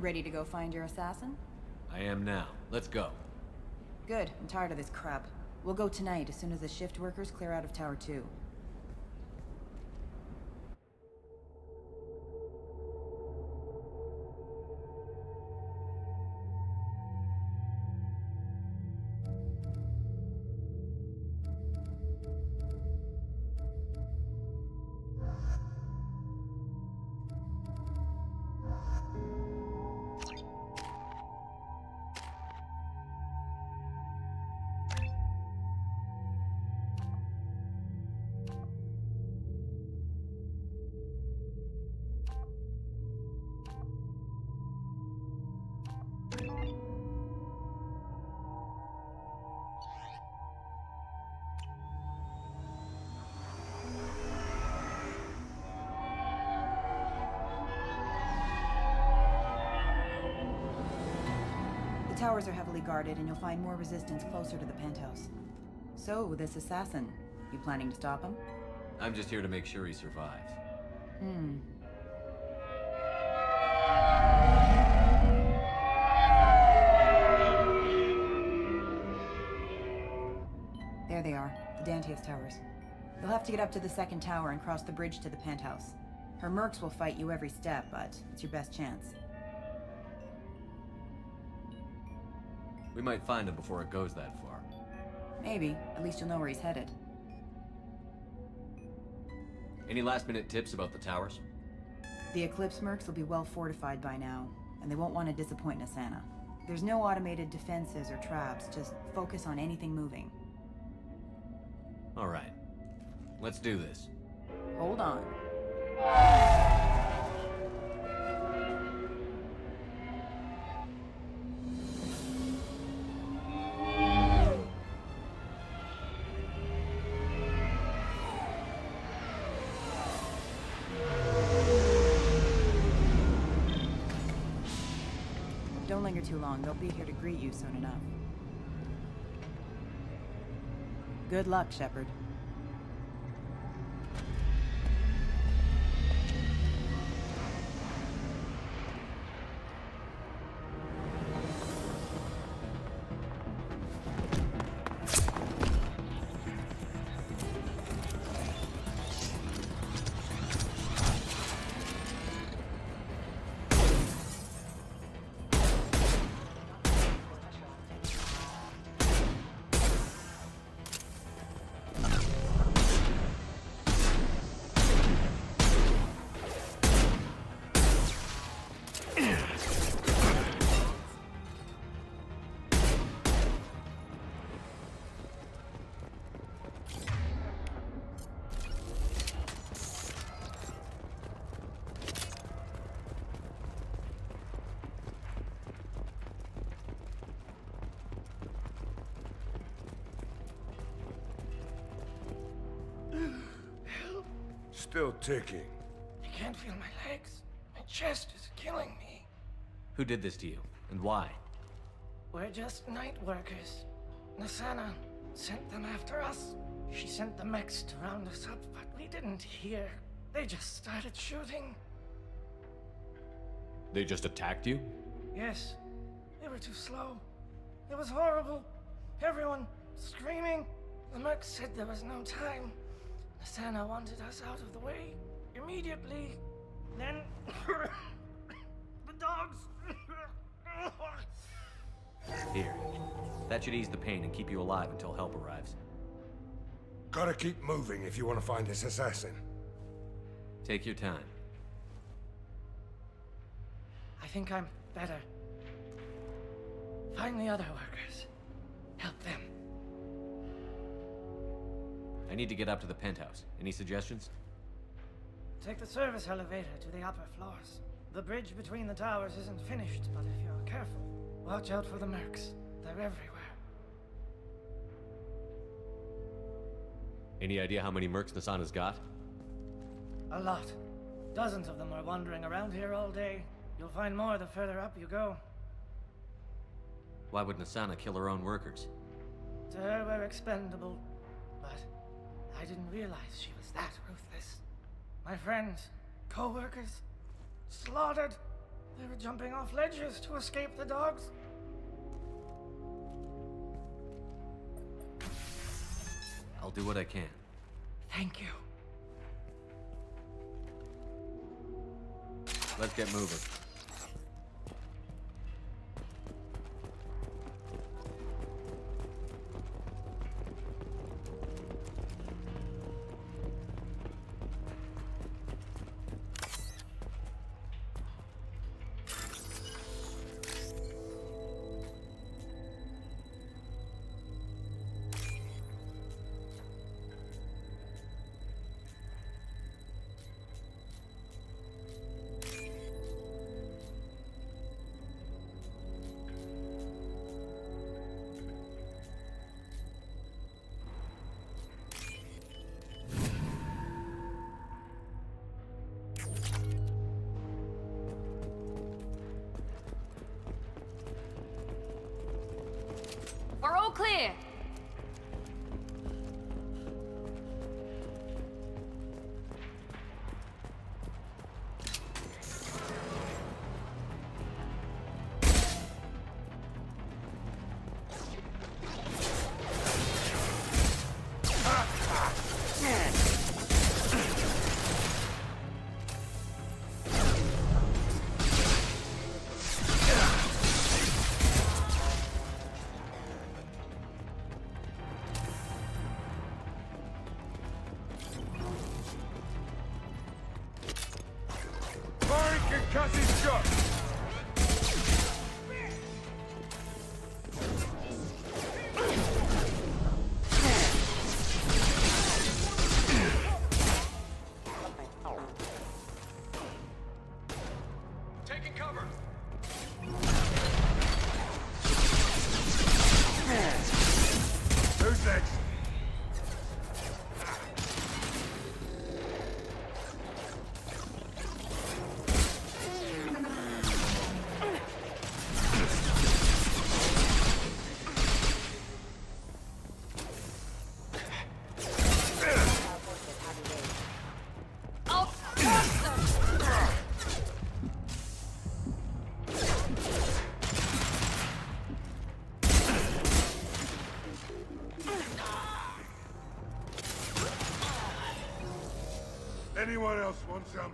Ready to go find your assassin? I am now. Let's go. Good. I'm tired of this crap. We'll go tonight as soon as the shift workers clear out of Tower 2. The towers are heavily guarded, and you'll find more resistance closer to the penthouse. So, this assassin, you planning to stop him? I'm just here to make sure he survives. There they are, the Dantius towers. You'll have to get up to the second tower and cross the bridge to the penthouse. Her mercs will fight you every step, but it's your best chance. We might find him before it goes that far. Maybe. At least you'll know where he's headed. Any last-minute tips about the towers? The Eclipse mercs will be well fortified by now, and they won't want to disappoint Nasana. There's no automated defenses or traps, just focus on anything moving. All right. Let's do this. Hold on. Don't linger too long. They'll be here to greet you soon enough. Good luck, Shepard. Still ticking. I can't feel my legs. My chest is killing me. Who did this to you, and why? We're just night workers. Nasana sent them after us. She sent the mechs to round us up, but we didn't hear. They just started shooting. They just attacked you? Yes, they were too slow. It was horrible. Everyone screaming. The mechs said there was no time. Nasana wanted us out of the way immediately. Then the dogs. Here. That should ease the pain and keep you alive until help arrives. Gotta keep moving if you want to find this assassin. Take your time. I think I'm better. Find the other workers. Help them. I need to get up to the penthouse. Any suggestions? Take the service elevator to the upper floors. The bridge between the towers isn't finished, but if you're careful, watch out for the mercs. They're everywhere. Any idea how many mercs Nasana's got? A lot. Dozens of them are wandering around here all day. You'll find more the further up you go. Why would Nasana kill her own workers? To her, we're expendable. But I didn't realize she was that ruthless. My friends, co-workers, slaughtered. They were jumping off ledges to escape the dogs. I'll do what I can. Thank you. Let's get moving. We're all clear. Firing concussive shot! Taking cover! Who's next? Oh, Anyone else want some?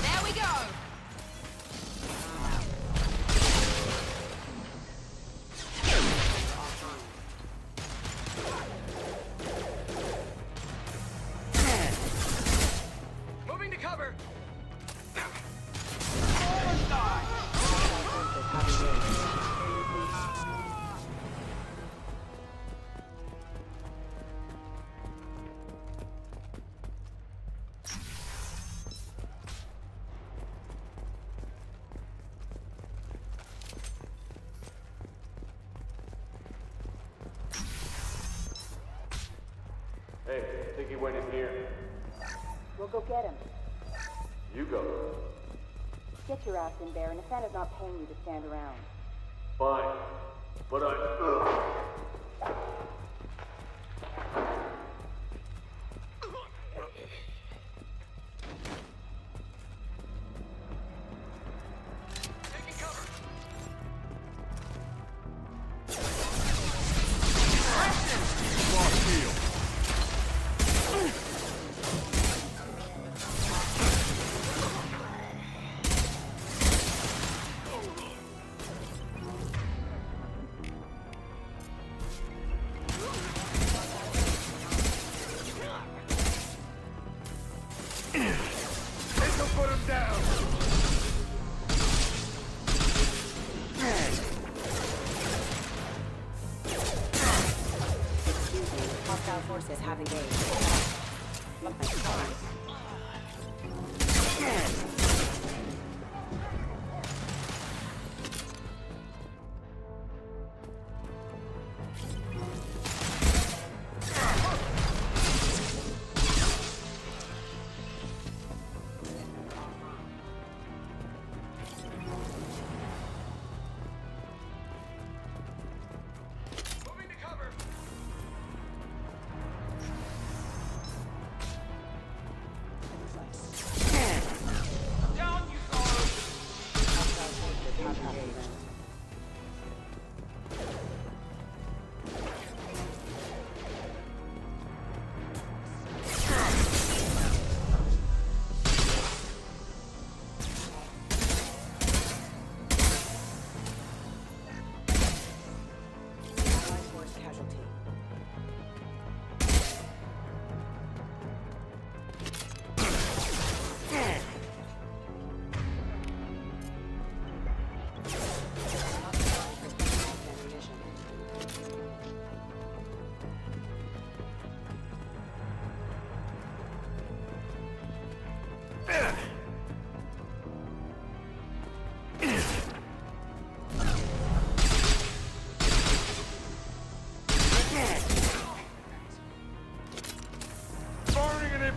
there we go. Moving to cover! Hey, I think he went in here. We'll go get him. You go. Get your ass in there, and Nathana's not paying you to stand around. Fine. But I... Taking cover! Lost field. This'll put him down. Hostile forces have engaged.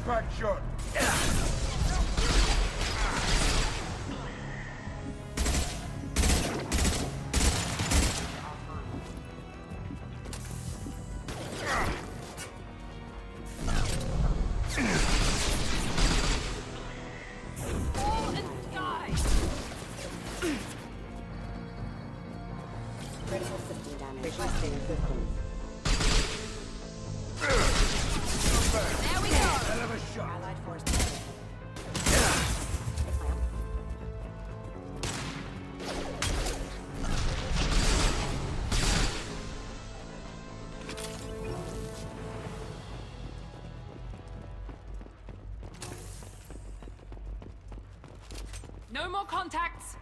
Impact shot. Fall and die! Critical system damage. Requesting assistance. There we go! Hell of a shot. Allied forces. No more contacts!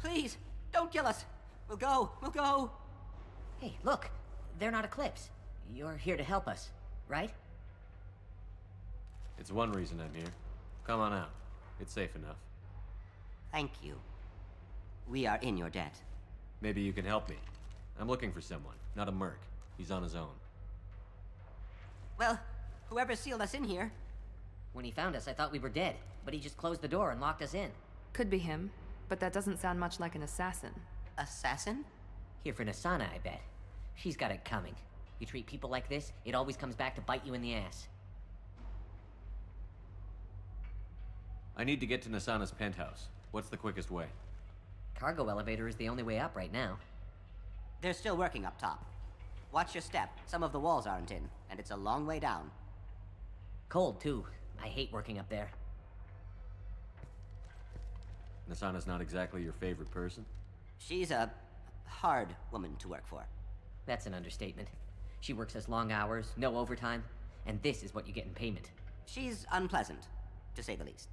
Please, don't kill us. We'll go. Hey, look. They're not Eclipse. You're here to help us, right? It's one reason I'm here. Come on out. It's safe enough. Thank you. We are in your debt. Maybe you can help me. I'm looking for someone, not a merc. He's on his own. Well, whoever sealed us in here. When he found us, I thought we were dead, but he just closed the door and locked us in. Could be him, but that doesn't sound much like an assassin. Assassin? Here for Nasana, I bet. She's got it coming. You treat people like this, it always comes back to bite you in the ass. I need to get to Nasana's penthouse. What's the quickest way? Cargo elevator is the only way up right now. They're still working up top. Watch your step. Some of the walls aren't in, and it's a long way down. Cold, too. I hate working up there. Nasana's not exactly your favorite person? She's a hard woman to work for. That's an understatement. She works us long hours, no overtime, and this is what you get in payment. She's unpleasant, to say the least.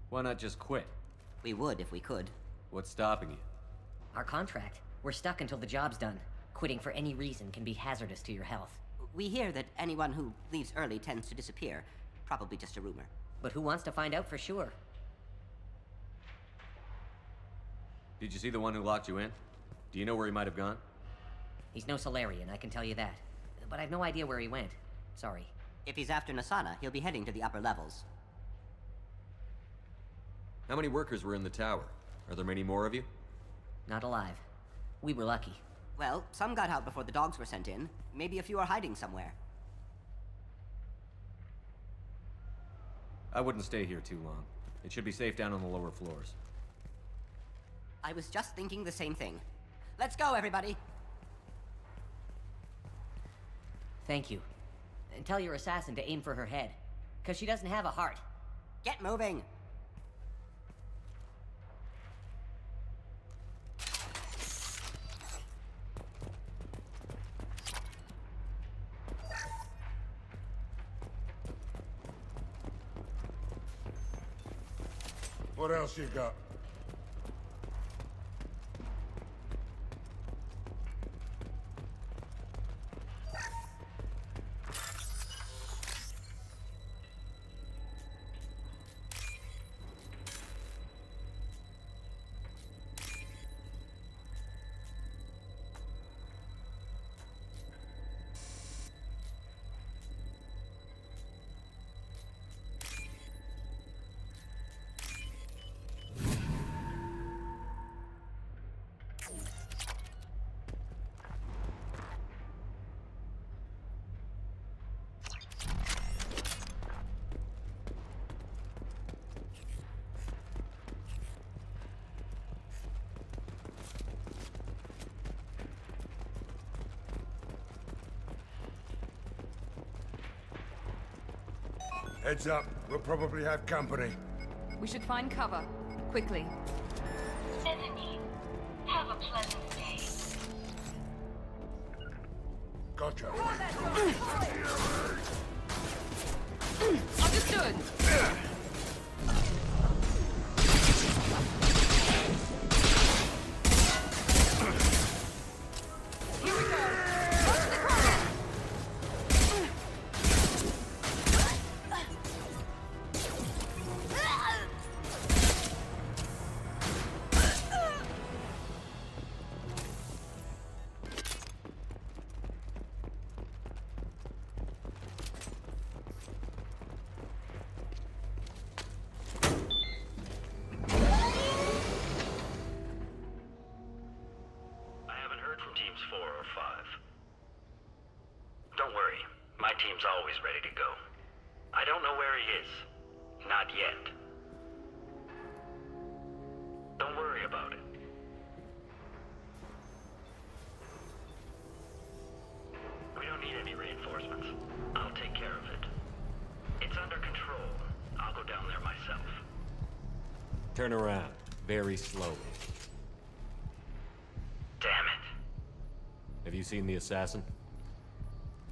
Why not just quit? We would if we could. What's stopping you? Our contract. We're stuck until the job's done. Quitting for any reason can be hazardous to your health. We hear that anyone who leaves early tends to disappear. Probably just a rumor. But who wants to find out for sure? Did you see the one who locked you in? Do you know where he might have gone? He's no Solarian, I can tell you that. But I've no idea where he went. Sorry. If he's after Nasana, he'll be heading to the upper levels. How many workers were in the tower? Are there many more of you? Not alive. We were lucky. Well, some got out before the dogs were sent in. Maybe a few are hiding somewhere. I wouldn't stay here too long. It should be safe down on the lower floors. I was just thinking the same thing. Let's go, everybody! Thank you. And tell your assassin to aim for her head. 'Cause she doesn't have a heart. Get moving! What else you got? Heads up, we'll probably have company. We should find cover. Quickly. Enemy. Have a pleasant day. Gotcha. I'll Understood. Here we go. Up to the corner. I haven't heard from teams 4 or 5. Don't worry, my team's always ready to go. I don't know where he is. Not yet. Don't worry about it. We don't need any reinforcements. I'll take care of it. It's under control. I'll go down there myself. Turn around, very slowly. Damn it. Have you seen the assassin?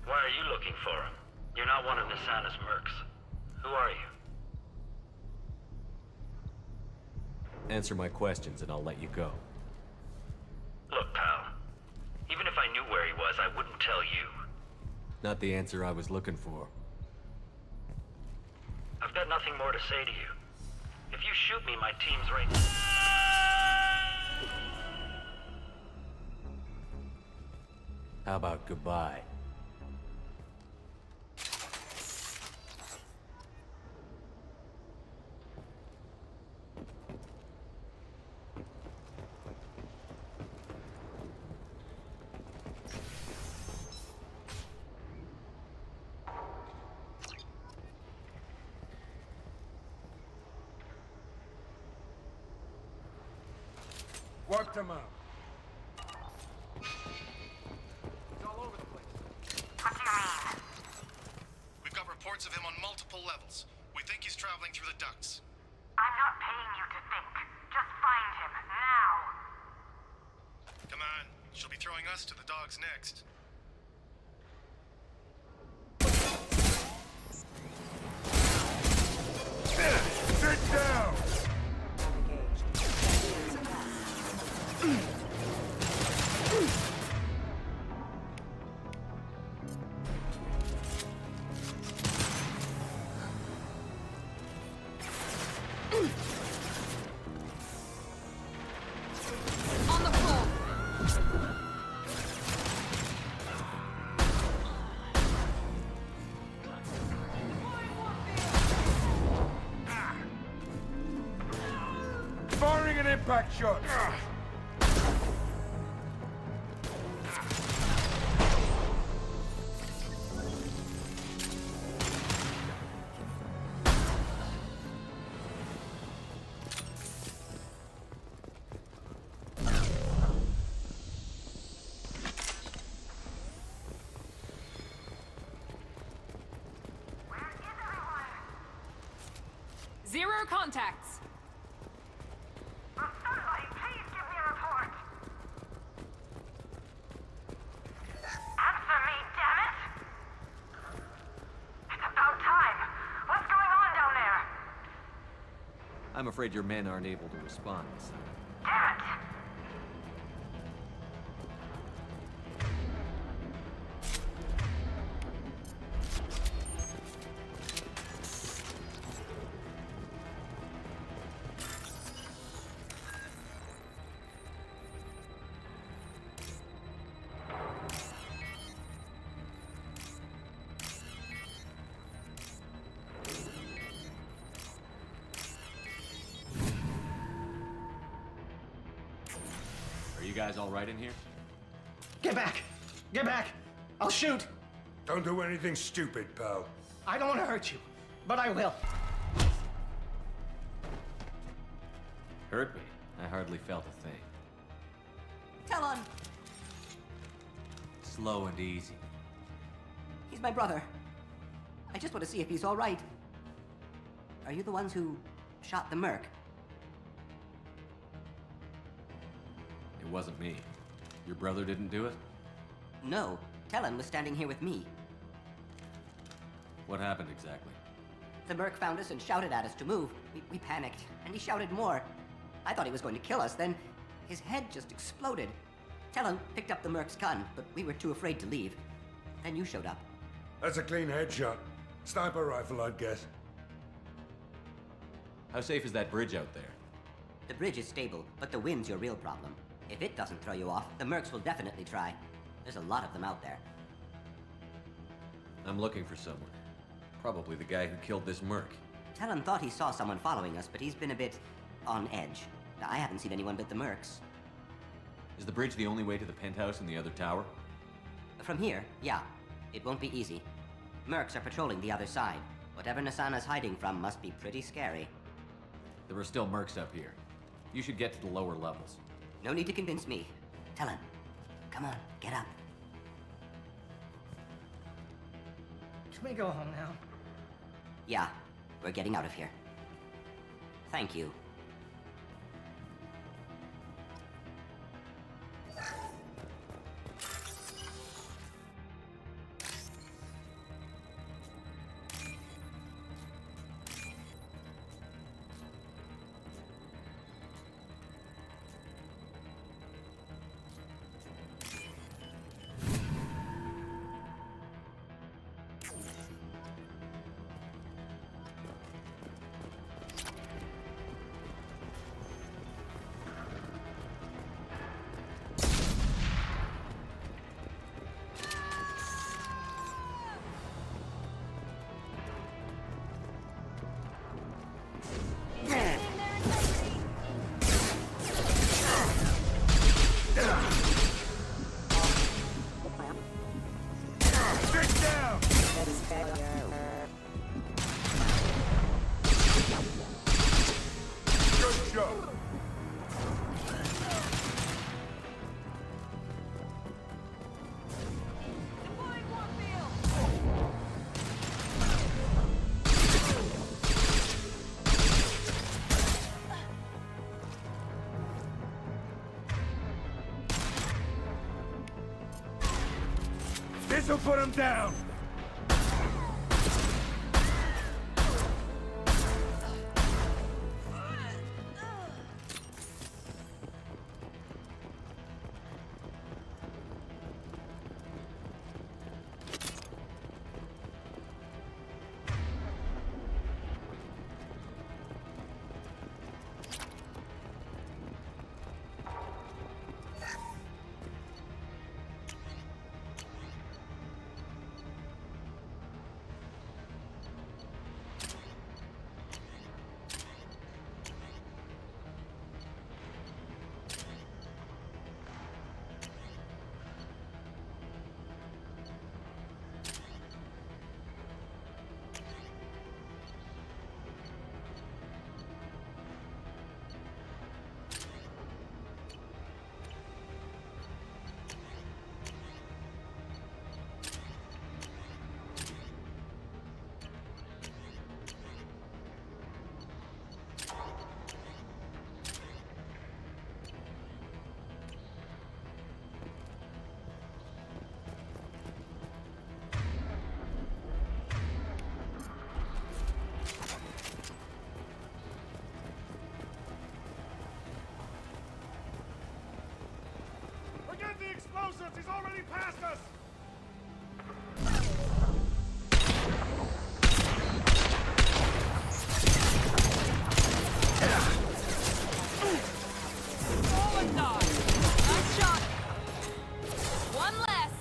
Why are you looking for him? You're not one of Nisana's mercs. Who are you? Answer my questions and I'll let you go. Look, pal. Even if I knew where he was, I wouldn't tell you. Not the answer I was looking for. I've got nothing more to say to you. If you shoot me, my team's right. How about goodbye? Work them out. We've got reports of him on multiple levels. We think he's traveling through the ducts. I'm not paying you to think. Just find him, now! Come on, she'll be throwing us to the dogs next. Sit down! On the floor. Firing an impact shot! Zero contacts. Somebody, please give me a report! Answer me, damn it! It's about time! What's going on down there? I'm afraid your men aren't able to respond. Damn it! Are you guys all right in here? Get back! Get back! I'll shoot! Don't do anything stupid, pal. I don't want to hurt you, but I will. Hurt me? I hardly felt a thing. Tell him! Slow and easy. He's my brother. I just want to see if he's all right. Are you the ones who shot the merc? It wasn't me. Your brother didn't do it? No. Talon was standing here with me. What happened exactly? The merc found us and shouted at us to move. We panicked, and he shouted more. I thought he was going to kill us, then his head just exploded. Talon picked up the merc's gun, but we were too afraid to leave. Then you showed up. That's a clean headshot. Sniper rifle, I'd guess. How safe is that bridge out there? The bridge is stable, but the wind's your real problem. If it doesn't throw you off, the mercs will definitely try. There's a lot of them out there. I'm looking for someone. Probably the guy who killed this merc. Talon thought he saw someone following us, but he's been a bit on edge. I haven't seen anyone but the mercs. Is the bridge the only way to the penthouse and the other tower? From here, yeah. It won't be easy. Mercs are patrolling the other side. Whatever Nasana's hiding from must be pretty scary. There are still mercs up here. You should get to the lower levels. No need to convince me. Talon, come on, get up. Can we go home now? Yeah, we're getting out of here. Thank you. This'll put him down! Forget the explosives! He's already past us! Forward dog. Nice shot. One less.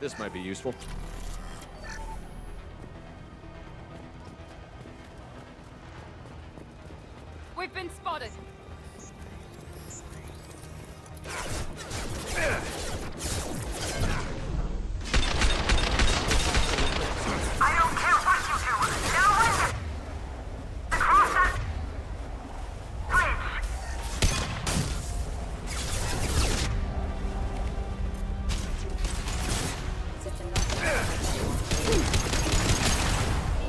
This might be useful. We've been spotted. I don't care what you do. No one across that bridge.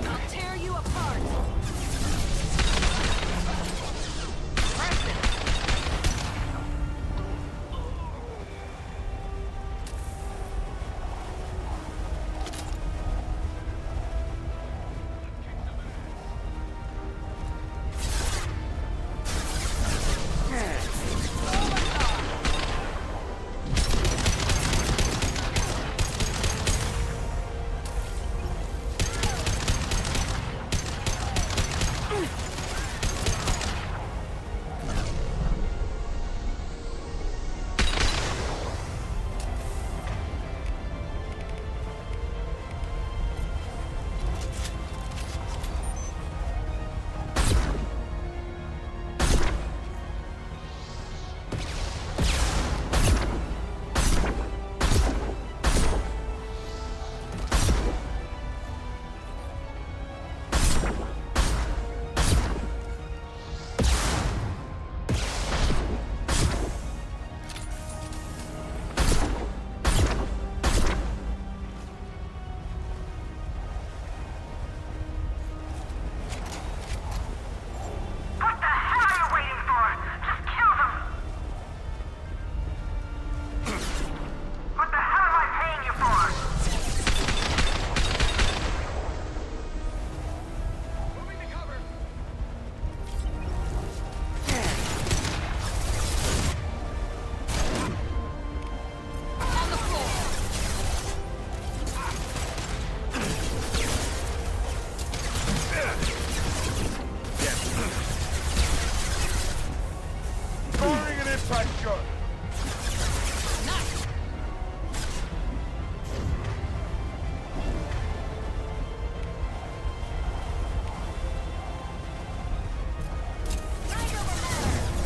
I'll tear you apart. What the hell are you waiting for? Just kill them! What the hell am I paying you for? Moving to cover. On the floor. Firing an impact shot. Nice.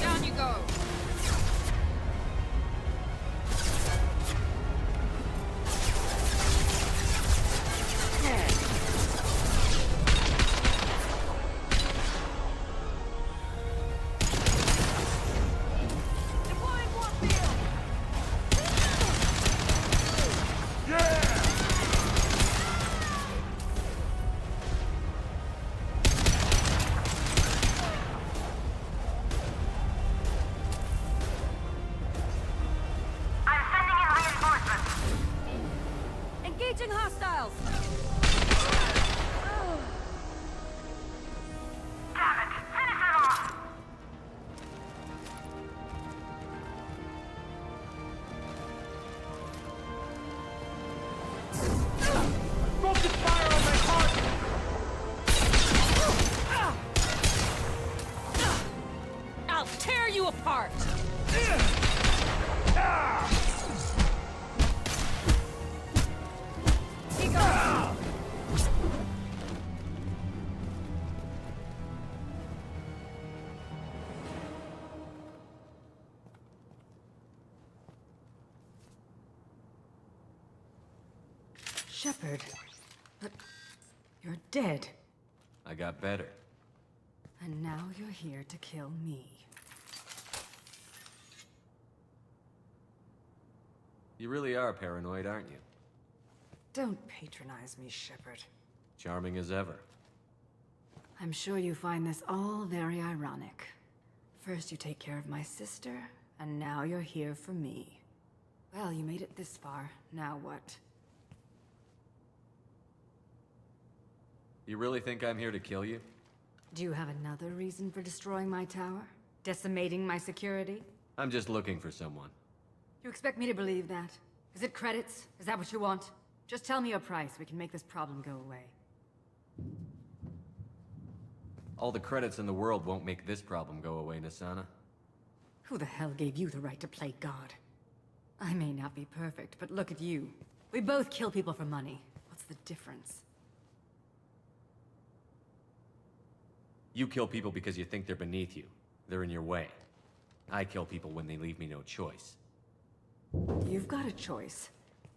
Down you go. Deploying warfield. I'm sending in reinforcements. Engaging hostiles. Damn it! Finish them off! Focus fire on my target! I'll tear you apart. He goes. Shepard. But you're dead. I got better. And now you're here to kill me. You really are paranoid, aren't you? Don't patronize me, Shepard. Charming as ever. I'm sure you find this all very ironic. First you take care of my sister, and now you're here for me. Well, you made it this far. Now what? You really think I'm here to kill you? Do you have another reason for destroying my tower? Decimating my security? I'm just looking for someone. You expect me to believe that? Is it credits? Is that what you want? Just tell me your price. We can make this problem go away. All the credits in the world won't make this problem go away, Nasana. Who the hell gave you the right to play God? I may not be perfect, but look at you. We both kill people for money. What's the difference? You kill people because you think they're beneath you. They're in your way. I kill people when they leave me no choice. You've got a choice.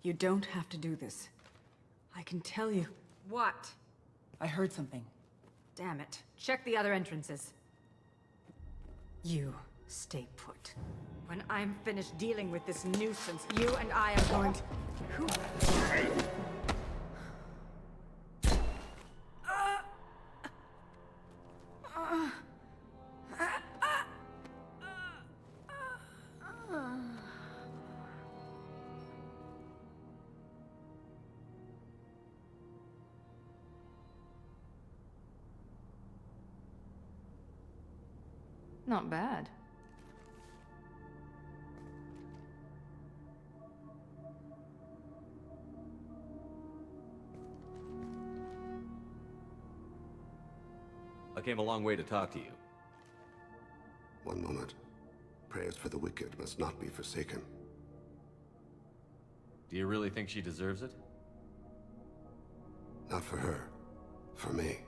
You don't have to do this. I can tell you. What? I heard something. Damn it. Check the other entrances. You stay put. When I'm finished dealing with this nuisance, you and I are going to... Who? Not bad. I came a long way to talk to you. One moment. Prayers for the wicked must not be forsaken. Do you really think she deserves it? Not for her. For me.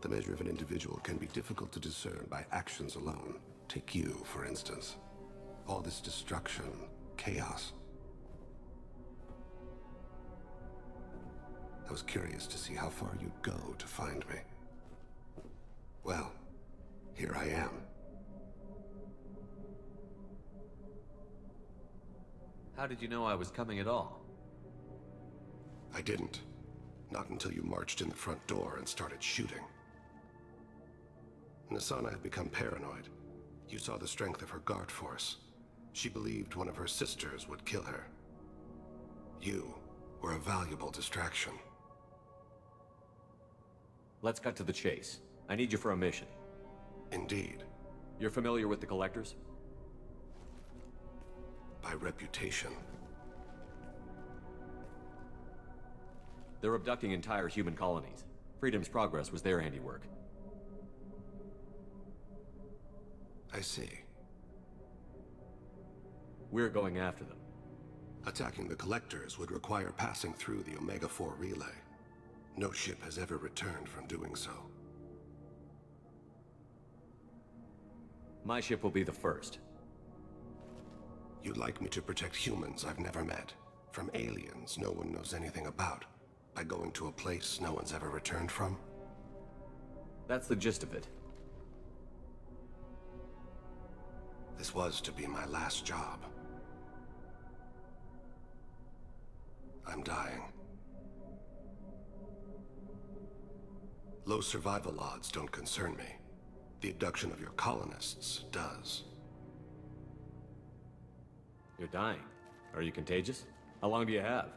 The measure of an individual can be difficult to discern by actions alone. Take you, for instance. All this destruction, chaos. I was curious to see how far you'd go to find me. Well, here I am. How did you know I was coming at all? I didn't. Not until you marched in the front door and started shooting. Nasana had become paranoid. You saw the strength of her guard force. She believed one of her sisters would kill her. You were a valuable distraction. Let's cut to the chase. I need you for a mission. Indeed. You're familiar with the Collectors? By reputation. They're abducting entire human colonies. Freedom's Progress was their handiwork. I see. We're going after them. Attacking the Collectors would require passing through the Omega-4 relay. No ship has ever returned from doing so. My ship will be the first. You'd like me to protect humans I've never met, from aliens no one knows anything about, by going to a place no one's ever returned from? That's the gist of it. This was to be my last job. I'm dying. Low survival odds don't concern me. The abduction of your colonists does. You're dying. Are you contagious? How long do you have?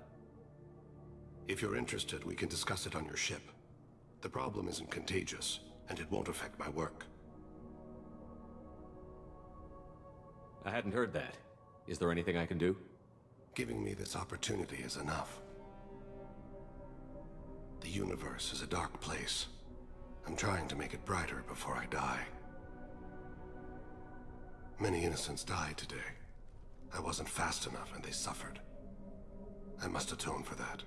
If you're interested, we can discuss it on your ship. The problem isn't contagious, and it won't affect my work. I hadn't heard that. Is there anything I can do? Giving me this opportunity is enough. The universe is a dark place. I'm trying to make it brighter before I die. Many innocents died today. I wasn't fast enough and they suffered. I must atone for that.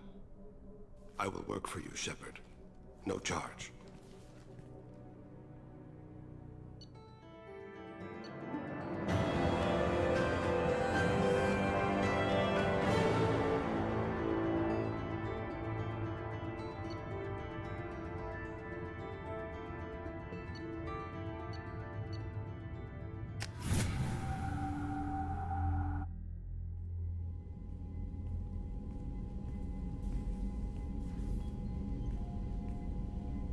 I will work for you, Shepard. No charge.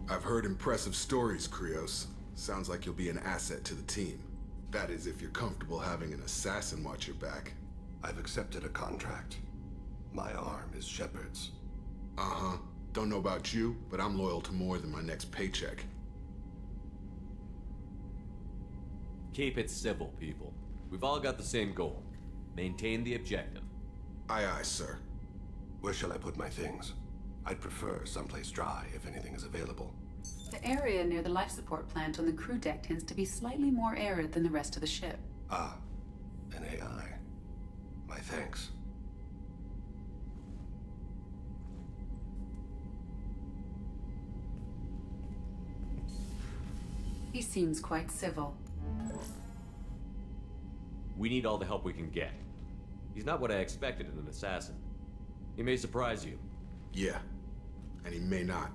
I've heard impressive stories, Krios. Sounds like you'll be an asset to the team. That is, if you're comfortable having an assassin watch your back. I've accepted a contract. My arm is Shepard's. Uh-huh. Don't know about you, but I'm loyal to more than my next paycheck. Keep it civil, people. We've all got the same goal. Maintain the objective. Aye, aye, sir. Where shall I put my things? I'd prefer someplace dry if anything is available. The area near the life support plant on the crew deck tends to be slightly more arid than the rest of the ship. Ah, an AI. My thanks. He seems quite civil. We need all the help we can get. He's not what I expected in an assassin. He may surprise you. Yeah, and he may not.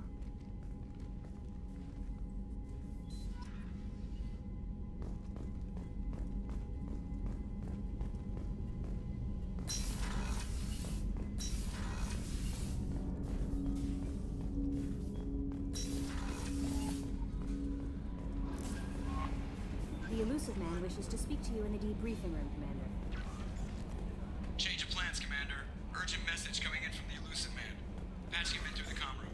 The elusive man wishes to speak to you in the debriefing room, Commander. Change of plans, Commander. Urgent message coming in from the elusive man. Patching him in through the comm room.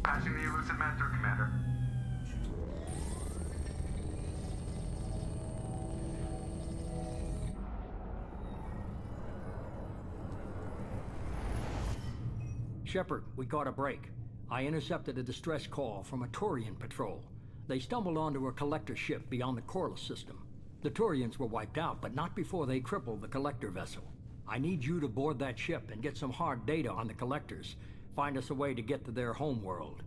Patching the elusive man through, Commander. Shepard, we caught a break. I intercepted a distress call from a Turian patrol. They stumbled onto a collector ship beyond the Corliss system. The Turians were wiped out, but not before they crippled the collector vessel. I need you to board that ship and get some hard data on the collectors. Find us a way to get to their homeworld.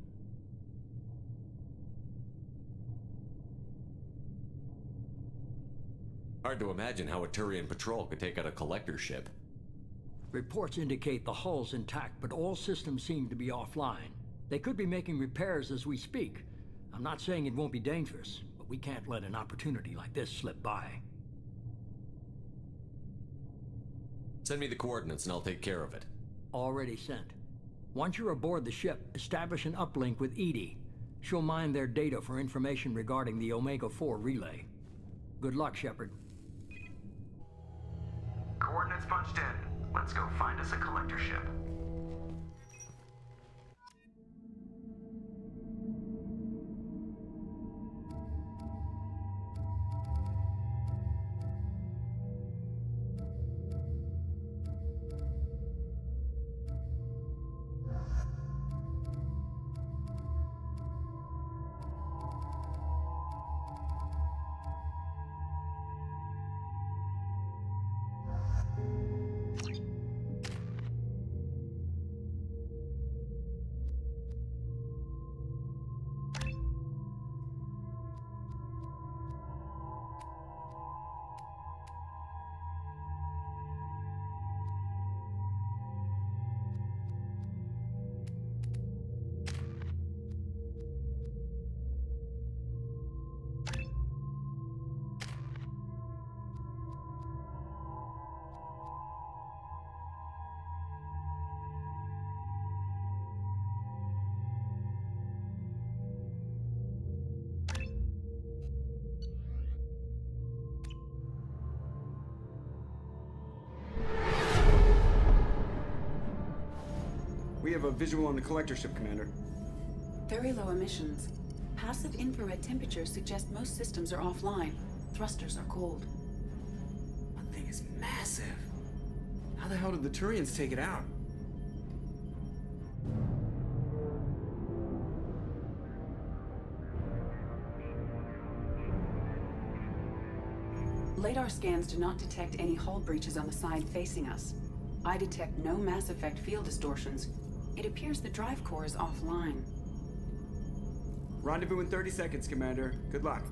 Hard to imagine how a Turian patrol could take out a collector ship. Reports indicate the hull's intact, but all systems seem to be offline. They could be making repairs as we speak. I'm not saying it won't be dangerous, but we can't let an opportunity like this slip by. Send me the coordinates and I'll take care of it. Already sent. Once you're aboard the ship, establish an uplink with Edie. She'll mine their data for information regarding the Omega-4 relay. Good luck, Shepard. Coordinates punched in. Let's go find us a collector ship. We have a visual on the collector ship, Commander. Very low emissions. Passive infrared temperatures suggest most systems are offline. Thrusters are cold. That thing is massive. How the hell did the Turians take it out? Radar scans do not detect any hull breaches on the side facing us. I detect no mass effect field distortions. It appears the drive core is offline. Rendezvous in 30 seconds, Commander. Good luck.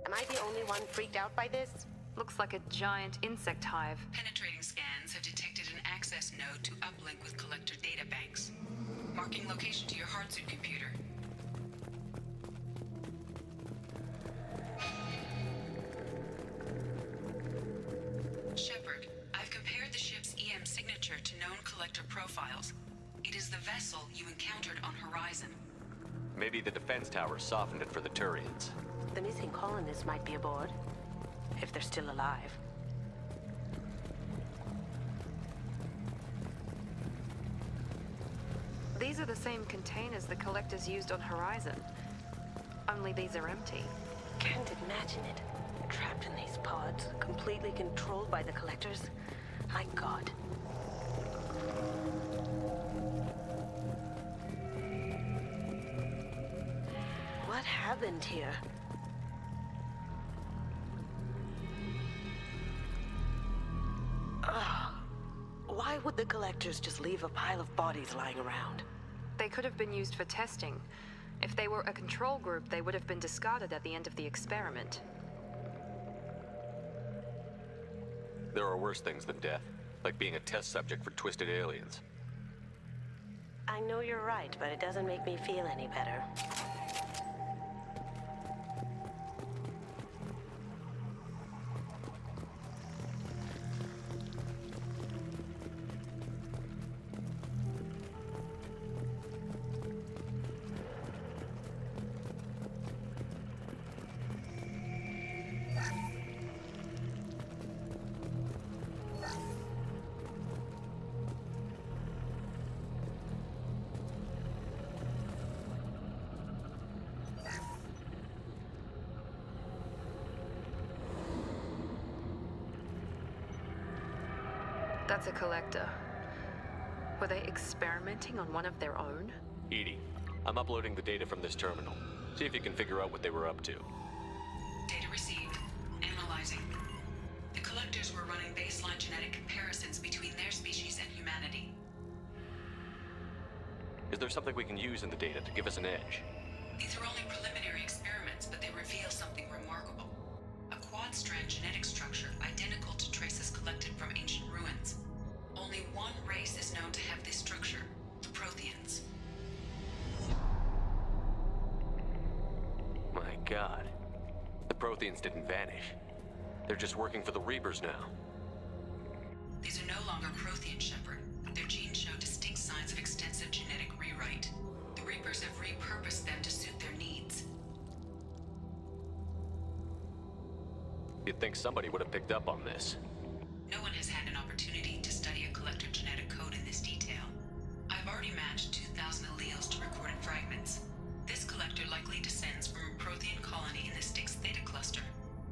Am I the only one freaked out by this? Looks like a giant insect hive. Penetrating scans have detected an access node to uplink with collector databanks. Marking location to your hardsuit computer. Shepard, I've compared the ship's EM signature to known collector profiles. It is the vessel you encountered on Horizon. Maybe the defense tower softened it for the Turians. The missing colonists might be aboard. If they're still alive. These are the same containers the collectors used on Horizon. Only these are empty. Can't imagine it. Trapped in these pods, completely controlled by the collectors. My God. What happened here? Why would the collectors just leave a pile of bodies lying around? They could have been used for testing. If they were a control group, they would have been discarded at the end of the experiment. There are worse things than death, like being a test subject for twisted aliens. I know you're right, but it doesn't make me feel any better. That's a collector. Were they experimenting on one of their own? EDI, I'm uploading the data from this terminal. See if you can figure out what they were up to. Data received. Analyzing. The collectors were running baseline genetic comparisons between their species and humanity. Is there something we can use in the data to give us an edge? These are only preliminary experiments, but they reveal something remarkable. A quad-strand genetic structure identical to traces collected from ancient ruins. Only one race is known to have this structure, the Protheans. My God. The Protheans didn't vanish. They're just working for the Reapers now. These are no longer Prothean, Shepard. Their genes show distinct signs of extensive genetic rewrite. The Reapers have repurposed them to suit their needs. You'd think somebody would have picked up on this. No one has had an opportunity to study a collector genetic code in this detail. I've already matched 2,000 alleles to recorded fragments. This collector likely descends from a Prothean colony in the Styx Theta cluster.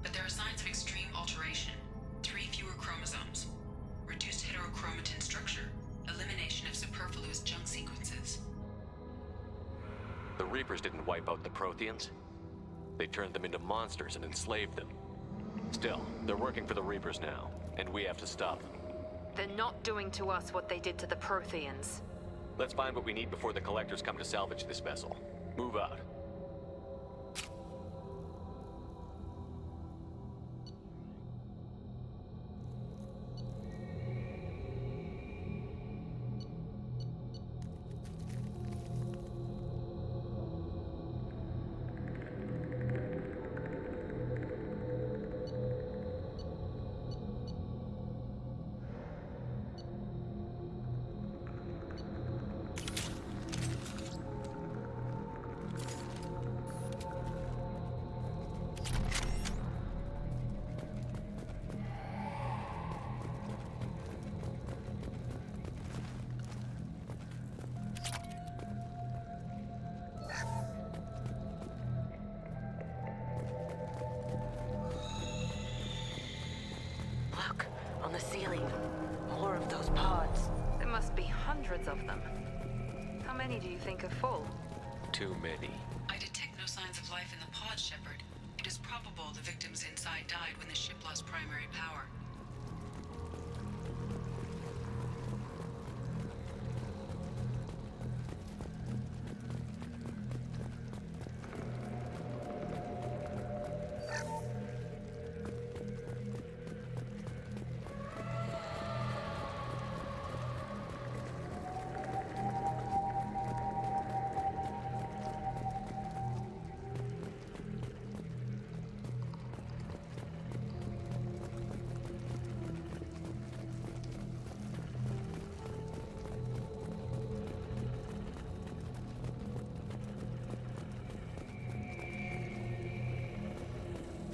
But there are signs of extreme alteration. 3 fewer chromosomes. Reduced heterochromatin structure. Elimination of superfluous junk sequences. The Reapers didn't wipe out the Protheans. They turned them into monsters and enslaved them. Still, they're working for the Reapers now, and we have to stop them. They're not doing to us what they did to the Protheans. Let's find what we need before the Collectors come to salvage this vessel. Move out. Look, on the ceiling. More of those pods. There must be hundreds of them. How many do you think are full? Too many. I detect no signs of life in the pod, Shepard. It is probable the victims inside died when the ship lost primary power.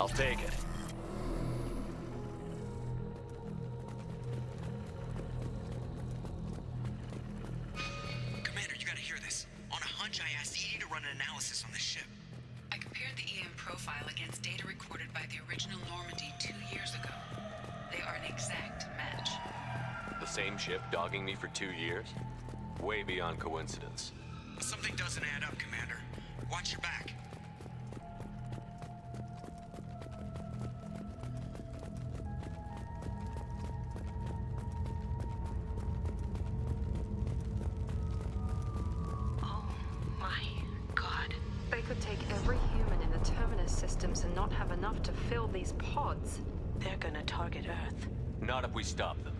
I'll take it. Commander, you gotta hear this. On a hunch, I asked Edie to run an analysis on this ship. I compared the EM profile against data recorded by the original Normandy 2 years ago. They are an exact match. The same ship dogging me for 2 years? Way beyond coincidence. Something doesn't add up, Commander. Watch your back. Oh my god. They could take every human in the Terminus systems and not have enough to fill these pods. They're gonna target Earth. Not if we stop them.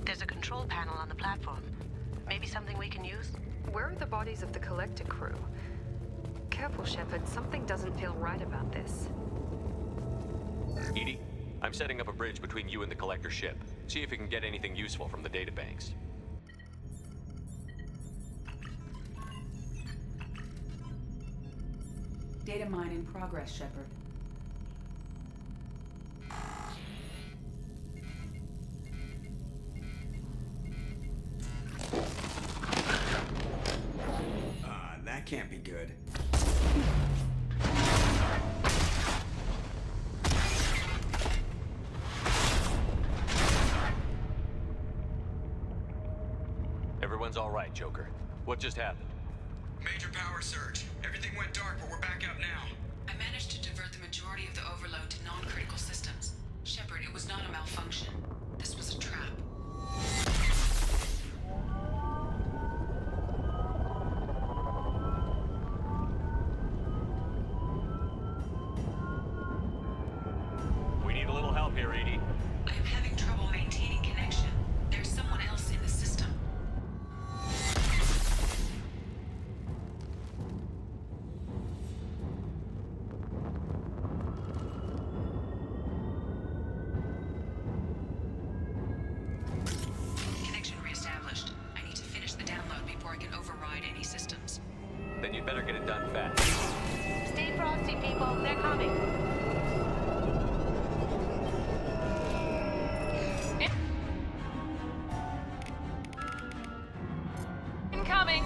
There's a control panel on the platform. Maybe something we can use? Where are the bodies of the Collector crew? Careful, Shepard. Something doesn't feel right about this. Edie, I'm setting up a bridge between you and the Collector ship. See if you can get anything useful from the databanks. Data mine in progress, Shepard. That can't be good. Everyone's all right, Joker. What just happened? Major power surge. Everything went dark, but we're back up now. I managed to divert the majority of the overload to non-critical systems. Shepard, it was not a malfunction. This was a trap. We need a little help here, Edie. I am having trouble maintaining connection. There's someone else in the system. Connection reestablished. I need to finish the download before I can override any systems. Then you'd better get it done fast. Stay frosty, people. They're coming. Incoming!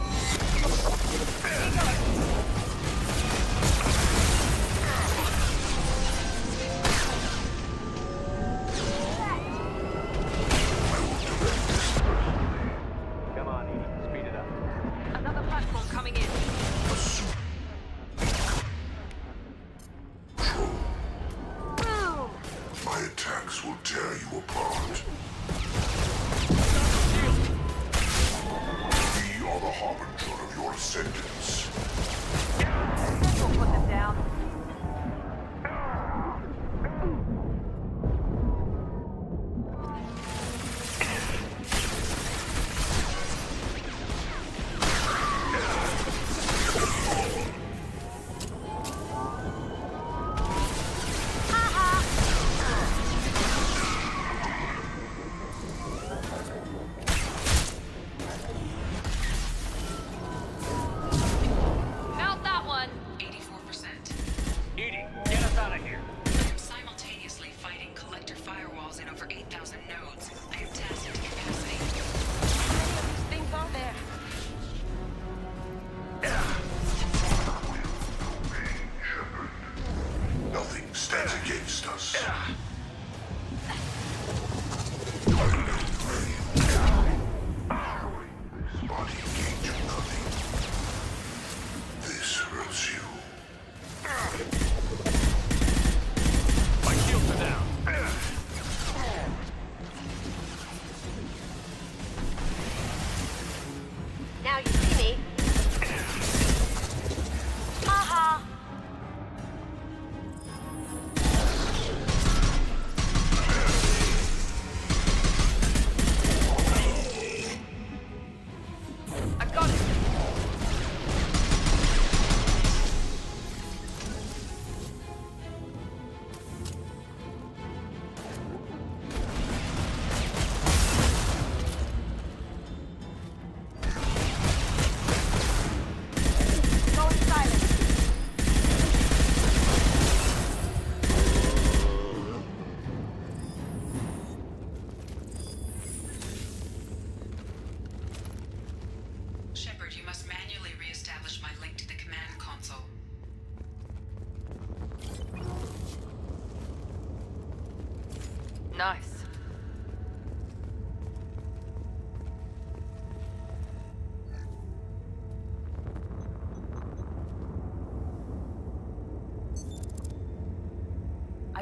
Come on, Edie. Speed it up. Another platform coming in. Boom! My attacks will tear you apart. We are the harbinger of your ascendance.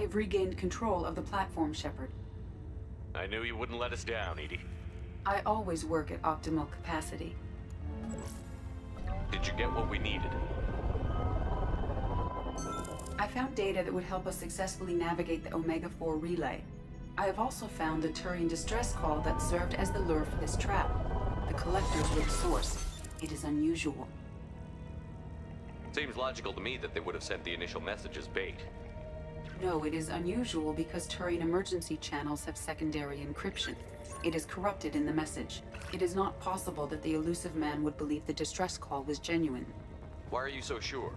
have regained control of the platform, Shepard. I knew you wouldn't let us down, Edie. I always work at optimal capacity. Did you get what we needed? I found data that would help us successfully navigate the Omega-4 relay. I have also found the Turian distress call that served as the lure for this trap. The collectors were the source. It is unusual. Seems logical to me that they would have sent the initial message as bait. No, it is unusual because Turian emergency channels have secondary encryption. It is corrupted in the message. It is not possible that the elusive man would believe the distress call was genuine. Why are you so sure?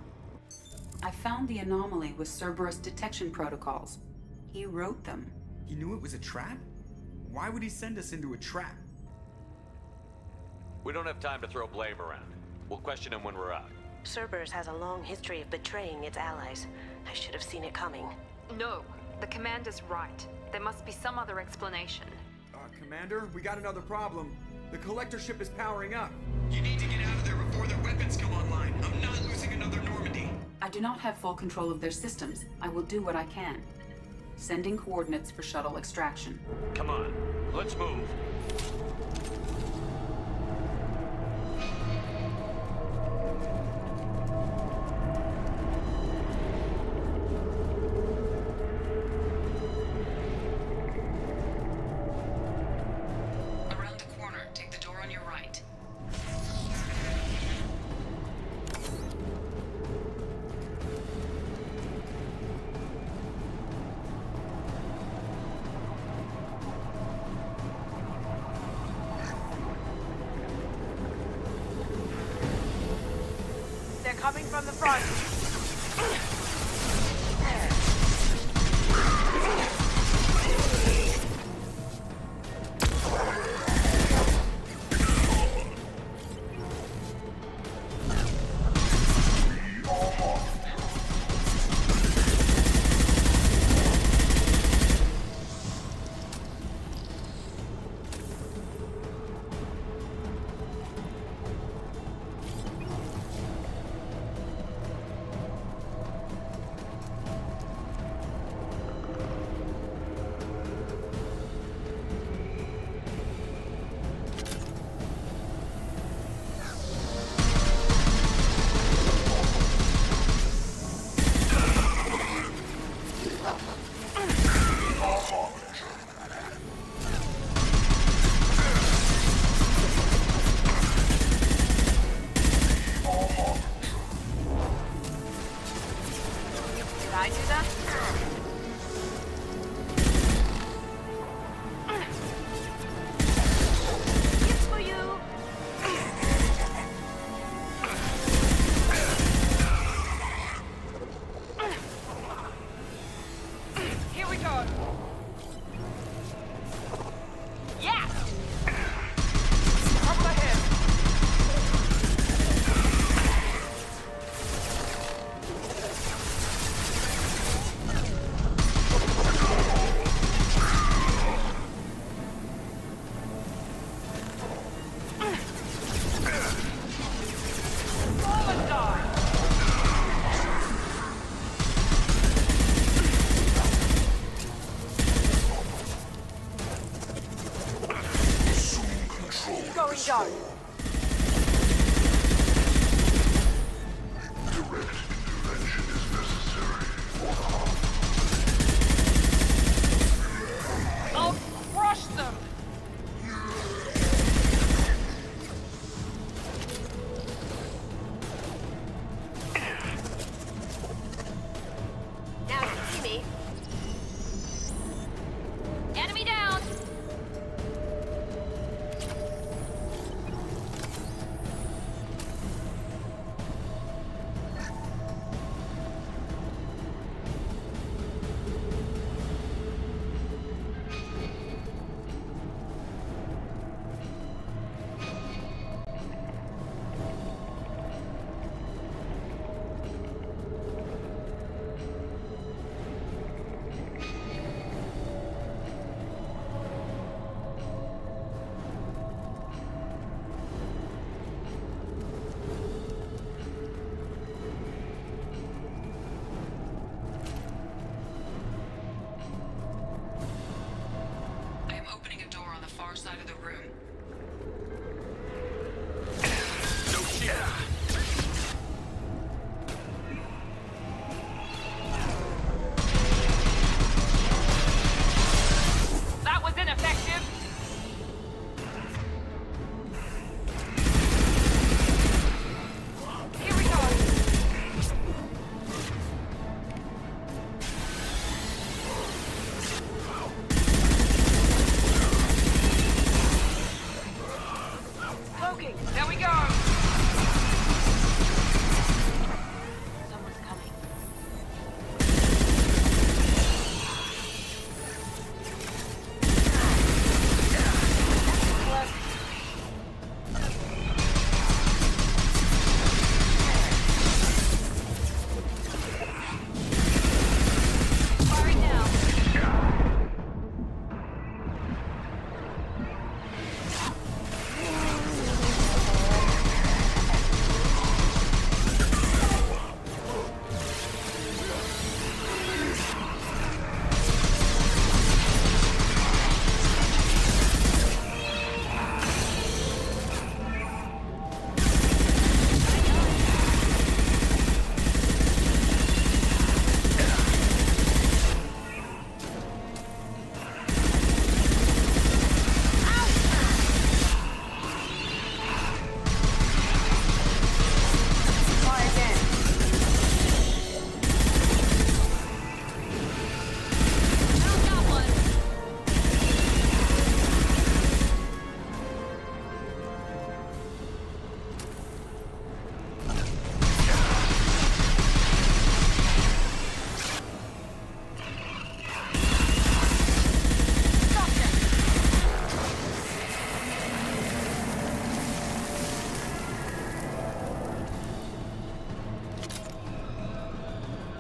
I found the anomaly with Cerberus detection protocols. He wrote them. He knew it was a trap? Why would he send us into a trap? We don't have time to throw blame around. We'll question him when we're out. Cerberus has a long history of betraying its allies. I should have seen it coming. No, the commander's right. There must be some other explanation. Commander, we got another problem. The collector ship is powering up. You need to get out of there before their weapons come online. I'm not losing another Normandy. I do not have full control of their systems. I will do what I can. Sending coordinates for shuttle extraction. Come on, let's move. Around the corner, take the door on your right. They're coming from the front. Did I do that? It's for you. Here we go. Yeah. Up ahead. Going dark. Direct intervention is necessary for harm. I'll crush them. Now you see me. Enemy down. smoking. There we go! Someone's coming. Firing now.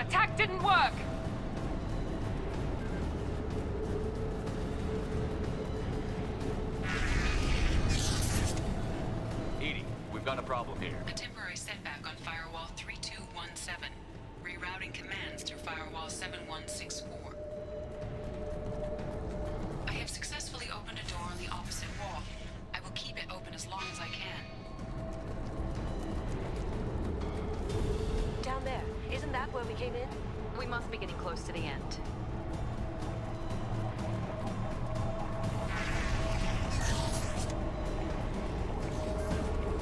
Attack didn't work! Edie, we've got a problem here. A temporary setback on Firewall 3217. Rerouting commands through Firewall 7164. I have successfully opened a door on the opposite wall. I will keep it open as long as I can. Down there. Isn't that where we came in? We must be getting close to the end.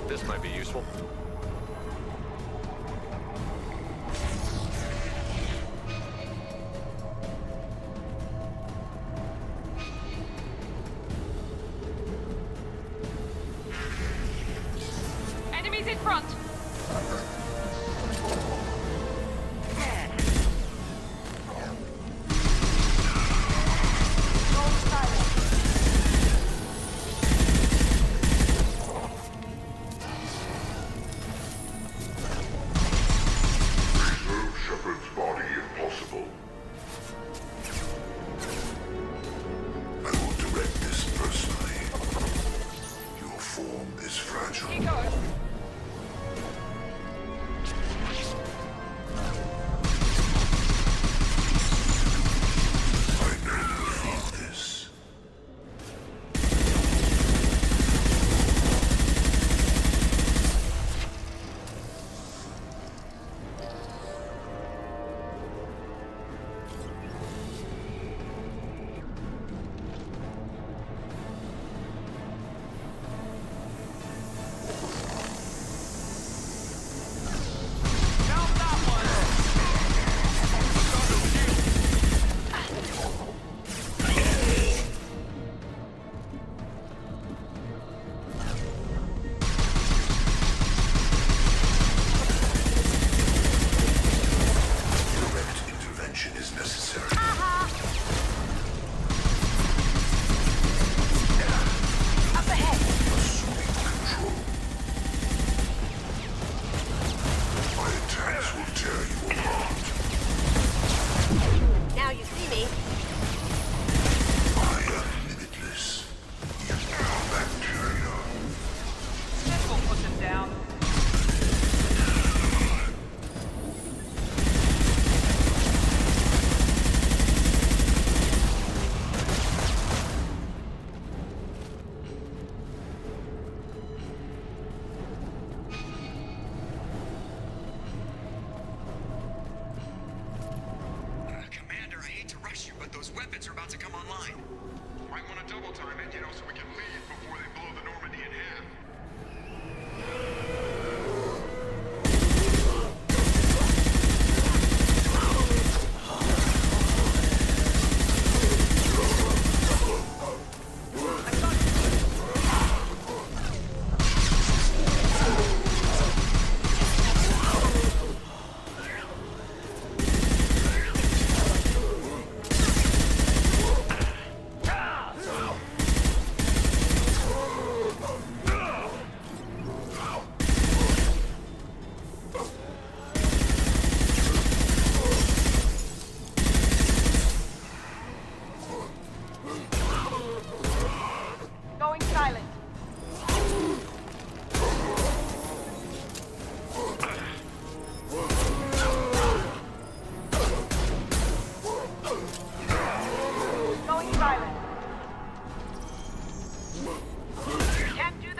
This might be useful. Enemies in front! Remove Shepard's body if possible. I will direct this personally. Your form is fragile. Here goes! I never felt this.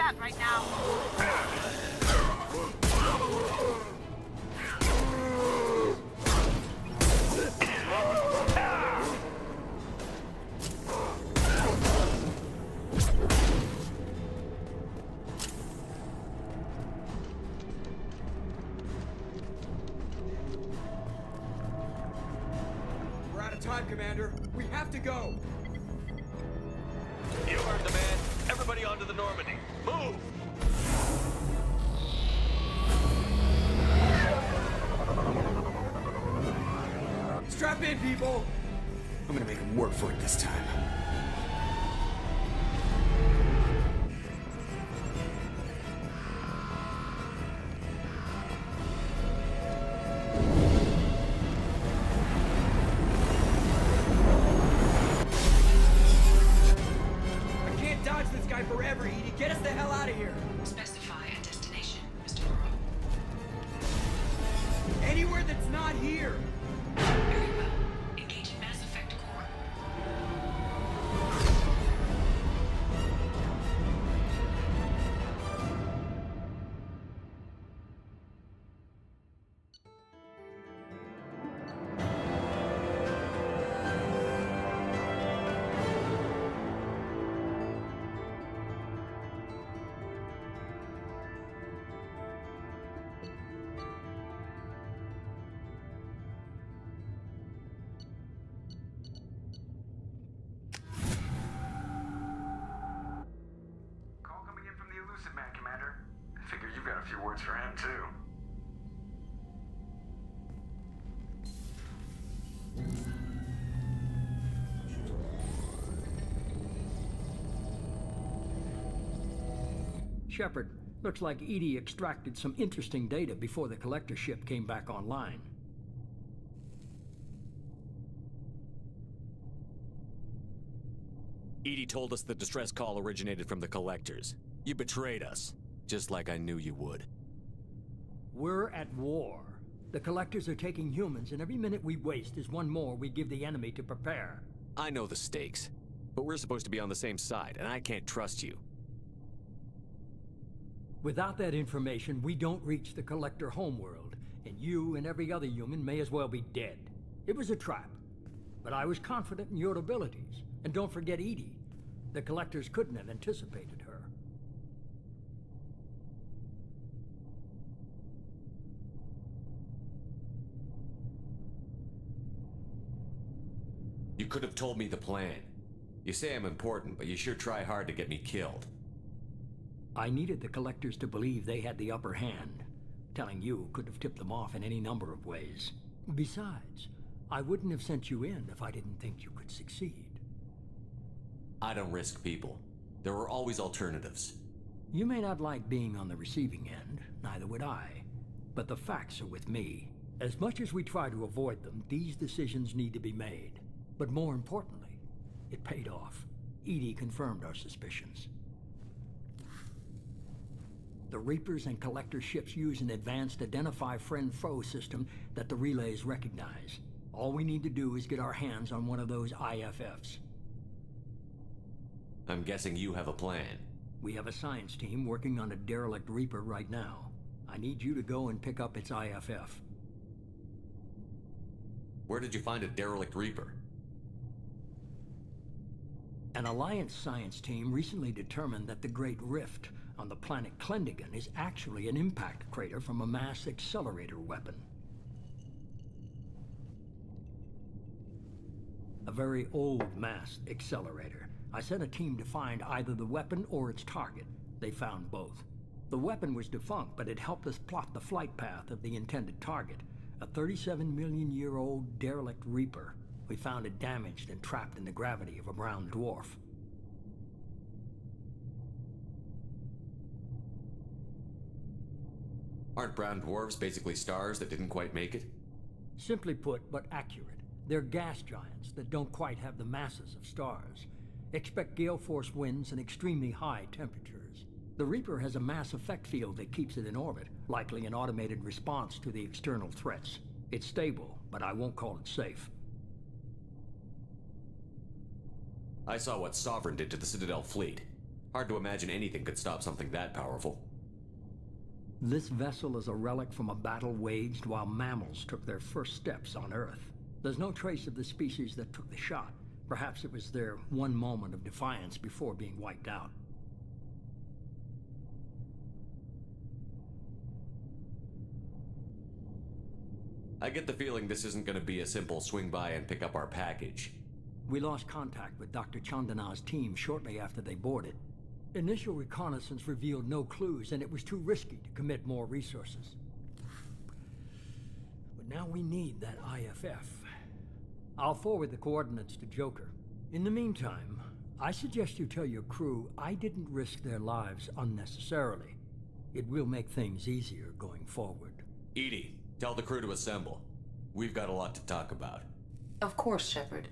that right now. We're out of time, Commander. We have to go. You heard the man. Everybody onto the Normandy. Move! Strap in, people! I'm gonna make them work for it this time. I can't dodge this guy forever, Edie. Get us the hell out of here! Specify a destination, Mr. Burrow. Anywhere that's not here! Very well. Engaging Mass Effect Core. Call coming in from the Elusive Man, Commander. I figure you've got a few words for him, too. Shepard, looks like Edie extracted some interesting data before the collector ship came back online. Edie told us the distress call originated from the collectors. You betrayed us, just like I knew you would. We're at war. The collectors are taking humans, and every minute we waste is one more we give the enemy to prepare. I know the stakes, but we're supposed to be on the same side, and I can't trust you. Without that information, we don't reach the collector homeworld, and you and every other human may as well be dead. It was a trap, but I was confident in your abilities. And don't forget Edie. The collectors couldn't have anticipated her. You could have told me the plan. You say I'm important, but you sure try hard to get me killed. I needed the collectors to believe they had the upper hand. Telling you could have tipped them off in any number of ways. Besides, I wouldn't have sent you in if I didn't think you could succeed. I don't risk people. There were always alternatives. You may not like being on the receiving end, neither would I. But the facts are with me. As much as we try to avoid them, these decisions need to be made. But more importantly, it paid off. Edie confirmed our suspicions. The Reapers and Collector ships use an advanced identify friend-foe system that the relays recognize. All we need to do is get our hands on one of those IFFs. I'm guessing you have a plan. We have a science team working on a derelict Reaper right now. I need you to go and pick up its IFF. Where did you find a derelict Reaper? An Alliance science team recently determined that the Great Rift on the planet Klendigan is actually an impact crater from a mass accelerator weapon. A very old mass accelerator. I sent a team to find either the weapon or its target. They found both. The weapon was defunct, but it helped us plot the flight path of the intended target, a 37-million-year-old derelict Reaper. We found it damaged and trapped in the gravity of a brown dwarf. Aren't brown dwarves basically stars that didn't quite make it? Simply put, but accurate. They're gas giants that don't quite have the masses of stars. Expect gale force winds and extremely high temperatures. The Reaper has a mass effect field that keeps it in orbit, likely an automated response to the external threats. It's stable, but I won't call it safe. I saw what Sovereign did to the Citadel fleet. Hard to imagine anything could stop something that powerful. This vessel is a relic from a battle waged while mammals took their first steps on Earth. There's no trace of the species that took the shot. Perhaps it was their one moment of defiance before being wiped out. I get the feeling this isn't going to be a simple swing by and pick up our package. We lost contact with Dr. Chandana's team shortly after they boarded. Initial reconnaissance revealed no clues, and it was too risky to commit more resources. But now we need that IFF. I'll forward the coordinates to Joker. In the meantime, I suggest you tell your crew I didn't risk their lives unnecessarily. It will make things easier going forward. Edie, tell the crew to assemble. We've got a lot to talk about. Of course, Shepard.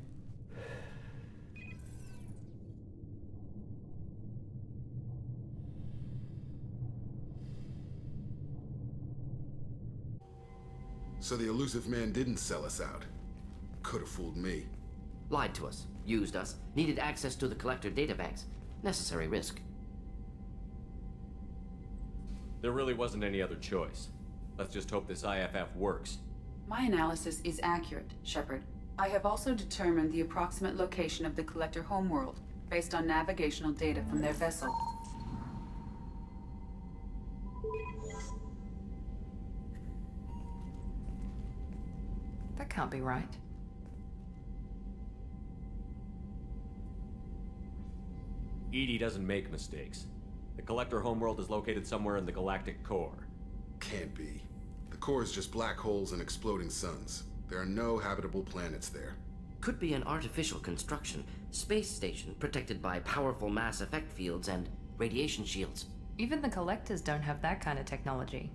So the elusive man didn't sell us out. Could have fooled me. Lied to us, used us, needed access to the Collector databanks. Necessary risk. There really wasn't any other choice. Let's just hope this IFF works. My analysis is accurate, Shepard. I have also determined the approximate location of the Collector homeworld, based on navigational data from their vessel. That can't be right. Edie doesn't make mistakes. The Collector homeworld is located somewhere in the galactic core. Can't be. The core is just black holes and exploding suns. There are no habitable planets there. Could be an artificial construction, space station protected by powerful mass effect fields and radiation shields. Even the Collectors don't have that kind of technology.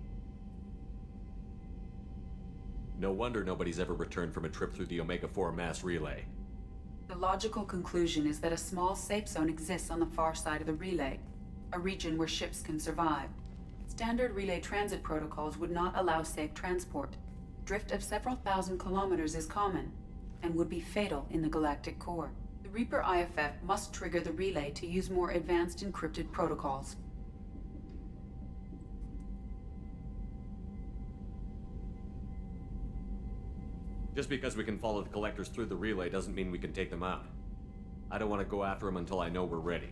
No wonder nobody's ever returned from a trip through the Omega-4 mass relay. The logical conclusion is that a small safe zone exists on the far side of the relay, a region where ships can survive. Standard relay transit protocols would not allow safe transport. Drift of several thousand kilometers is common, and would be fatal in the galactic core. The Reaper IFF must trigger the relay to use more advanced encrypted protocols. Just because we can follow the Collectors through the relay doesn't mean we can take them out. I don't want to go after them until I know we're ready.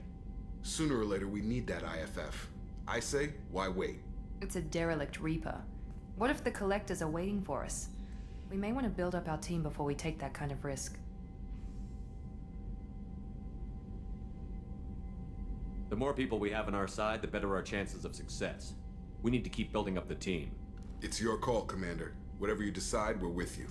Sooner or later, we need that IFF. I say, why wait? It's a derelict Reaper. What if the Collectors are waiting for us? We may want to build up our team before we take that kind of risk. The more people we have on our side, the better our chances of success. We need to keep building up the team. It's your call, Commander. Whatever you decide, we're with you.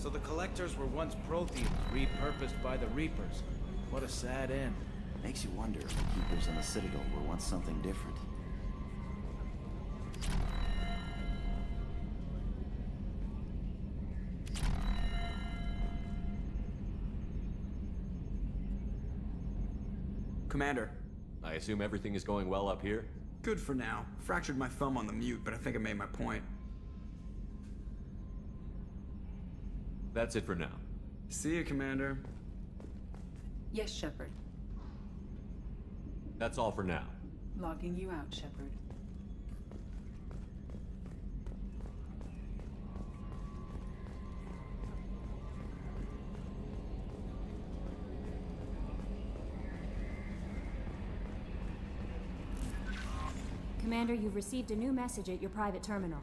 So the Collectors were once Protheans, repurposed by the Reapers. What a sad end. Makes you wonder if the Keepers in the Citadel were once something different. Commander. I assume everything is going well up here? Good for now. Fractured my thumb on the mute, but I think I made my point. That's it for now. See you, Commander. Yes, Shepard. That's all for now. Logging you out, Shepard. Commander, you've received a new message at your private terminal.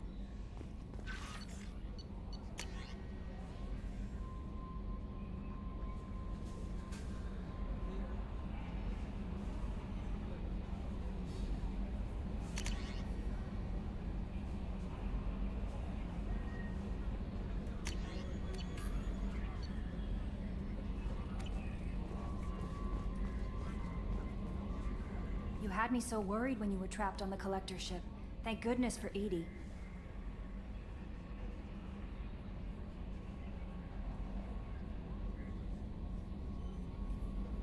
You had me so worried when you were trapped on the collector ship. Thank goodness for Edie.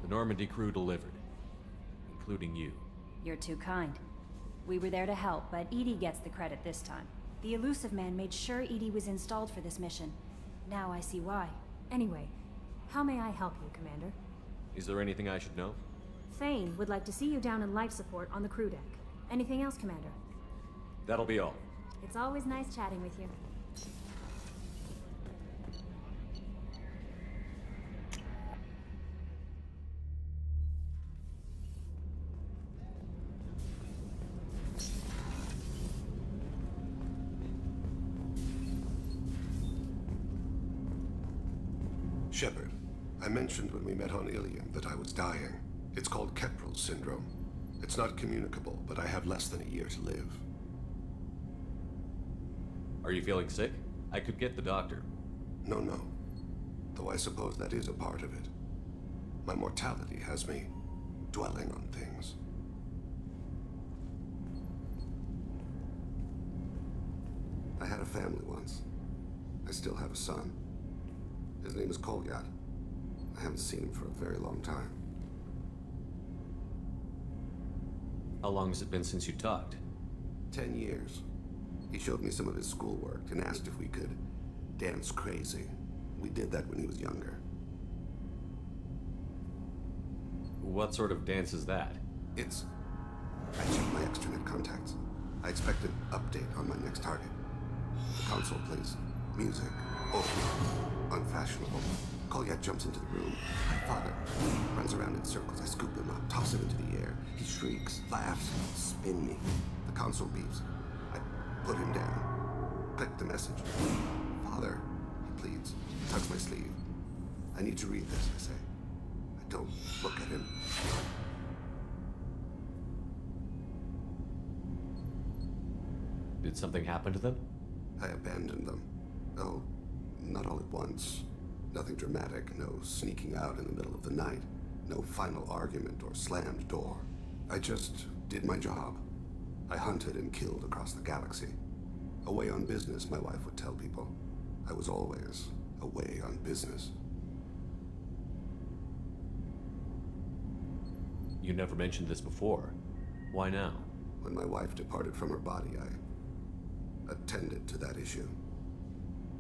The Normandy crew delivered, including you. You're too kind. We were there to help, but Edie gets the credit this time. The Elusive Man made sure Edie was installed for this mission. Now I see why. Anyway, how may I help you, Commander? Is there anything I should know? Thane would like to see you down in life support on the crew deck. Anything else, Commander? That'll be all. It's always nice chatting with you. Shepard, I mentioned when we met on Ilium that I was dying. It's called Keprel's syndrome. It's not communicable, but I have less than a year to live. Are you feeling sick? I could get the doctor. No. Though I suppose that is a part of it. My mortality has me dwelling on things. I had a family once. I still have a son. His name is Kolyat. I haven't seen him for a very long time. How long has it been since you talked? 10 years. He showed me some of his schoolwork and asked if we could dance crazy. We did that when he was younger. What sort of dance is that? I checked my extranet contacts. I expect an update on my next target. The console plays music. Unfashionable. Kolyat jumps into the room. My father runs around in circles. I scoop him up, toss him into the air. He shrieks, laughs, spin me. The console beeps. I put him down. Click the message. Father, he pleads. Tugs my sleeve. I need to read this, I say. I don't look at him. Did something happen to them? I abandoned them. Oh, not all at once. Nothing dramatic, no sneaking out in the middle of the night, no final argument or slammed door. I just did my job. I hunted and killed across the galaxy. Away on business, my wife would tell people. I was always away on business. You never mentioned this before. Why now? When my wife departed from her body, I attended to that issue.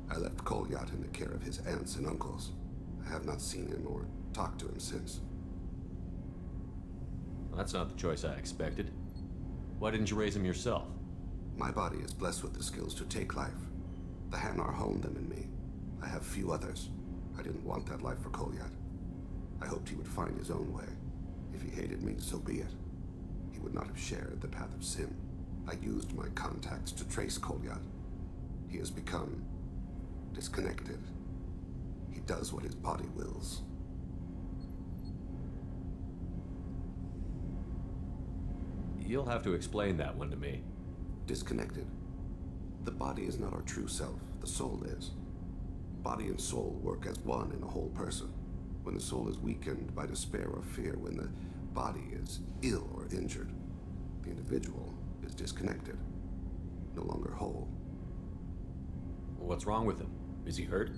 I left Kolyat in the care of his aunts and uncles. I have not seen him or talked to him since. Well, that's not the choice I expected. Why didn't you raise him yourself? My body is blessed with the skills to take life. The Hanar honed them in me. I have few others. I didn't want that life for Kolyat. I hoped he would find his own way. If he hated me, so be it. He would not have shared the path of sin. I used my contacts to trace Kolyat. He has become disconnected. He does what his body wills. You'll have to explain that one to me. Disconnected. The body is not our true self. The soul is. Body and soul work as one in a whole person. When the soul is weakened by despair or fear, when the body is ill or injured, the individual is disconnected, no longer whole. What's wrong with him? Is he hurt?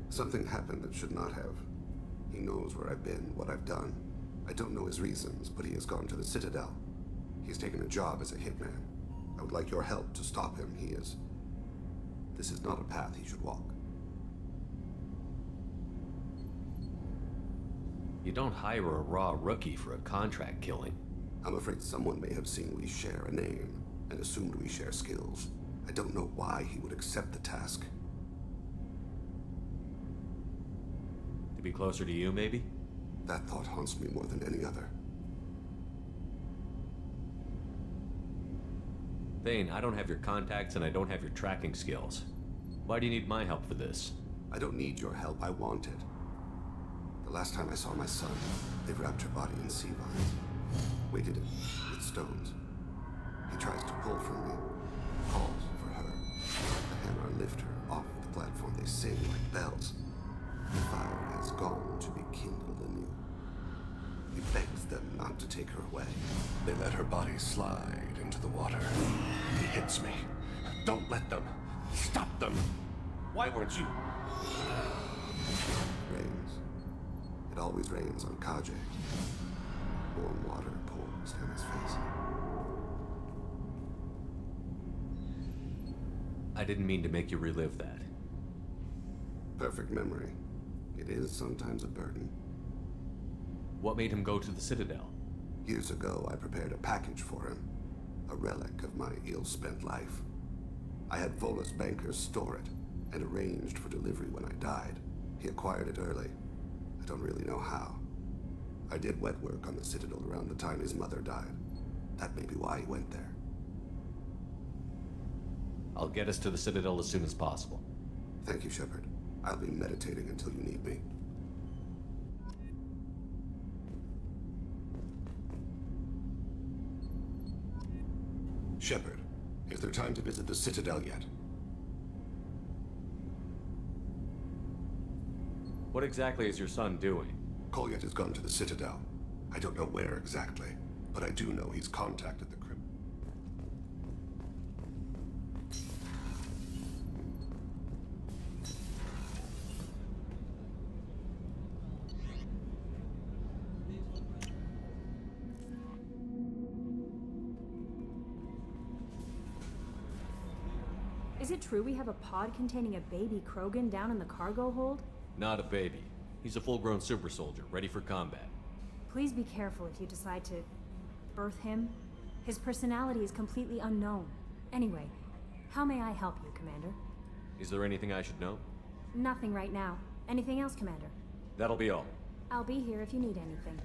Something happened that should not have. He knows where I've been, what I've done. I don't know his reasons, but he has gone to the Citadel. He's taken a job as a hitman. I would like your help to stop him. This is not a path he should walk. You don't hire a raw rookie for a contract killing. I'm afraid someone may have seen we share a name and assumed we share skills. I don't know why he would accept the task. To be closer to you, maybe? That thought haunts me more than any other. Thane, I don't have your contacts and I don't have your tracking skills. Why do you need my help for this? I don't need your help, I want it. The last time I saw my son, they wrapped her body in sea vines, weighted it with stones. He tries to pull from me, calls for her. The hammer lift her off the platform. They sing like bells. The fire has gone to be kindled anew. He begs them not to take her away. They let her body slide into the water. He hits me. Don't let them. Stop them. Why weren't you? Rains. It always rains on Kaje. Warm water pours down his face. I didn't mean to make you relive that. Perfect memory. It is sometimes a burden. What made him go to the Citadel? Years ago, I prepared a package for him. A relic of my ill-spent life. I had Volus bankers store it, and arranged for delivery when I died. He acquired it early. I don't really know how. I did wet work on the Citadel around the time his mother died. That may be why he went there. I'll get us to the Citadel as soon as possible. Thank you, Shepard. I'll be meditating until you need me. Shepard, is there time to visit the Citadel yet? What exactly is your son doing? Kolyat has gone to the Citadel. I don't know where exactly, but I do know he's contacted the crypt. Is it true we have a pod containing a baby Krogan down in the cargo hold? Not a baby. He's a full-grown super soldier, ready for combat. Please be careful if you decide to birth him. His personality is completely unknown. Anyway, how may I help you, Commander? Is there anything I should know? Nothing right now. Anything else, Commander? That'll be all. I'll be here if you need anything.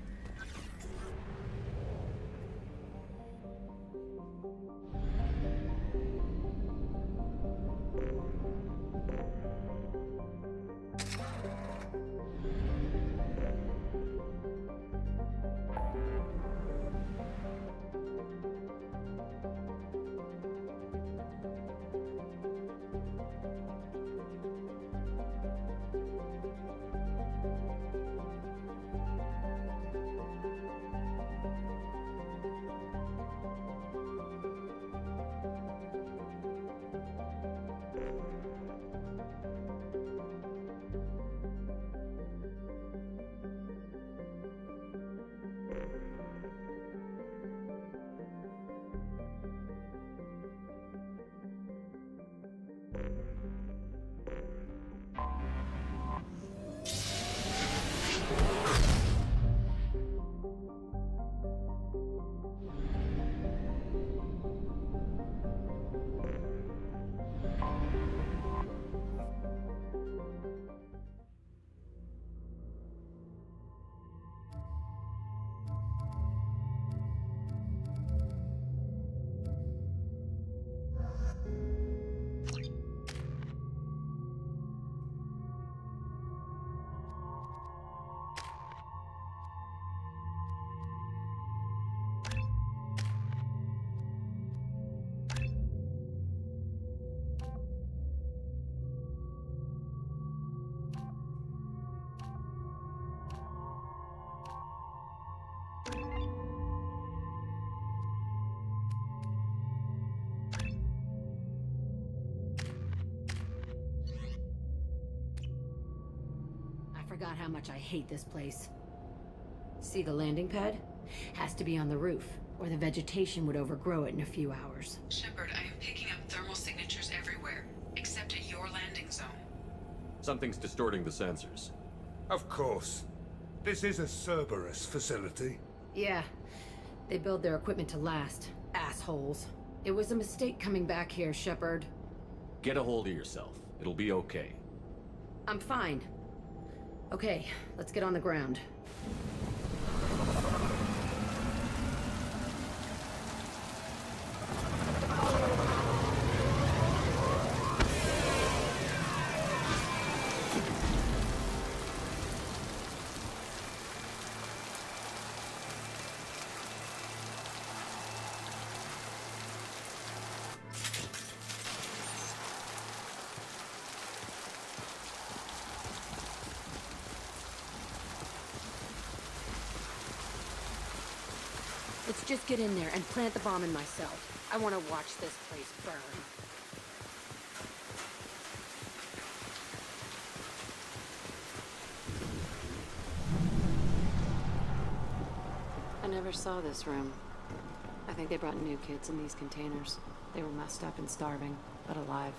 I forgot how much I hate this place. See the landing pad? Has to be on the roof, or the vegetation would overgrow it in a few hours. Shepard, I am picking up thermal signatures everywhere, except at your landing zone. Something's distorting the sensors. Of course. This is a Cerberus facility. Yeah. They build their equipment to last. Assholes. It was a mistake coming back here, Shepard. Get a hold of yourself. It'll be okay. I'm fine. Okay, let's get on the ground. Let's just get in there and plant the bomb in myself. I want to watch this place burn. I never saw this room. I think they brought new kids in these containers. They were messed up and starving, but alive.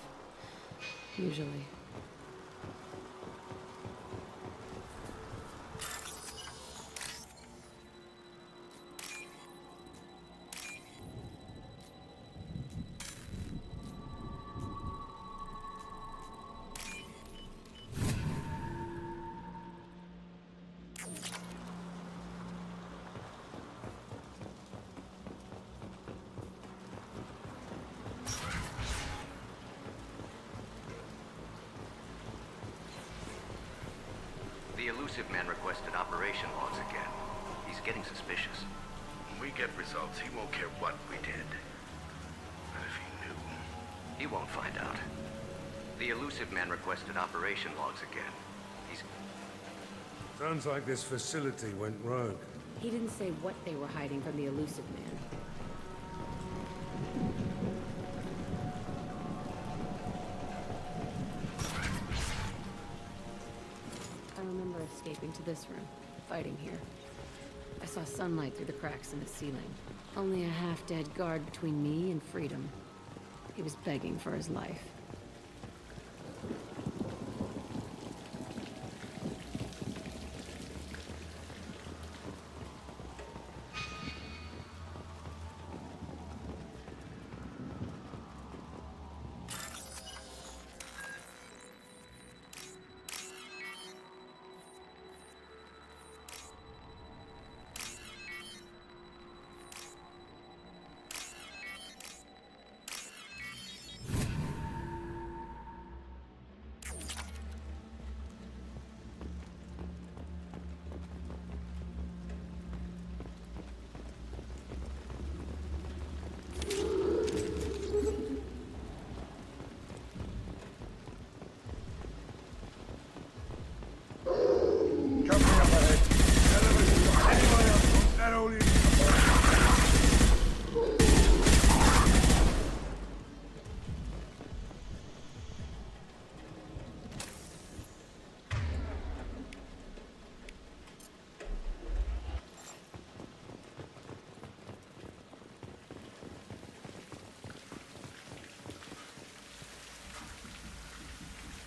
Usually. The elusive man requested operation logs again. He's getting suspicious. When we get results, he won't care what we did. But if he knew... He won't find out. The elusive man requested operation logs again. He's... Sounds like this facility went rogue. He didn't say what they were hiding from the elusive man. I remember escaping to this room, fighting here. I saw sunlight through the cracks in the ceiling. Only a half-dead guard between me and freedom. He was begging for his life.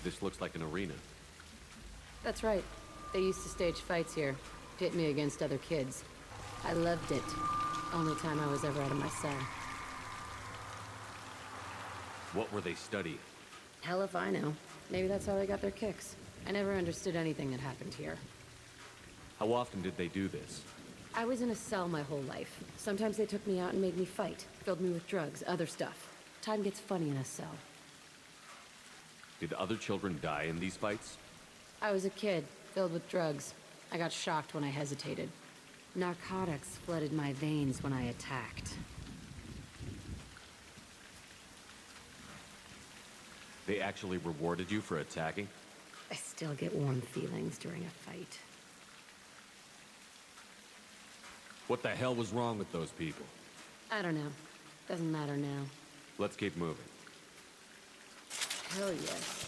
This looks like an arena. That's right. They used to stage fights here. Pit me against other kids. I loved it. Only time I was ever out of my cell. What were they studying? Hell if I know. Maybe that's how they got their kicks. I never understood anything that happened here. How often did they do this? I was in a cell my whole life. Sometimes they took me out and made me fight. Filled me with drugs, other stuff. Time gets funny in a cell. Did other children die in these fights? I was a kid, filled with drugs. I got shocked when I hesitated. Narcotics flooded my veins when I attacked. They actually rewarded you for attacking? I still get warm feelings during a fight. What the hell was wrong with those people? I don't know. Doesn't matter now. Let's keep moving. Hell yes.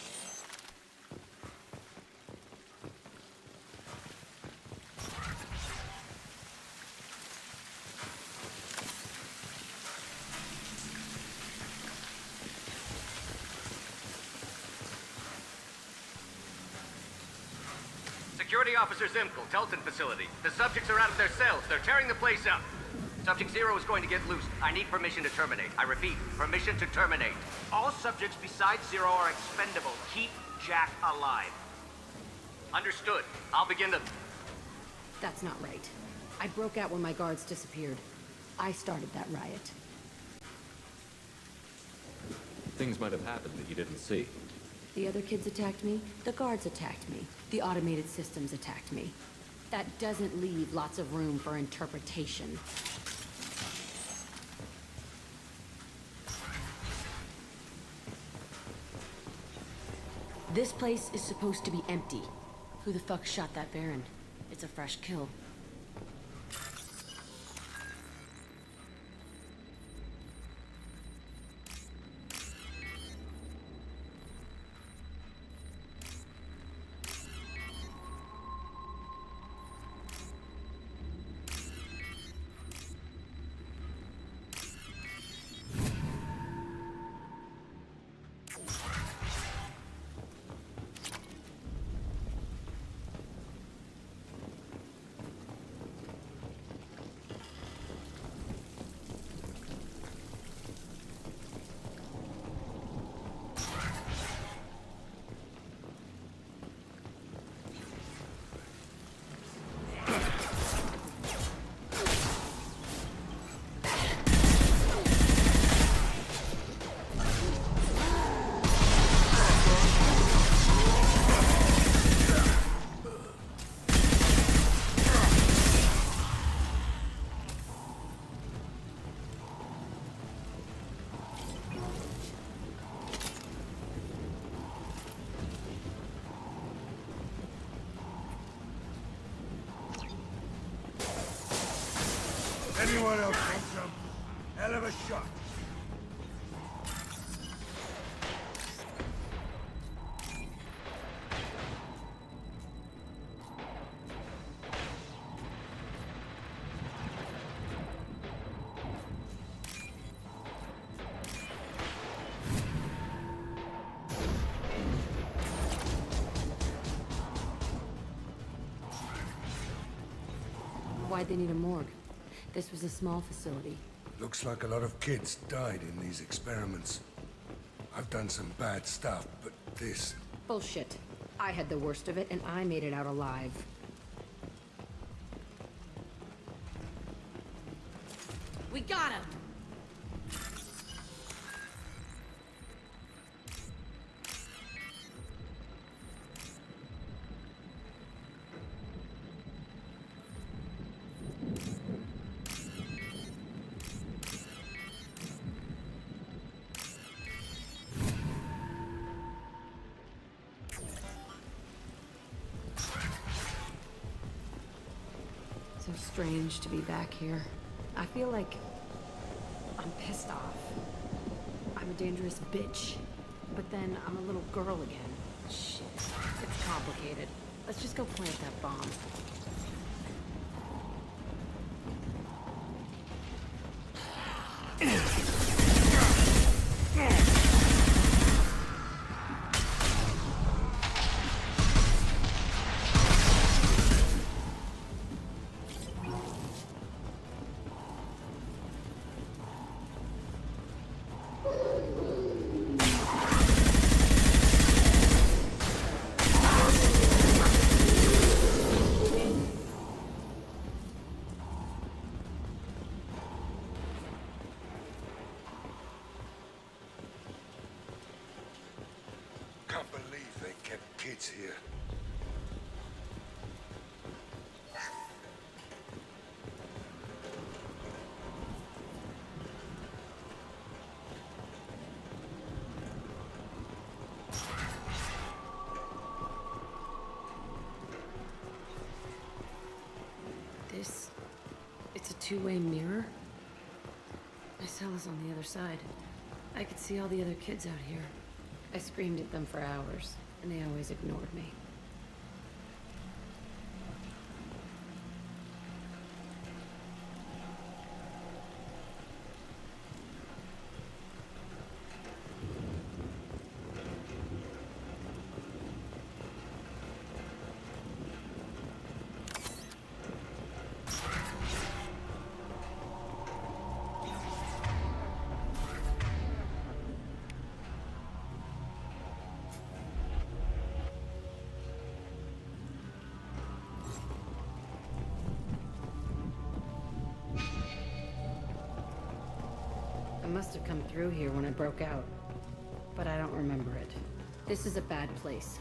Security Officer Zimkel, Telton facility. The subjects are out of their cells. They're tearing the place up. Subject Zero is going to get loose. I need permission to terminate. I repeat, permission to terminate. All subjects besides Zero are expendable. Keep Jack alive. Understood. I'll begin the... That's not right. I broke out when my guards disappeared. I started that riot. Things might have happened that you didn't see. The other kids attacked me, the guards attacked me, the automated systems attacked me. That doesn't leave lots of room for interpretation. This place is supposed to be empty. Who the fuck shot that Baron? It's a fresh kill. Anyone else think some hell of a shot? Why'd they need a morgue? This was a small facility. Looks like a lot of kids died in these experiments. I've done some bad stuff, but this... Bullshit. I had the worst of it, and I made it out alive. We got him! So strange to be back here. I feel like I'm pissed off. I'm a dangerous bitch. But then I'm a little girl again. Shit. It's complicated. Let's just go plant that bomb. Can't believe they kept kids here. It's a two-way mirror? My cell is on the other side. I could see all the other kids out here. I screamed at them for hours, and they always ignored me. must have come through here when I broke out. But I don't remember it. This is a bad place.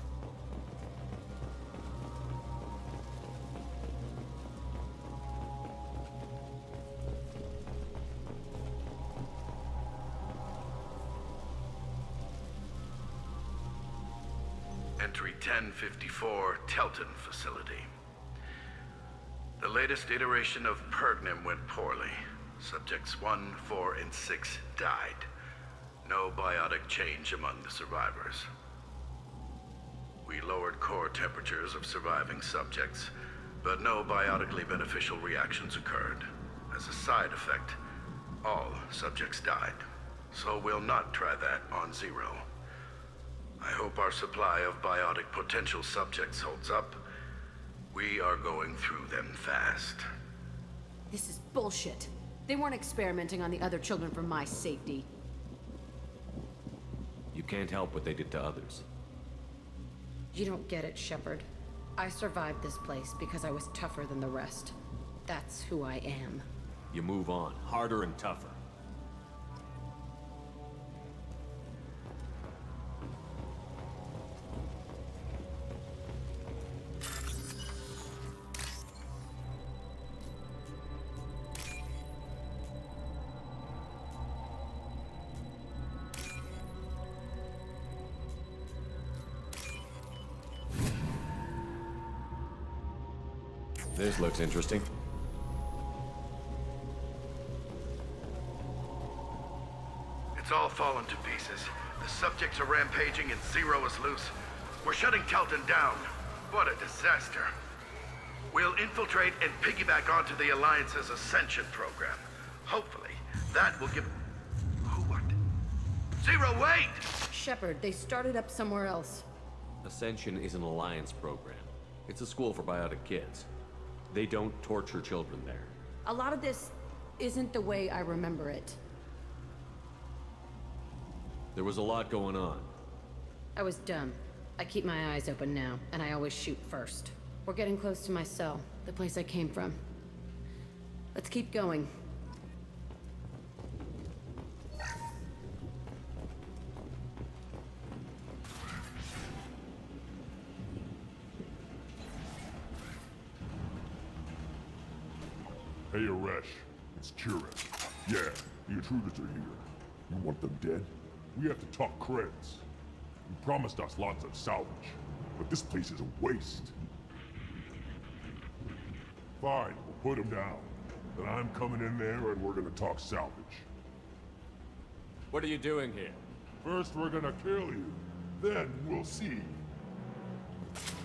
Entry 1054, Telton facility. The latest iteration of Pergnim went poorly. Subjects 1, 4, and 6 died. No biotic change among the survivors. We lowered core temperatures of surviving subjects, but no biotically beneficial reactions occurred. As a side effect, all subjects died. So we'll not try that on Zero. I hope our supply of biotic potential subjects holds up. We are going through them fast. This is bullshit. They weren't experimenting on the other children for my safety. You can't help what they did to others. You don't get it, Shepard. I survived this place because I was tougher than the rest. That's who I am. You move on, harder and tougher. This looks interesting. It's all fallen to pieces. The subjects are rampaging and Zero is loose. We're shutting Telton down. What a disaster. We'll infiltrate and piggyback onto the Alliance's Ascension program. Hopefully, that will give... What? Zero, wait! Shepard, they started up somewhere else. Ascension is an Alliance program. It's a school for biotic kids. They don't torture children there. A lot of this isn't the way I remember it. There was a lot going on. I was dumb. I keep my eyes open now, and I always shoot first. We're getting close to my cell, the place I came from. Let's keep going. Hey, Aresh. It's Kira. Yeah, the intruders are here. You want them dead? We have to talk credits. You promised us lots of salvage, but this place is a waste. Fine, we'll put them down. Then I'm coming in there and we're gonna talk salvage. What are you doing here? First we're gonna kill you, then we'll see.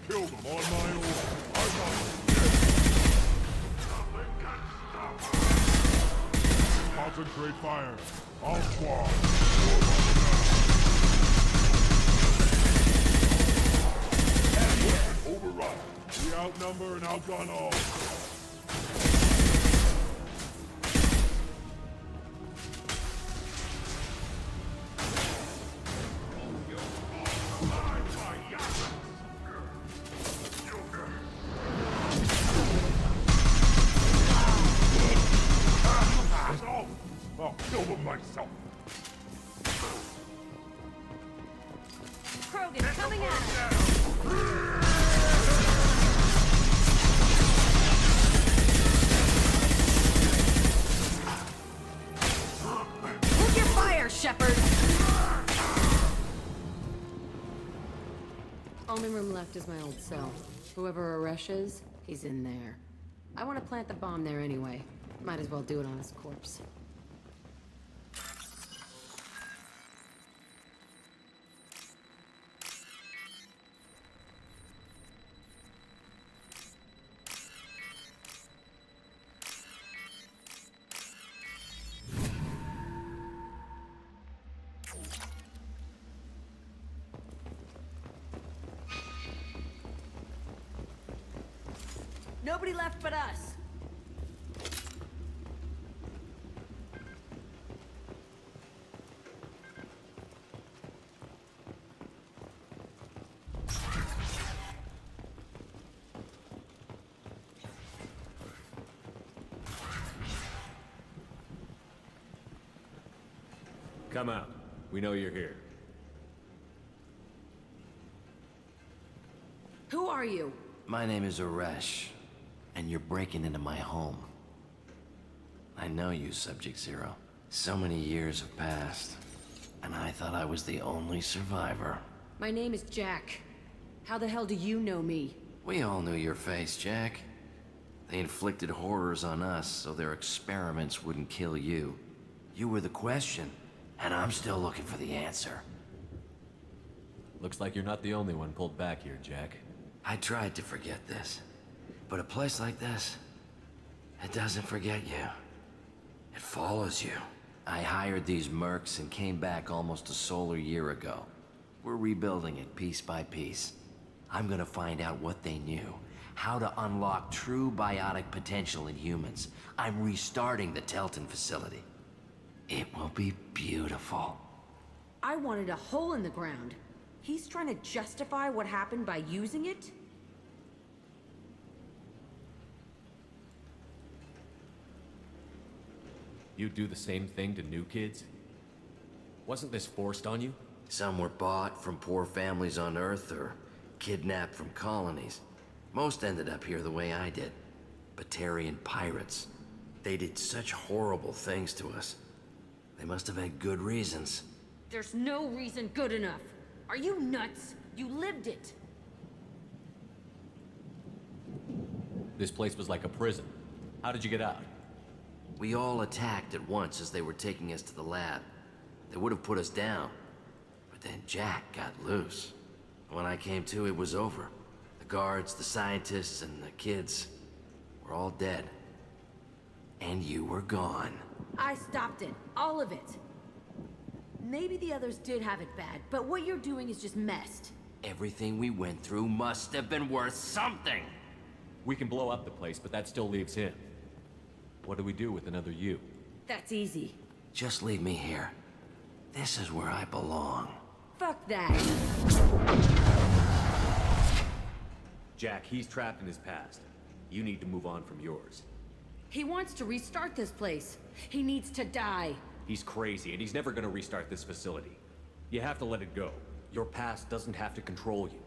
Kill them on my own. I'm not dead. Concentrate fire. All squad. Overrun. We outnumber and outgun all. I'll kill them myself. Krogan coming at us. Hold your fire, Shepard. Only room left is my old cell. Whoever Aresh is, he's in there. I want to plant the bomb there anyway. Might as well do it on his corpse. Nobody left but us. Come out. We know you're here. Who are you? My name is Aresh, and you're breaking into my home. I know you, Subject Zero. So many years have passed, and I thought I was the only survivor. My name is Jack. How the hell do you know me? We all knew your face, Jack. They inflicted horrors on us so their experiments wouldn't kill you. You were the question, and I'm still looking for the answer. Looks like you're not the only one pulled back here, Jack. I tried to forget this, but a place like this, it doesn't forget you. It follows you. I hired these mercs and came back almost a solar year ago. We're rebuilding it piece by piece. I'm gonna find out what they knew, how to unlock true biotic potential in humans. I'm restarting the Telton facility. It will be beautiful. I wanted a hole in the ground. He's trying to justify what happened by using it? You do the same thing to new kids? Wasn't this forced on you? Some were bought from poor families on Earth or kidnapped from colonies. Most ended up here the way I did. Batarian pirates. They did such horrible things to us. They must have had good reasons. There's no reason good enough. Are you nuts? You lived it. This place was like a prison. How did you get out? We all attacked at once as they were taking us to the lab. They would have put us down. But then Jack got loose. When I came to, it was over. The guards, the scientists, and the kids were all dead. And you were gone. I stopped it. All of it. Maybe the others did have it bad, but what you're doing is just messed. Everything we went through must have been worth something. We can blow up the place, but that still leaves him. What do we do with another you? That's easy. Just leave me here. This is where I belong. Fuck that. Jack, he's trapped in his past. You need to move on from yours. He wants to restart this place. He needs to die. He's crazy, and he's never gonna restart this facility. You have to let it go. Your past doesn't have to control you.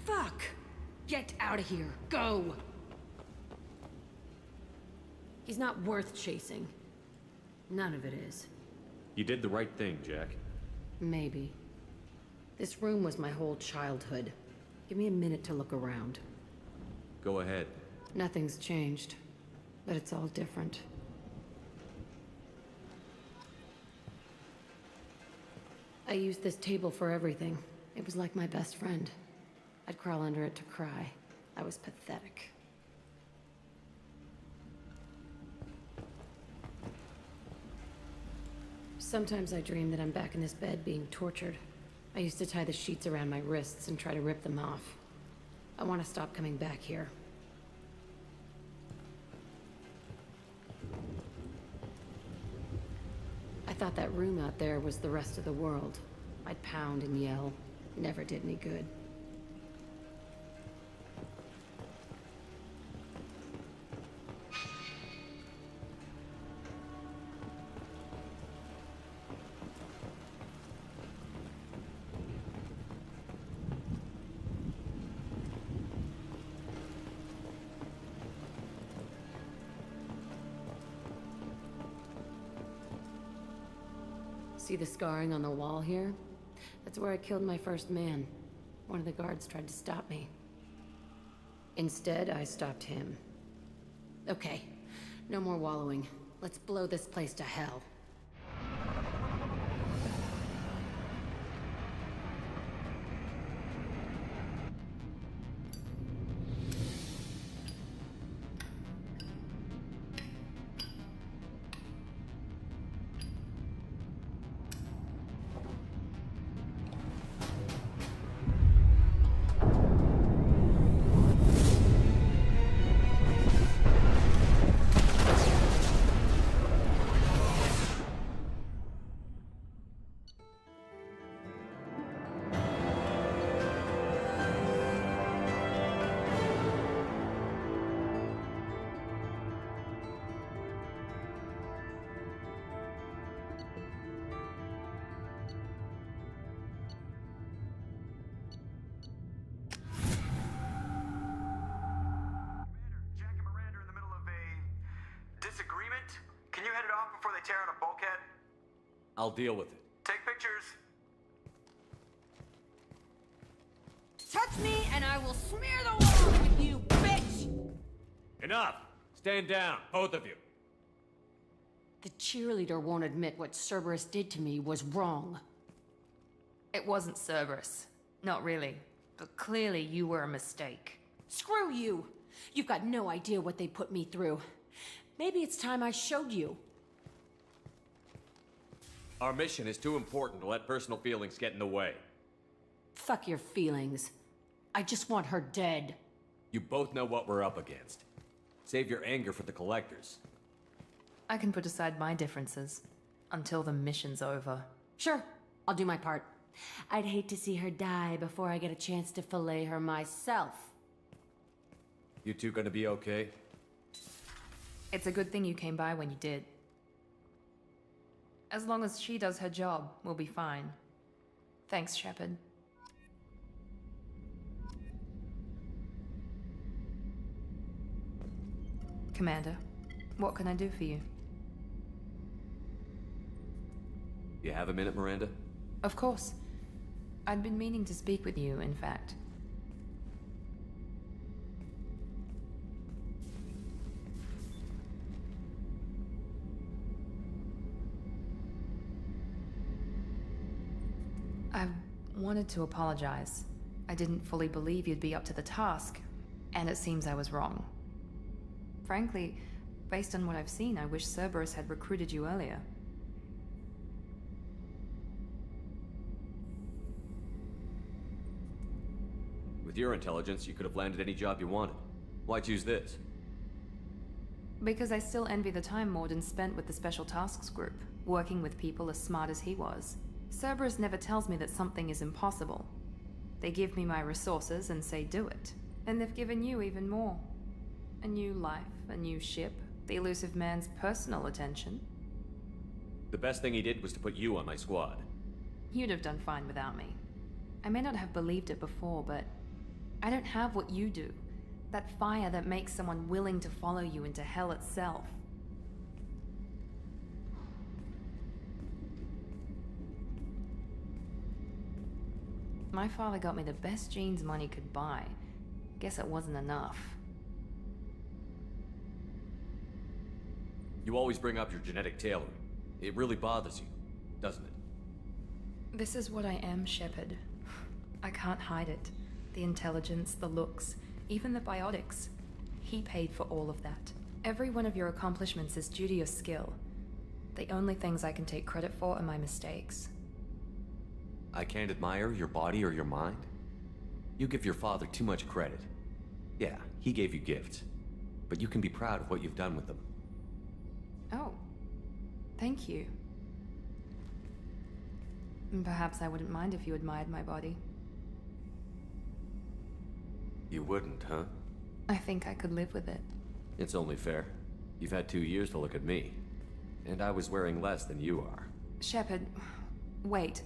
Fuck! Get out of here. Go! He's not worth chasing. None of it is. You did the right thing, Jack. Maybe. This room was my whole childhood. Give me a minute to look around. Go ahead. Nothing's changed, but it's all different. I used this table for everything. It was like my best friend. I'd crawl under it to cry. I was pathetic. Sometimes I dream that I'm back in this bed being tortured. I used to tie the sheets around my wrists and try to rip them off. I want to stop coming back here. I thought that room out there was the rest of the world. I'd pound and yell. Never did any good. See the scarring on the wall here? That's where I killed my first man. One of the guards tried to stop me. Instead, I stopped him. Okay, no more wallowing. Let's blow this place to hell. tearing a bulkhead? I'll deal with it. Take pictures. Touch me and I will smear the walls with you, bitch! Enough! Stand down, both of you. The cheerleader won't admit what Cerberus did to me was wrong. It wasn't Cerberus. Not really. But clearly you were a mistake. Screw you! You've got no idea what they put me through. Maybe it's time I showed you. Our mission is too important to let personal feelings get in the way. Fuck your feelings. I just want her dead. You both know what we're up against. Save your anger for the collectors. I can put aside my differences until the mission's over. Sure, I'll do my part. I'd hate to see her die before I get a chance to fillet her myself. You two gonna be okay? It's a good thing you came by when you did. As long as she does her job, we'll be fine. Thanks, Shepard. Commander, what can I do for you? You have a minute, Miranda? Of course. I'd been meaning to speak with you, in fact. I wanted to apologize. I didn't fully believe you'd be up to the task, and it seems I was wrong. Frankly, based on what I've seen, I wish Cerberus had recruited you earlier. With your intelligence, you could have landed any job you wanted. Why choose this? Because I still envy the time Morden spent with the Special Tasks Group, working with people as smart as he was. Cerberus never tells me that something is impossible. They give me my resources and say do it. And they've given you even more. A new life, a new ship, the elusive man's personal attention. The best thing he did was to put you on my squad. You'd have done fine without me. I may not have believed it before, but I don't have what you do. That fire that makes someone willing to follow you into hell itself. My father got me the best jeans money could buy. Guess it wasn't enough. You always bring up your genetic tailoring. It really bothers you, doesn't it? This is what I am, Shepard. I can't hide it. The intelligence, the looks, even the biotics. He paid for all of that. Every one of your accomplishments is due to your skill. The only things I can take credit for are my mistakes. I can't admire your body or your mind? You give your father too much credit. Yeah, he gave you gifts. But you can be proud of what you've done with them. Oh. Thank you. Perhaps I wouldn't mind if you admired my body. You wouldn't, huh? I think I could live with it. It's only fair. You've had 2 years to look at me. And I was wearing less than you are. Shepard, wait.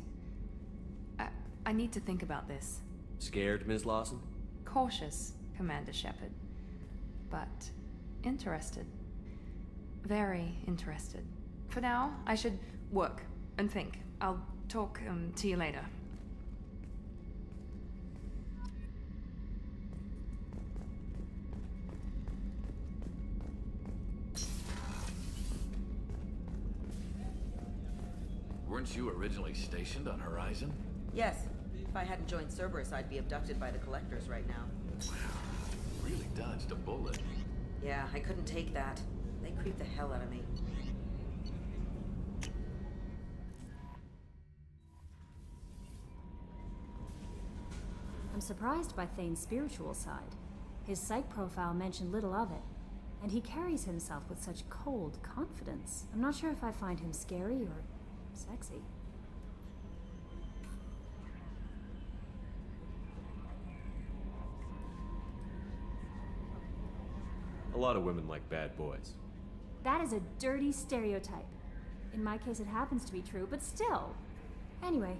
I need to think about this. Scared, Ms. Lawson? Cautious, Commander Shepard. But interested. Very interested. For now, I should work and think. I'll talk to you later. Weren't you originally stationed on Horizon? Yes. If I hadn't joined Cerberus, I'd be abducted by the Collectors right now. Wow. Really dodged a bullet. Yeah, I couldn't take that. They creeped the hell out of me. I'm surprised by Thane's spiritual side. His psych profile mentioned little of it, and he carries himself with such cold confidence. I'm not sure if I find him scary or sexy. A lot of women like bad boys. That is a dirty stereotype. In my case, it happens to be true, but still. Anyway,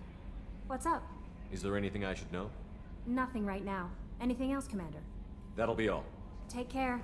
what's up? Is there anything I should know? Nothing right now. Anything else, Commander? That'll be all. Take care.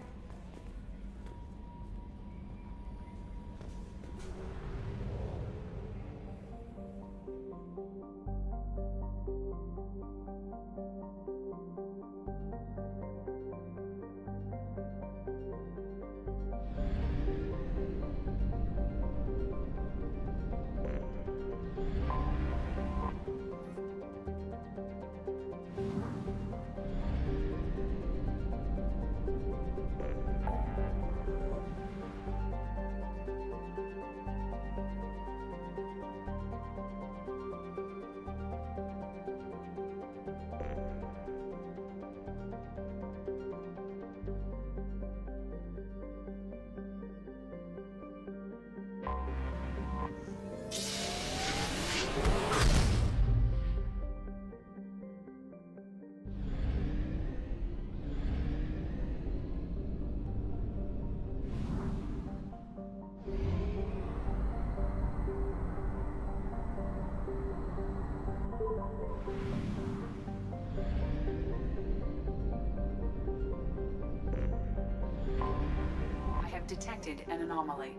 have detected an anomaly.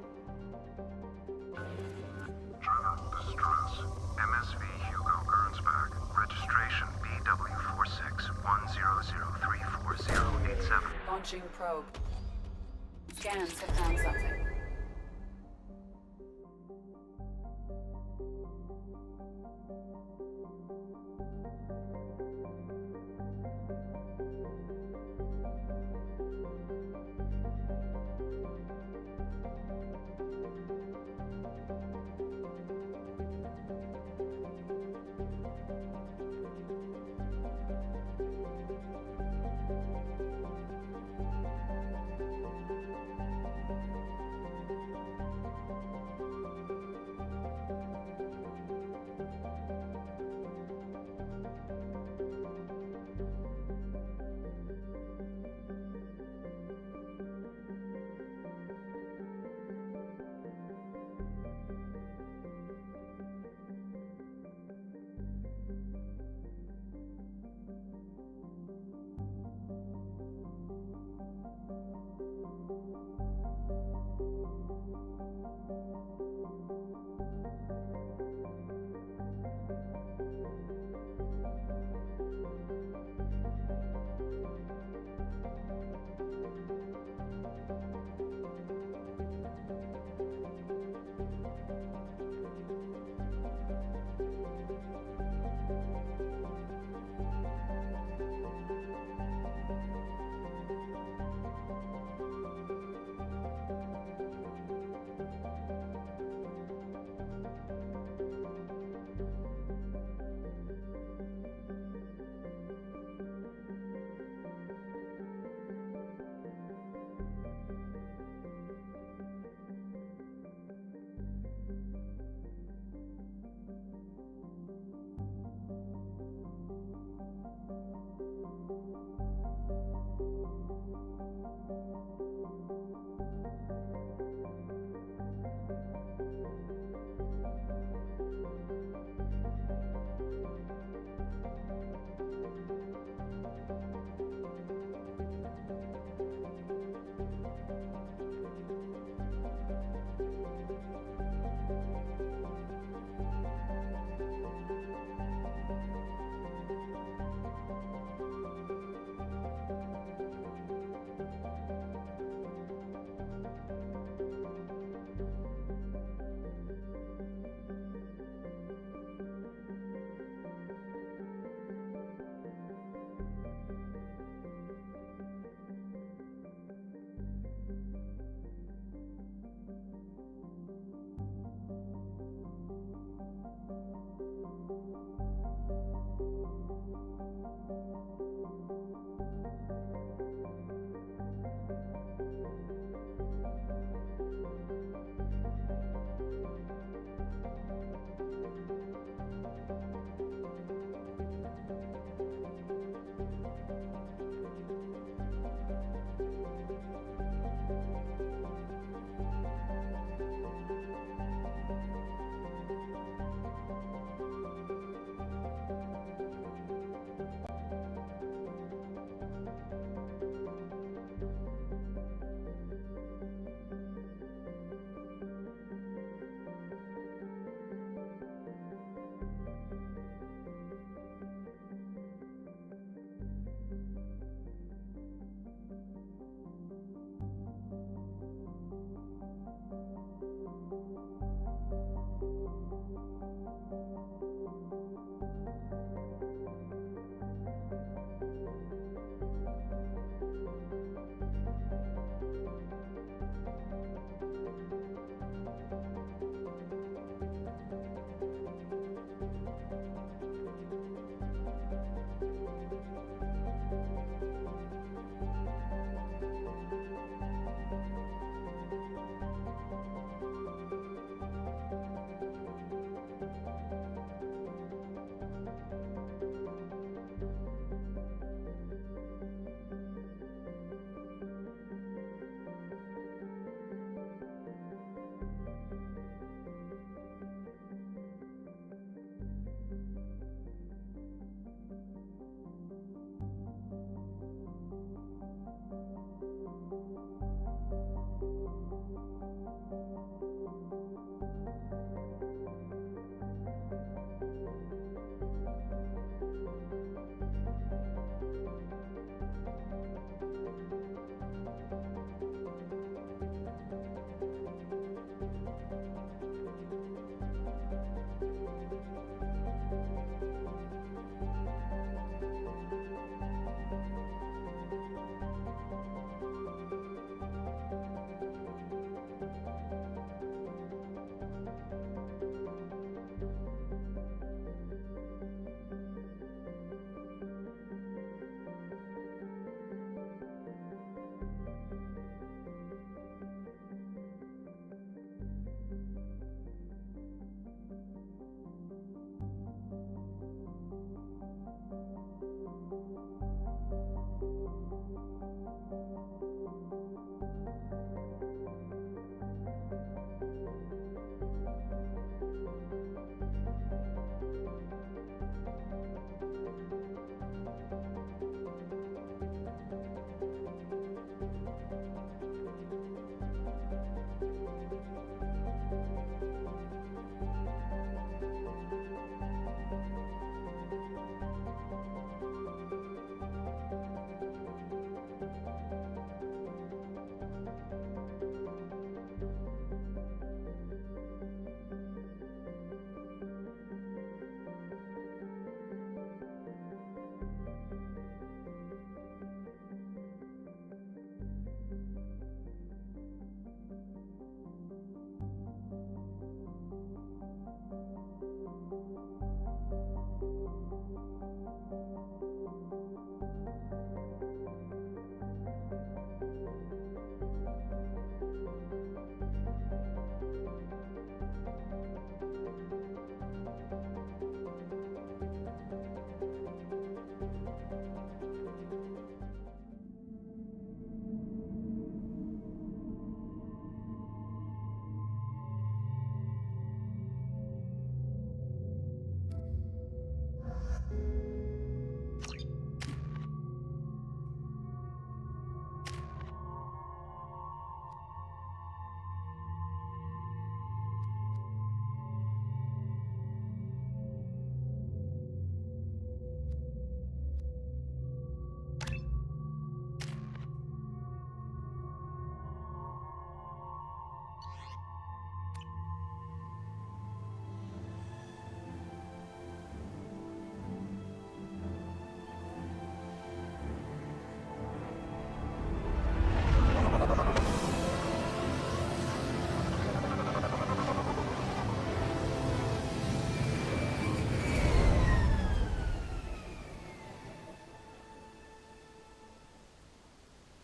This is Travis. MSV Hugo Gernsback. Registration BW4610034087. Launching probe. Scans have found something.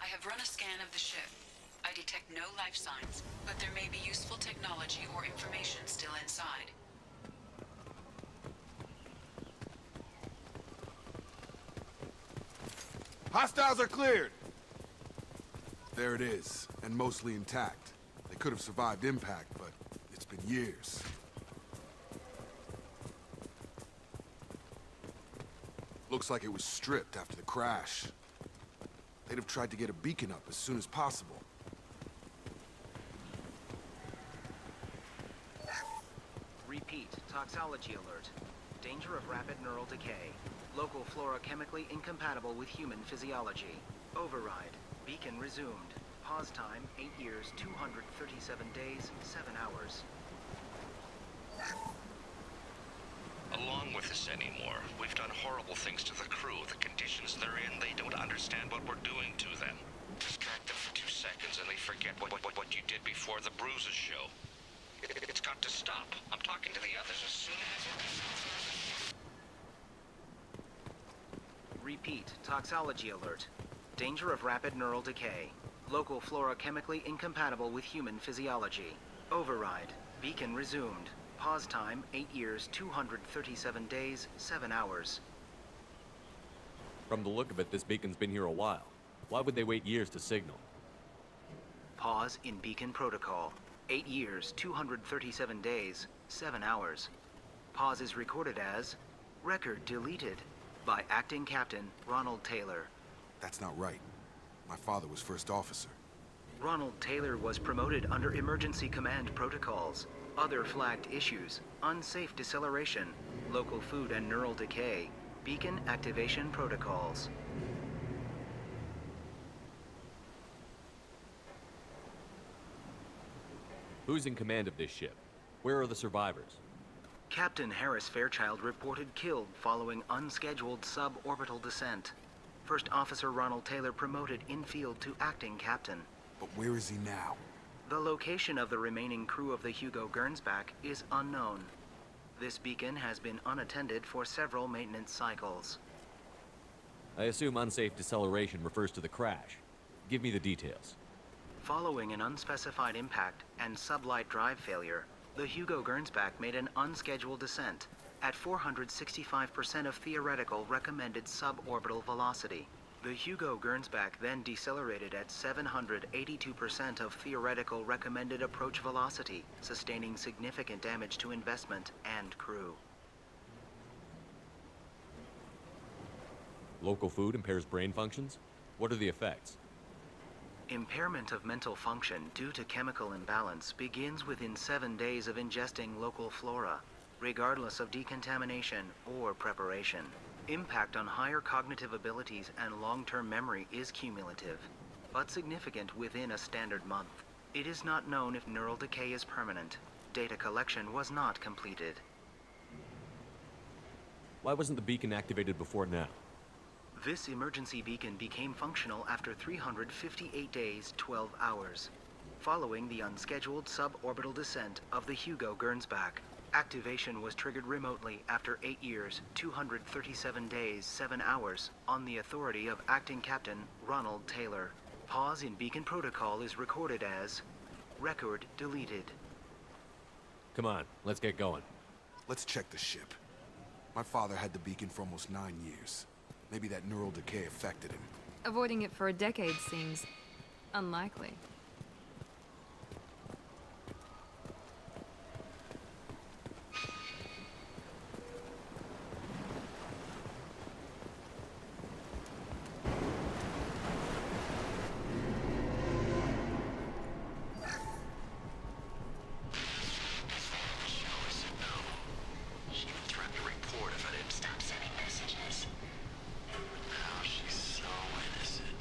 I have run a scan of the ship. I detect no life signs, but there may be useful technology or information still inside. Hostiles are cleared! There it is, and mostly intact. They could have survived impact, but it's been years. Looks like it was stripped after the crash. They'd have tried to get a beacon up as soon as possible. Repeat, toxology alert. Danger of rapid neural decay. Local flora chemically incompatible with human physiology. Override. Beacon resumed. Pause time, 8 years, 237 days, 7 hours. Along with this anymore. We've done horrible things to the crew. The conditions they're in, they don't understand what we're doing to them. Distract them for 2 seconds and they forget what you did before the bruises show. It's got to stop. I'm talking to the others as soon as... Repeat, toxology alert. Danger of rapid neural decay. Local flora chemically incompatible with human physiology. Override. Beacon resumed. Pause time, 8 years, 237 days, 7 hours. From the look of it, this beacon's been here a while. Why would they wait years to signal? Pause in beacon protocol. 8 years, 237 days, 7 hours. Pause is recorded as record deleted by Acting Captain Ronald Taylor. That's not right. My father was first officer. Ronald Taylor was promoted under emergency command protocols. Other flagged issues: unsafe deceleration, local food and neural decay, beacon activation protocols. Who's in command of this ship? Where are the survivors? Captain Harris Fairchild reported killed following unscheduled suborbital descent. First Officer Ronald Taylor promoted in-field to acting captain. But where is he now? The location of the remaining crew of the Hugo Gernsback is unknown. This beacon has been unattended for several maintenance cycles. I assume unsafe deceleration refers to the crash. Give me the details. Following an unspecified impact and sublight drive failure, the Hugo Gernsback made an unscheduled descent at 465% of theoretical recommended suborbital velocity. The Hugo Gernsback then decelerated at 782% of theoretical recommended approach velocity, sustaining significant damage to investment and crew. Local food impairs brain functions? What are the effects? Impairment of mental function due to chemical imbalance begins within 7 days of ingesting local flora, regardless of decontamination or preparation. Impact on higher cognitive abilities and long-term memory is cumulative, but significant within a standard month. It is not known if neural decay is permanent. Data collection was not completed. Why wasn't the beacon activated before now? This emergency beacon became functional after 358 days, 12 hours, following the unscheduled suborbital descent of the Hugo Gernsback. Activation was triggered remotely after 8 years, 237 days, 7 hours, on the authority of Acting Captain Ronald Taylor. pause in beacon protocol is recorded as record deleted. Come on, let's get going. Let's check the ship. My father had the beacon for almost 9 years. Maybe that neural decay affected him. Avoiding it for a decade seems unlikely. She even threatened to report if I didn't stop sending messages. But now she's so innocent.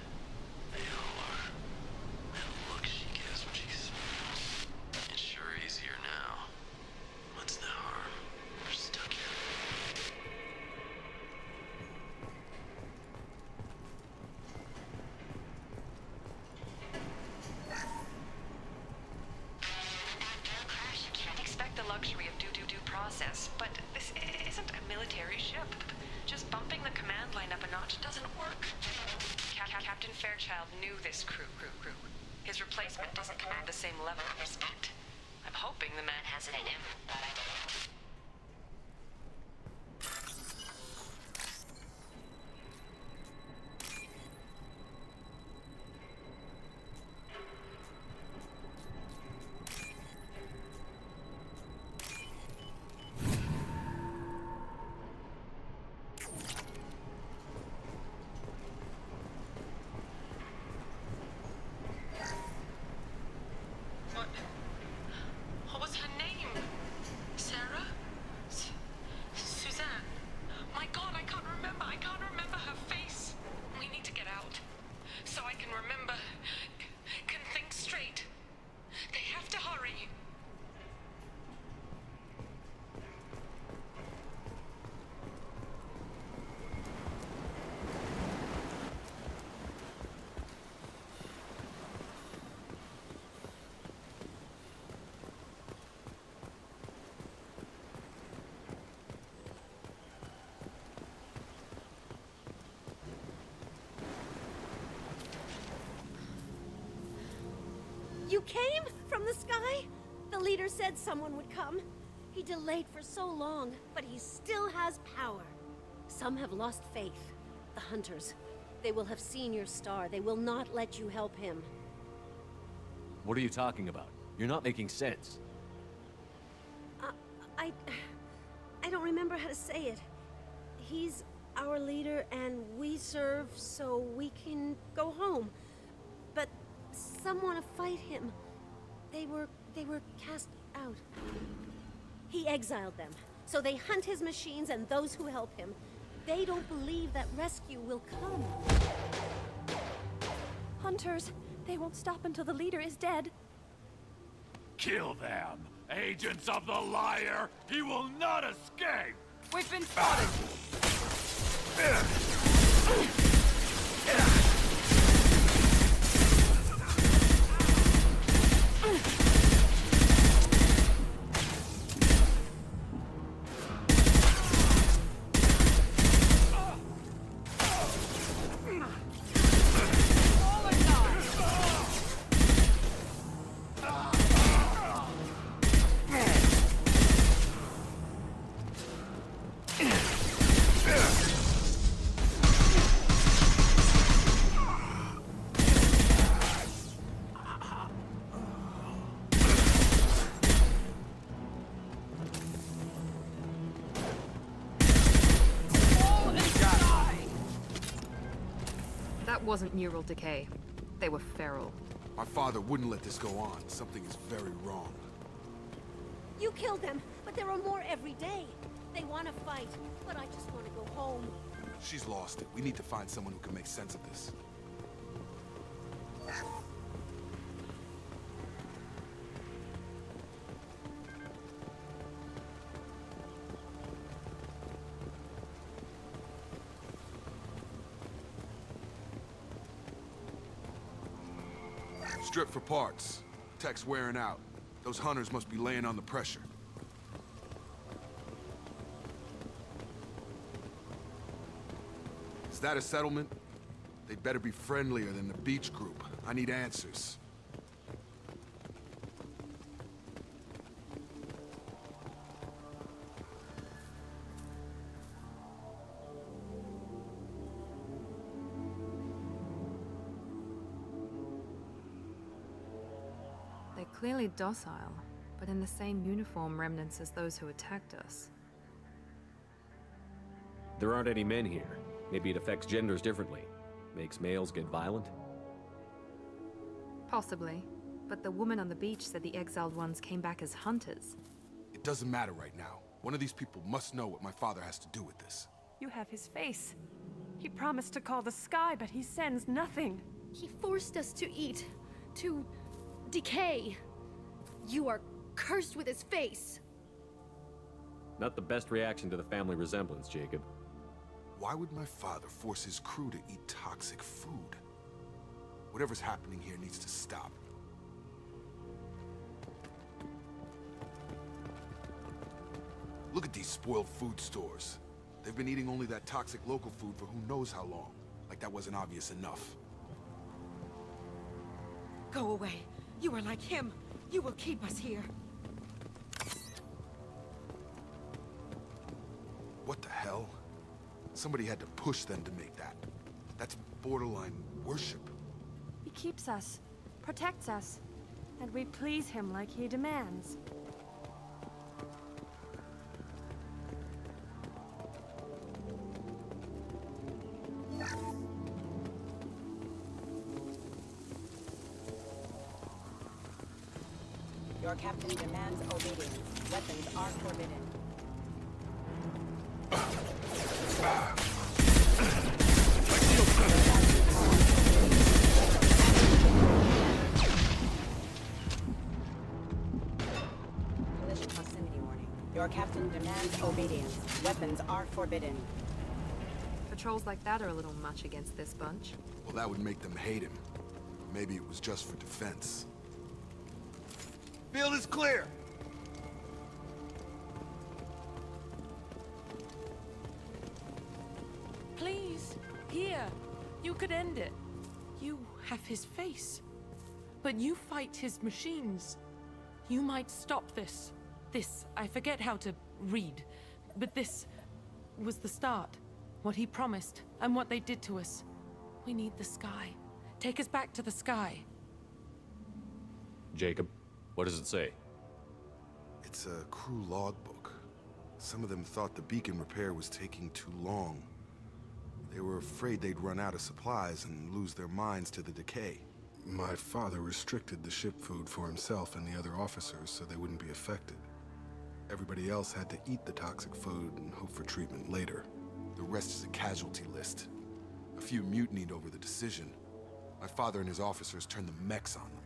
They all are. That look she gives when she smiles. It's sure easier now. What's the harm? We're stuck here. Can't expect the luxury of due process, but this isn't a military ship. Just bumping the command line up a notch doesn't work. Captain Fairchild knew this crew. His replacement doesn't command the same level of respect. I'm hoping the man has it in him, but I don't. What was her name? Sarah? Suzanne? My God, I can't remember. I can't remember her face. We need to get out. So I can remember. Can think straight. They have to hurry. You came from the sky? The leader said someone would come. He delayed for so long, but he still has power. Some have lost faith. The hunters. They will have seen your star. They will not let you help him. What are you talking about? You're not making sense. I don't remember how to say it. He's our leader and we serve so we can go home. But some want to fight him. They were cast out. He exiled them, so they hunt his machines and those who help him. They don't believe that rescue will come. Hunters, they won't stop until the leader is dead. Kill them! Agents of the liar! He will not escape! We've been spotted! That wasn't neural decay. They were feral. My father wouldn't let this go on. Something is very wrong. You killed them, but there are more every day. They want to fight, but I just want to go home. She's lost it. We need to find someone who can make sense of this. Strip for parts. Tech's wearing out. Those hunters must be laying on the pressure. Is that a settlement? They'd better be friendlier than the beach group. I need answers. They're clearly docile, but in the same uniform remnants as those who attacked us. There aren't any men here. Maybe it affects genders differently. Makes males get violent? Possibly. But the woman on the beach said the exiled ones came back as hunters. It doesn't matter right now. One of these people must know what my father has to do with this. You have his face. He promised to call the sky, but he sends nothing. He forced us to eat, to decay. You are cursed with his face. Not the best reaction to the family resemblance, Jacob. Why would my father force his crew to eat toxic food? Whatever's happening here needs to stop. Look at these spoiled food stores. They've been eating only that toxic local food for who knows how long. Like that wasn't obvious enough. Go away. You are like him. You will keep us here. What the hell? Somebody had to push them to make that. That's borderline worship. He keeps us, protects us, and we please him like he demands. Your captain demands obedience. Weapons are forbidden. Collision proximity warning. Your captain demands obedience. Weapons are forbidden. Patrols like that are a little much against this bunch. Well, that would make them hate him. Maybe it was just for defense. Field is clear! Please, here. You could end it. You have his face. But you fight his machines. You might stop this. This, I forget how to read. But this was the start. What he promised, and what they did to us. We need the sky. Take us back to the sky. Jacob, what does it say? It's a crew logbook. Some of them thought the beacon repair was taking too long. They were afraid they'd run out of supplies and lose their minds to the decay. My father restricted the ship food for himself and the other officers so they wouldn't be affected. Everybody else had to eat the toxic food and hope for treatment later. The rest is a casualty list. A few mutinied over the decision. My father and his officers turned the mechs on them.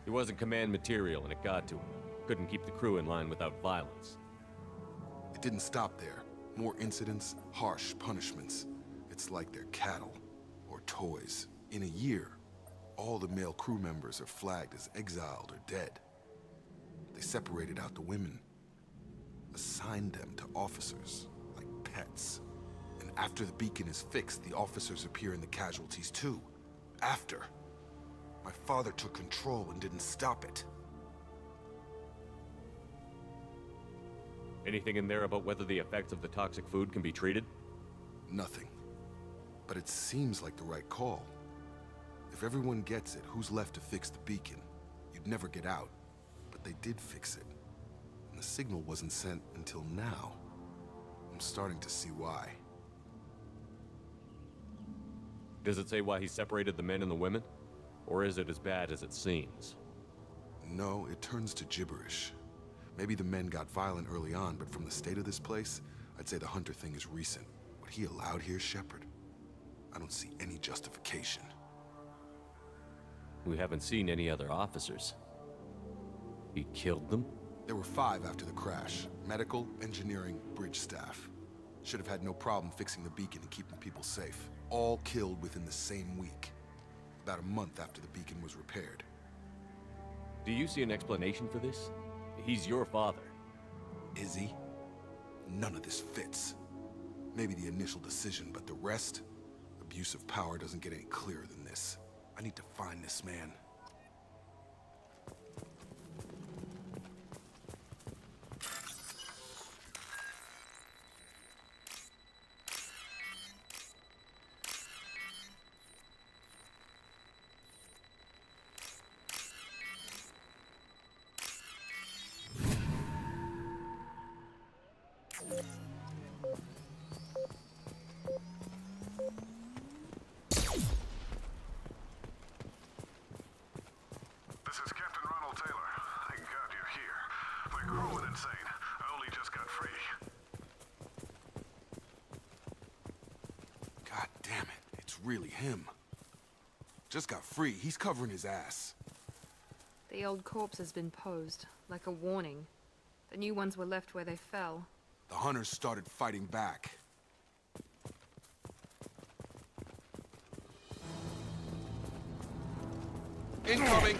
He wasn't command material and it got to him. Couldn't keep the crew in line without violence. It didn't stop there. More incidents, harsh punishments. It's like they're cattle, or toys. In a year, all the male crew members are flagged as exiled or dead. They separated out the women, assigned them to officers, like pets. And after the beacon is fixed, the officers appear in the casualties too. After. My father took control and didn't stop it. Anything in there about whether the effects of the toxic food can be treated? Nothing. But it seems like the right call. If everyone gets it, who's left to fix the beacon? You'd never get out. But they did fix it. And the signal wasn't sent until now. I'm starting to see why. Does it say why he separated the men and the women? Or is it as bad as it seems? No, it turns to gibberish. Maybe the men got violent early on, but from the state of this place, I'd say the Hunter thing is recent. What he allowed here, Shepard, I don't see any justification. We haven't seen any other officers. He killed them? There were 5 after the crash. Medical, engineering, bridge staff. Should have had no problem fixing the beacon and keeping people safe. All killed within the same week. About a month after the beacon was repaired. Do you see an explanation for this? He's your father. Is he? None of this fits. Maybe the initial decision, but the rest? Abuse of power doesn't get any clearer than this. I need to find this man. This is Captain Ronald Taylor. Thank God you're here. My crew went insane. I only just got free. God damn it, it's really him. Just got free. He's covering his ass. The old corpse has been posed, like a warning. The new ones were left where they fell. The hunters started fighting back. Incoming!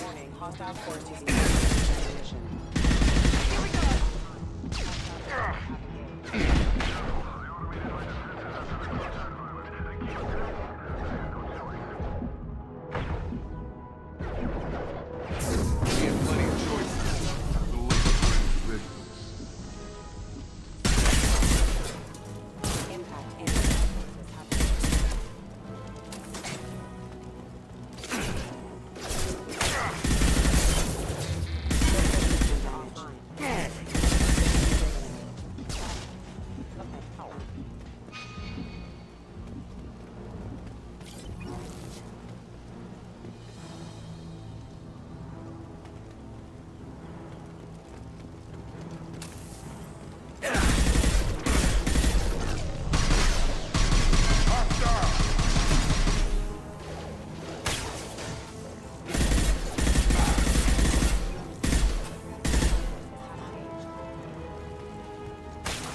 Warning, hostile force using ammunition. Here we go! We have plenty of choices. The list of provisions. Impact and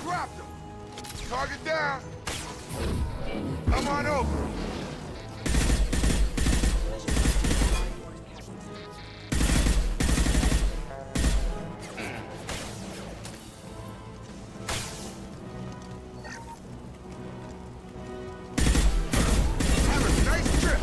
Dropped him! Target down! Come on over! Have a nice trip!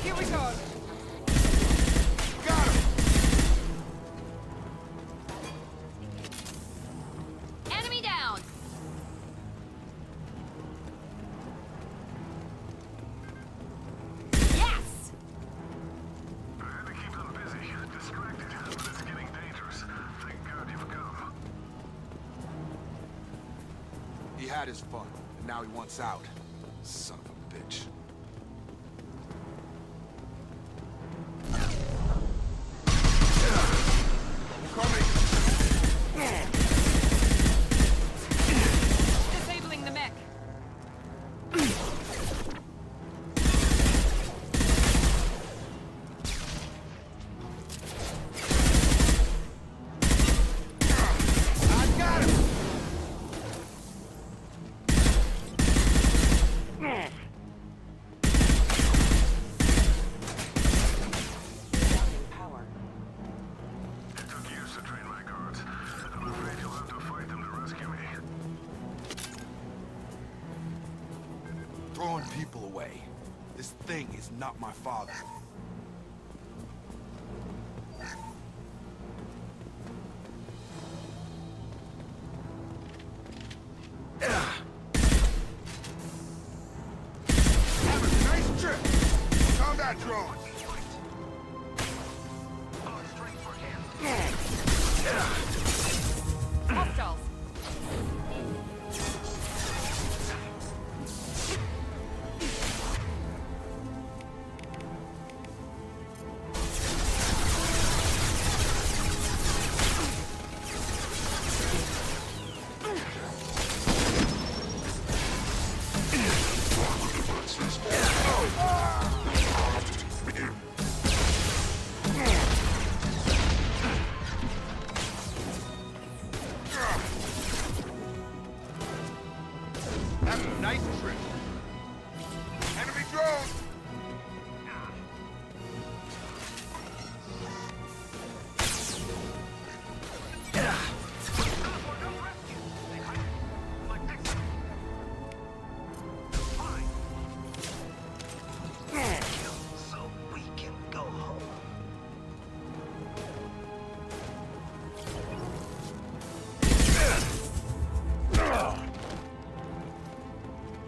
here we go! Got him! Enemy down! Yes! I had to keep them busy, distracted, but it's getting dangerous. Thank God you've come. He had his fun, and now he wants out. Son of a bitch. Disabling the mech. I got him! Power. It took years to train my guards. I'm afraid you'll have to fight them to rescue me. Throwing people away. This thing is not my father. Have a nice trip! Combat drone! Hostiles. Have a nice trip. Enemy drone! So we can go home.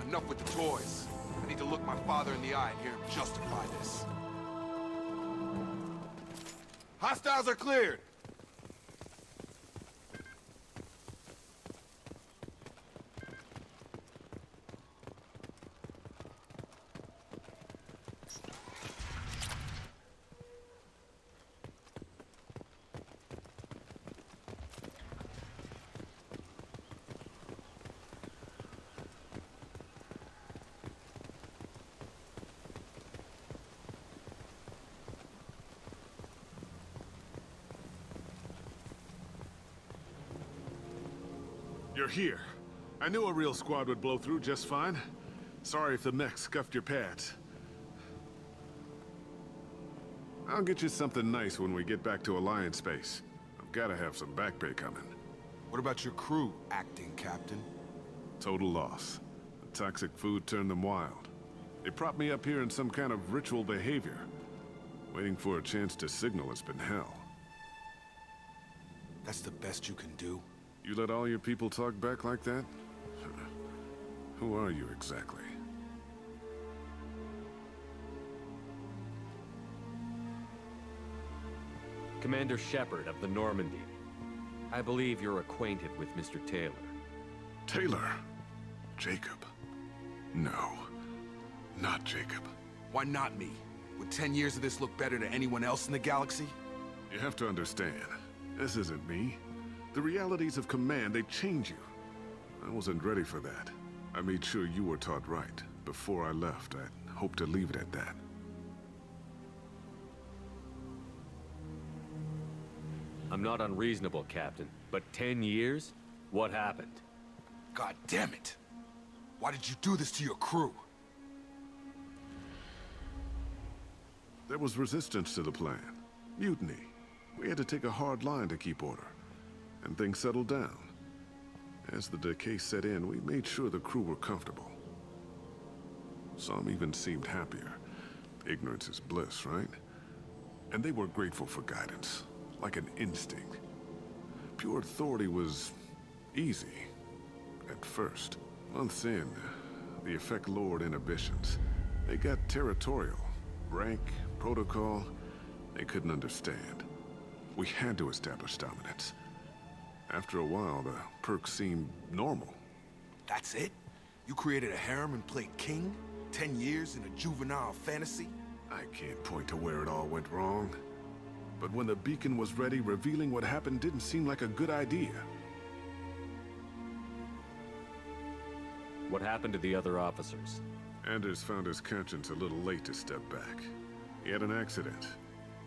Enough with the toys. I need to look my father in the eye and hear him justify this. Hostiles are cleared! You're here. I knew a real squad would blow through just fine. Sorry if the mech scuffed your pads. I'll get you something nice when we get back to Alliance base. I've gotta have some back pay coming. What about your crew, acting captain? Total loss. The toxic food turned them wild. They propped me up here in some kind of ritual behavior. Waiting for a chance to signal has been hell. That's the best you can do? You let all your people talk back like that? Who are you exactly? Commander Shepard of the Normandy. I believe you're acquainted with Mr. Taylor. Taylor? Jacob? No. Not Jacob. Why not me? Would 10 years of this look better to anyone else in the galaxy? You have to understand, this isn't me. The realities of command, they change you. I wasn't ready for that. I made sure you were taught right. Before I left, I hoped to leave it at that. I'm not unreasonable, Captain, but 10 years? What happened? God damn it! Why did you do this to your crew? There was resistance to the plan. Mutiny. We had to take a hard line to keep order. And things settled down. As the decay set in, we made sure the crew were comfortable. Some even seemed happier. Ignorance is bliss, right? And they were grateful for guidance, like an instinct. Pure authority was easy, at first. Months in, the effect lowered inhibitions. They got territorial. Rank, protocol, they couldn't understand. We had to establish dominance. After a while, the perks seemed normal. That's it? You created a harem and played king? 10 years in a juvenile fantasy? I can't point to where it all went wrong. But when the beacon was ready, revealing what happened didn't seem like a good idea. What happened to the other officers? Anders found his conscience a little late to step back. He had an accident.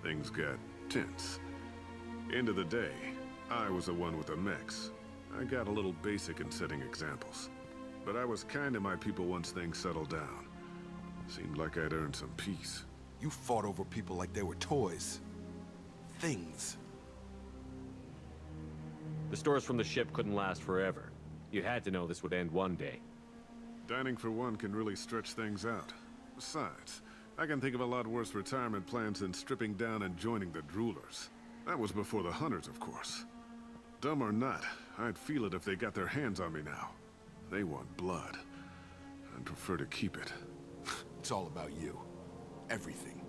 Things got tense. End of the day, I was the one with the mechs. I got a little basic in setting examples. But I was kind to my people once things settled down. Seemed like I'd earned some peace. You fought over people like they were toys. Things. The stores from the ship couldn't last forever. You had to know this would end one day. Dining for one can really stretch things out. Besides, I can think of a lot worse retirement plans than stripping down and joining the Droolers. That was before the Hunters, of course. Dumb or not, I'd feel it if they got their hands on me now. They want blood. I'd prefer to keep it. It's all about you. Everything.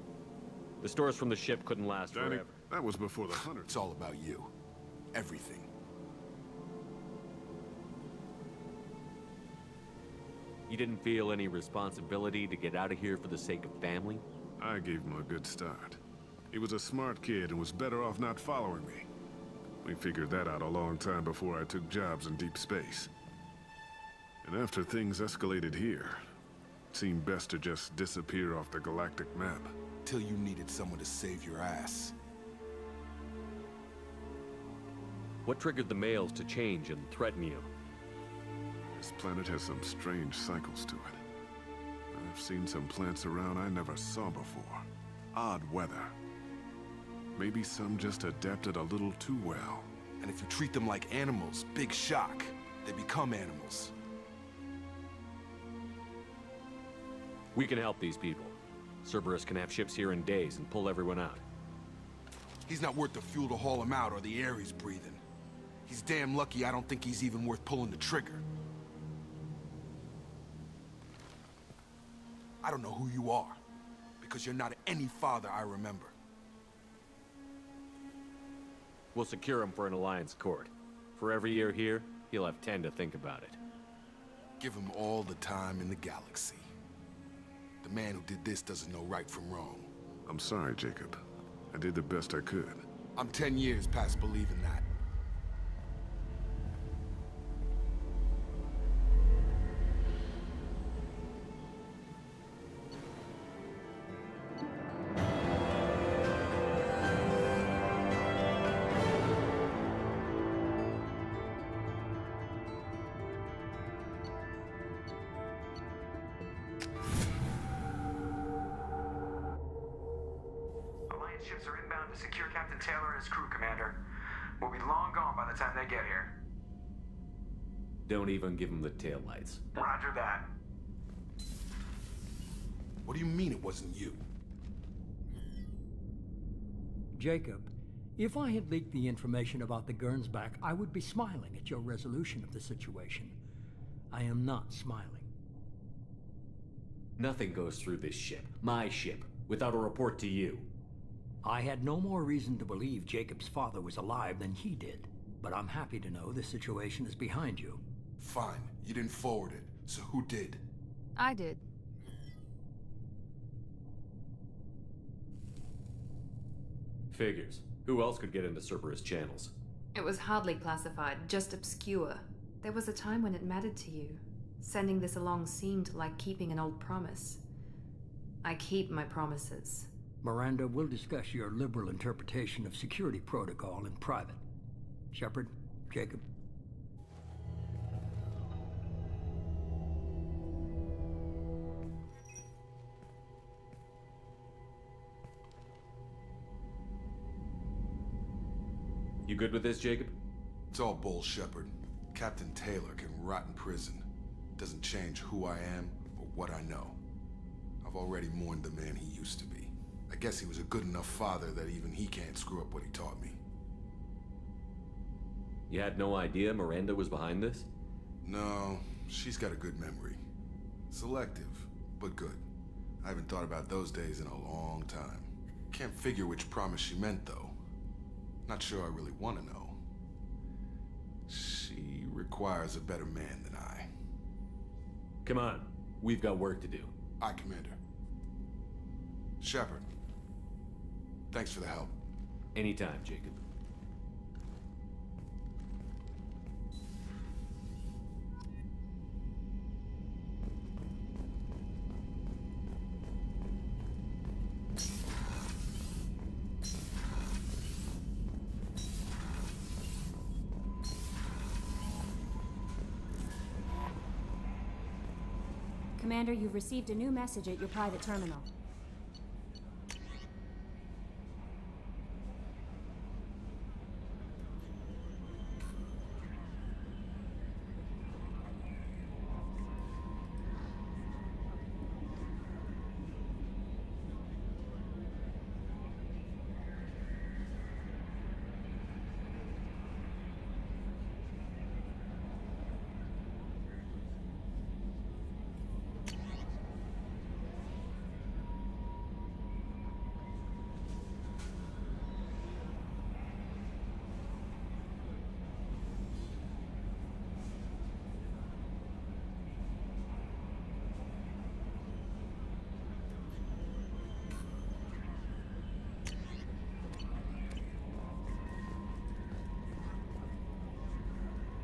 The stores from the ship couldn't last forever. That was before the Hunters. It's all about you. Everything. You didn't feel any responsibility to get out of here for the sake of family? I gave him a good start. He was a smart kid and was better off not following me. We figured that out a long time before I took jobs in deep space. And after things escalated here, it seemed best to just disappear off the galactic map. Till you needed someone to save your ass. What triggered the males to change and threaten you? This planet has some strange cycles to it. I've seen some plants around I never saw before. Odd weather. Maybe some just adapted a little too well. And if you treat them like animals, big shock. They become animals. We can help these people. Cerberus can have ships here in days and pull everyone out. He's not worth the fuel to haul him out or the air he's breathing. He's damn lucky I don't think he's even worth pulling the trigger. I don't know who you are, because you're not any father I remember. We'll secure him for an Alliance court. For every year here, he'll have 10 to think about it. Give him all the time in the galaxy. The man who did this doesn't know right from wrong. I'm sorry, Jacob. I did the best I could. I'm 10 years past believing that. Alliance ships are inbound to secure Captain Taylor and his crew, Commander. We'll be long gone by the time they get here. Don't even give him the taillights. Roger that. What do you mean it wasn't you? Jacob, if I had leaked the information about the Gernsback, I would be smiling at your resolution of the situation. I am not smiling. Nothing goes through this ship, my ship, without a report to you. I had no more reason to believe Jacob's father was alive than he did, but I'm happy to know the situation is behind you. Fine, you didn't forward it, so who did? I did. Figures. Who else could get into Cerberus channels? It was hardly classified, just obscure. There was a time when it mattered to you. Sending this along seemed like keeping an old promise. I keep my promises. Miranda, we'll discuss your liberal interpretation of security protocol in private. Shepard, Jacob. You good with this, Jacob? It's all bull, Shepard. Captain Taylor can rot in prison. Doesn't change who I am or what I know. I've already mourned the man he used to be. I guess he was a good enough father that even he can't screw up what he taught me. You had no idea Miranda was behind this? No, she's got a good memory. Selective, but good. I haven't thought about those days in a long time. Can't figure which promise she meant, though. Not sure I really want to know. She requires a better man than I. Come on, we've got work to do. Aye, Commander. Shepard, thanks for the help. Anytime, Jacob. Commander, you've received a new message at your private terminal.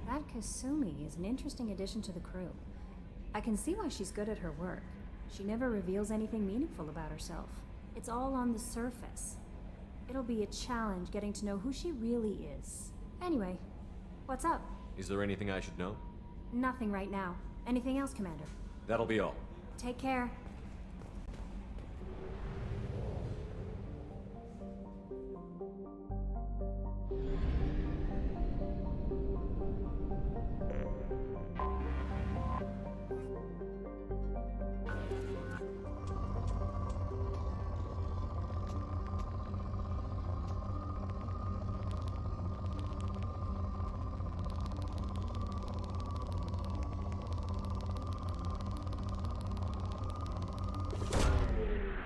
That Kasumi is an interesting addition to the crew. I can see why she's good at her work. She never reveals anything meaningful about herself. It's all on the surface. It'll be a challenge getting to know who she really is. Anyway, what's up? Is there anything I should know? Nothing right now. Anything else, Commander? That'll be all. Take care.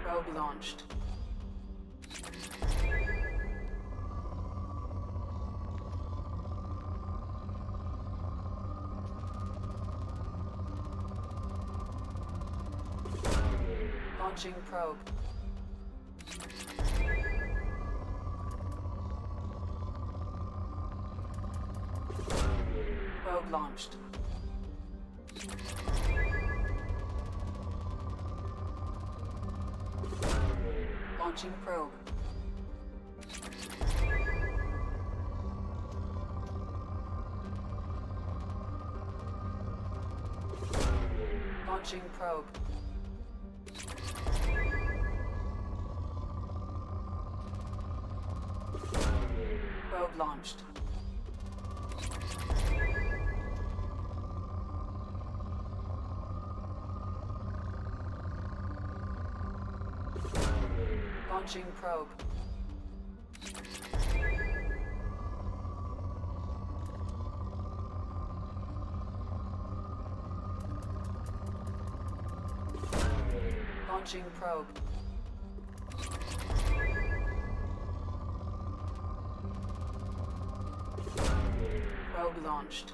Probe launched. Launching probe. Probe launched. Launching probe. Launching probe. Probe launched. Launching probe. Launching probe. Probe launched.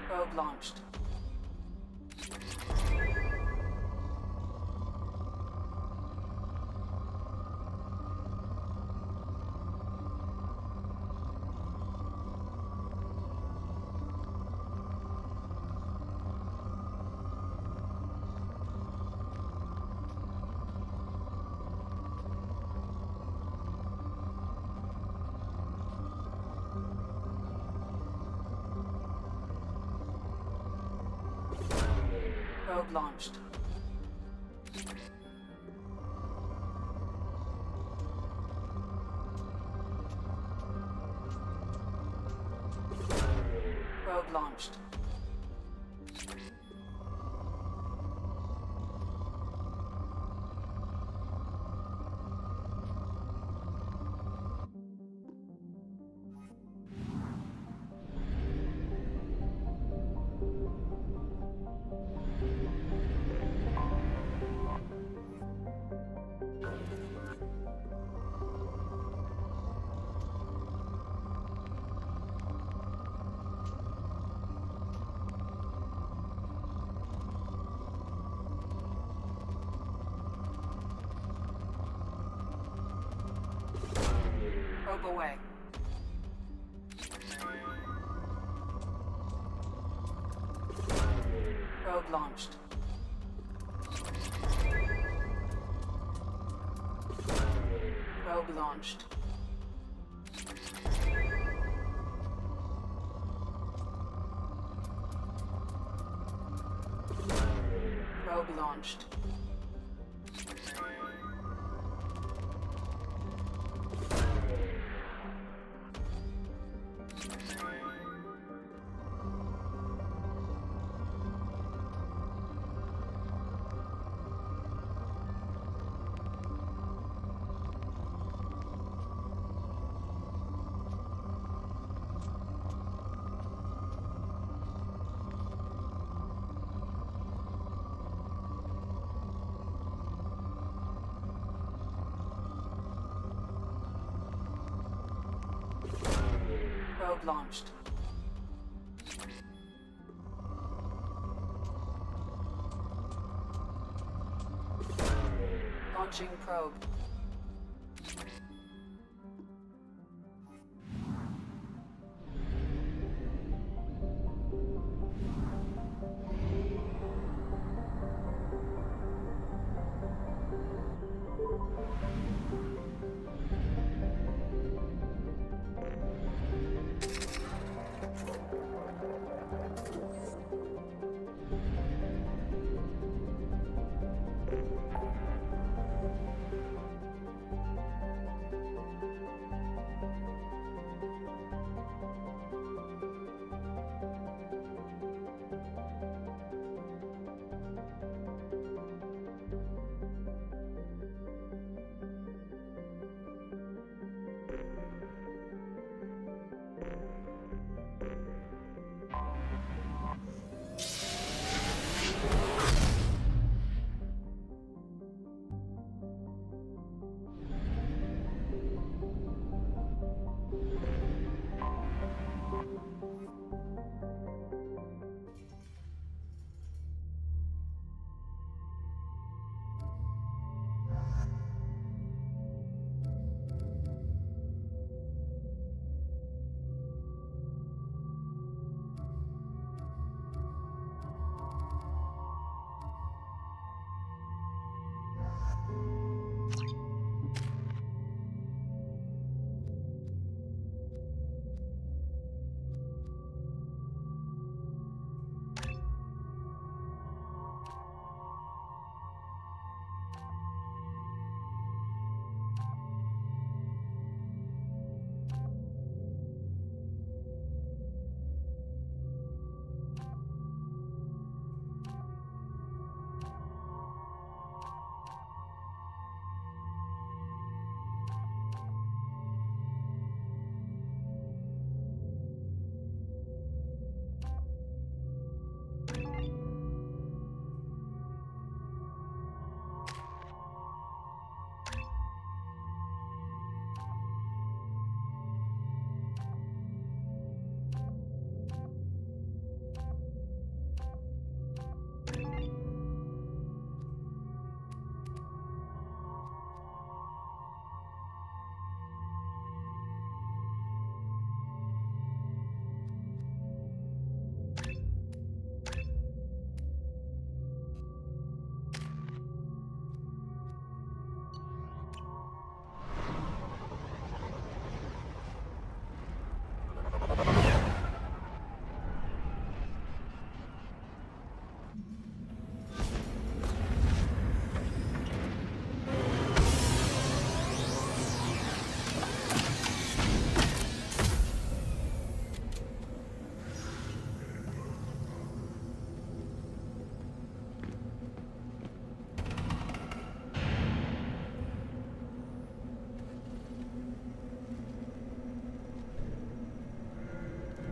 Probe launched. Probe launched. Probe launched. Probe away. Probe launched. Probe launched. Probe launched. Probe launched. Launching probe.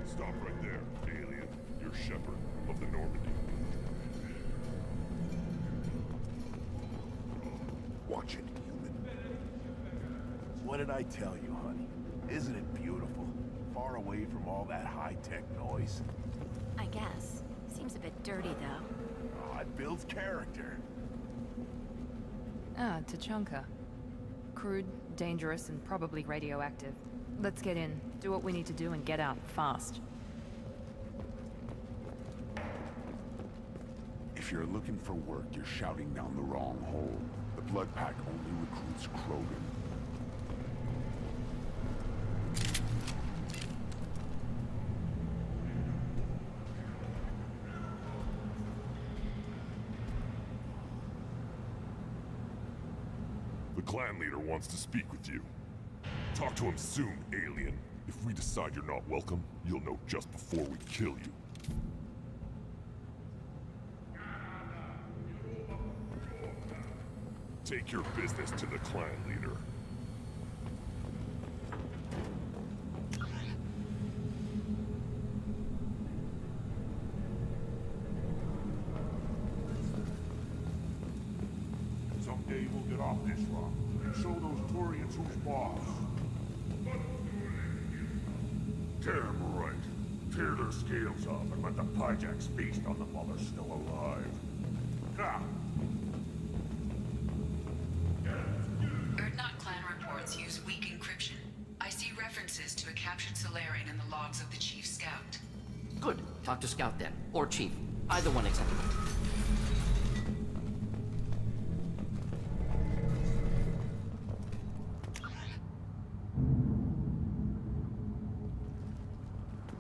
Stop right there, alien. You're Shepherd of the Normandy. Watch it, human. What did I tell you, honey? Isn't it beautiful? Far away from all that high-tech noise. I guess. Seems a bit dirty, though. Oh, it builds character. Ah, Tachanka. Crude, dangerous, and probably radioactive. Let's get in, do what we need to do, and get out fast. If you're looking for work, you're shouting down the wrong hole. The Blood Pack only recruits Krogan. The clan leader wants to speak with you. Talk to him soon, alien. If we decide you're not welcome, you'll know just before we kill you. Take your business to the clan leader. Someday we'll get off this rock and show those Turians who's boss. Damn right. Tear their scales off and let the Pyjaks feast on them while they're still alive. Ha! Talk to Scout then, or Chief. Either one acceptable.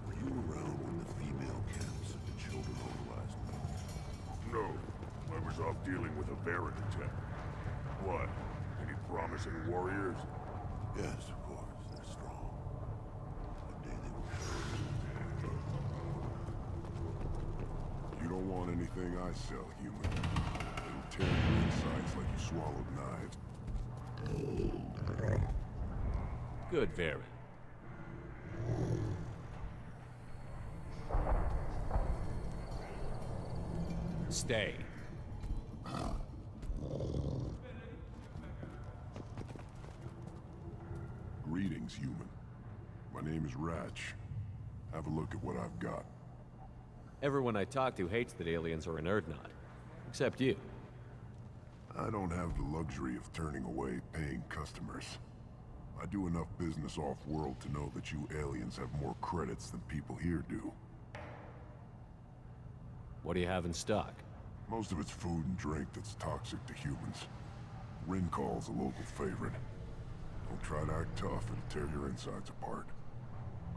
Were you around when the female camps and the children organized? No. I was off dealing with a Varric attack. What? Any promising warriors? Yes, of course. They're strong. One day they will show you. You don't want anything I sell, human. It'll tear your insides like you swallowed knives. Good, Varric. Stay. Greetings, human. My name is Ratch. Have a look at what I've got. Everyone I talk to hates that aliens are an Erdnot. Except you. I don't have the luxury of turning away paying customers. I do enough business off-world to know that you aliens have more credits than people here do. What do you have in stock? Most of it's food and drink that's toxic to humans. Rincall's a local favorite. Don't try to act tough, it'll tear your insides apart.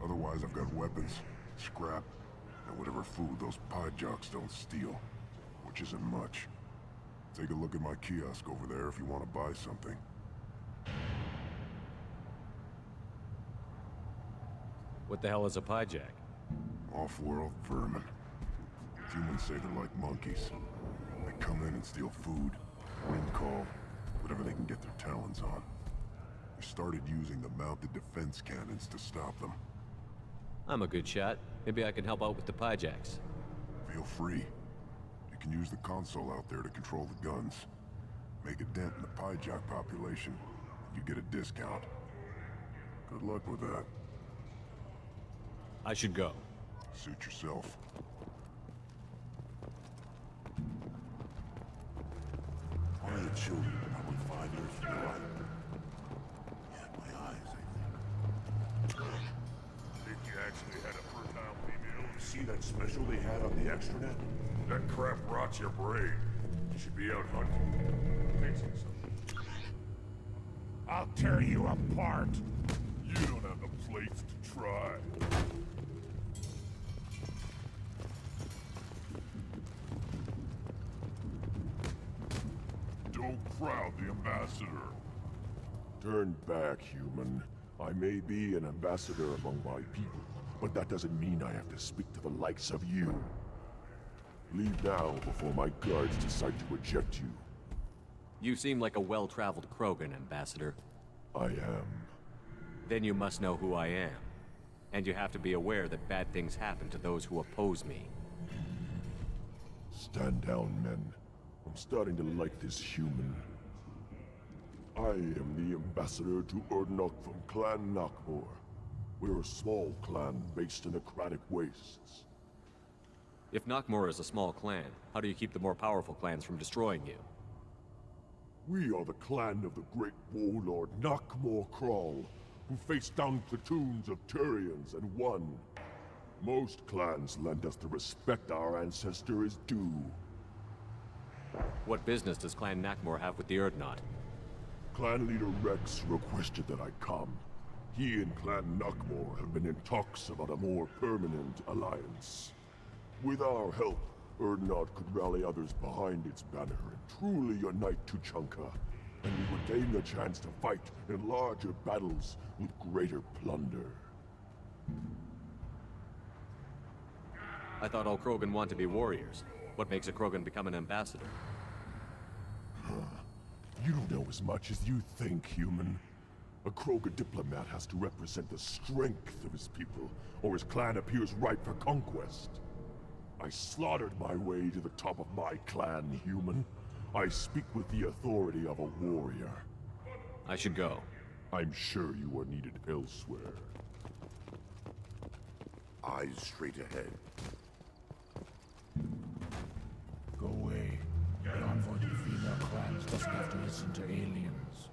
Otherwise, I've got weapons, scrap, and whatever food those pie jocks don't steal. Which isn't much. Take a look at my kiosk over there if you want to buy something. What the hell is a pyjack? Off-world vermin. Humans say they're like monkeys. They come in and steal food, call, whatever they can get their talons on. We started using the mounted defense cannons to stop them. I'm a good shot. Maybe I can help out with the pyjacks. Feel free. You can use the console out there to control the guns. Make a dent in the pyjack population, and you get a discount. Good luck with that. I should go. Suit yourself. One of the children, probably 5 years from your life. Yeah, my eyes, I Think you actually had a fertile female? think. See that special they had on the extranet? That crap rots your brain. You should be out hunting. Fixing something. I'll tear you apart. You don't have the plates to try. Don't crowd the ambassador. Turn back, human. I may be an ambassador among my people, but that doesn't mean I have to speak to the likes of you. Leave now before my guards decide to eject you. You seem like a well-traveled Krogan, Ambassador. I am. Then you must know who I am. And you have to be aware that bad things happen to those who oppose me. Stand down, men. I'm starting to like this human. I am the ambassador to Urdnok from Clan Nakmor. We're a small clan based in the Kratic Wastes. If Nakmor is a small clan, how do you keep the more powerful clans from destroying you? We are the clan of the great warlord Nakmor Krall, who faced down platoons of Turians and won. Most clans lend us the respect our ancestor is due. What business does Clan Nakmor have with the Urdnot? Clan leader Rex requested that I come. He and Clan Nakmor have been in talks about a more permanent alliance. With our help, Urdnot could rally others behind its banner and truly unite Tuchanka, and we would gain the chance to fight in larger battles with greater plunder. I thought all Krogan want to be warriors. What makes a Krogan become an ambassador? You don't know as much as you think, human. A Krogan diplomat has to represent the strength of his people, or his clan appears ripe for conquest. I slaughtered my way to the top of my clan, human. I speak with the authority of a warrior. I should go. I'm sure you are needed elsewhere. Eyes straight ahead. Go away. The envoy to the female clans doesn't have to listen to aliens.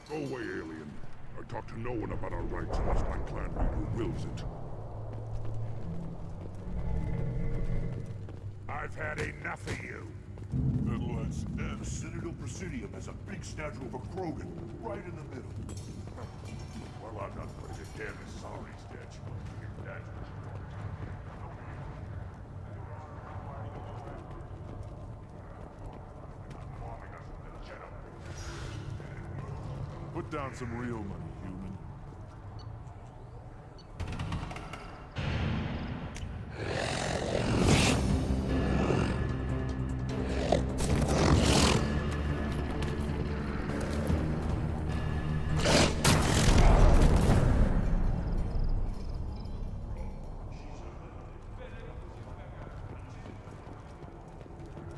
Go away, alien. Our talk to no one about our rights unless my clan leader wills it. I've had enough of you. Then let's end. Citadel Presidium has a big statue of a Krogan right in the middle. Well, I'm not putting a damn sorry statue up here, that's for sure. Put down some real money, human.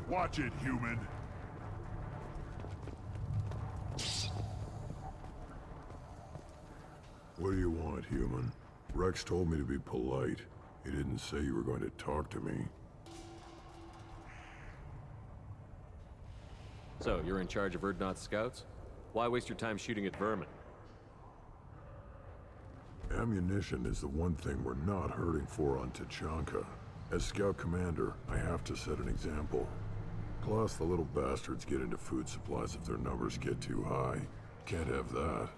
Watch it, human. What do you want, human? Rex told me to be polite. He didn't say you were going to talk to me. So, you're in charge of Urdnot's scouts? Why waste your time shooting at vermin? Ammunition is the one thing we're not hurting for on Tachanka. As scout commander, I have to set an example. Plus, the little bastards get into food supplies if their numbers get too high. Can't have that.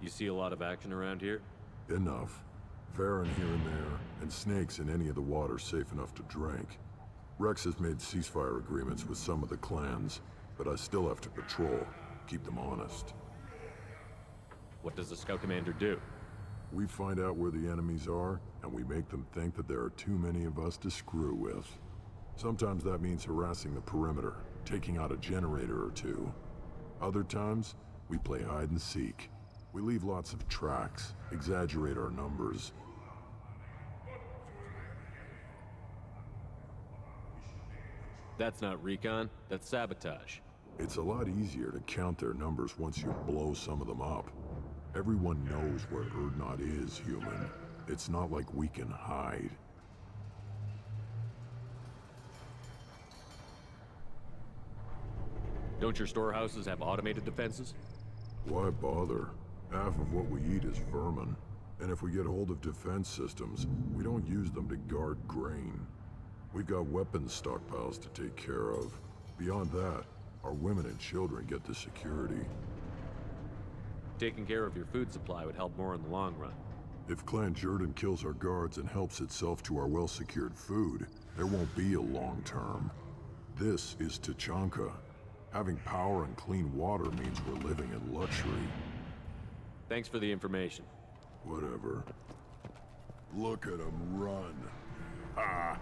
You see a lot of action around here? Enough. Varen here and there, and snakes in any of the water safe enough to drink. Rex has made ceasefire agreements with some of the clans, but I still have to patrol, keep them honest. What does the scout commander do? We find out where the enemies are, and we make them think that there are too many of us to screw with. Sometimes that means harassing the perimeter, taking out a generator or two. Other times, we play hide and seek. We leave lots of tracks, exaggerate our numbers. That's not recon, that's sabotage. It's a lot easier to count their numbers once you blow some of them up. Everyone knows where Urdnot is, human. It's not like we can hide. Don't your storehouses have automated defenses? Why bother? Half of what we eat is vermin. And if we get hold of defense systems, we don't use them to guard grain. We've got weapons stockpiles to take care of. Beyond that, our women and children get the security. Taking care of your food supply would help more in the long run. If Clan Jordan kills our guards and helps itself to our well-secured food, there won't be a long term. This is Tachanka. Having power and clean water means we're living in luxury. Thanks for the information. Whatever. Look at him run. Ah!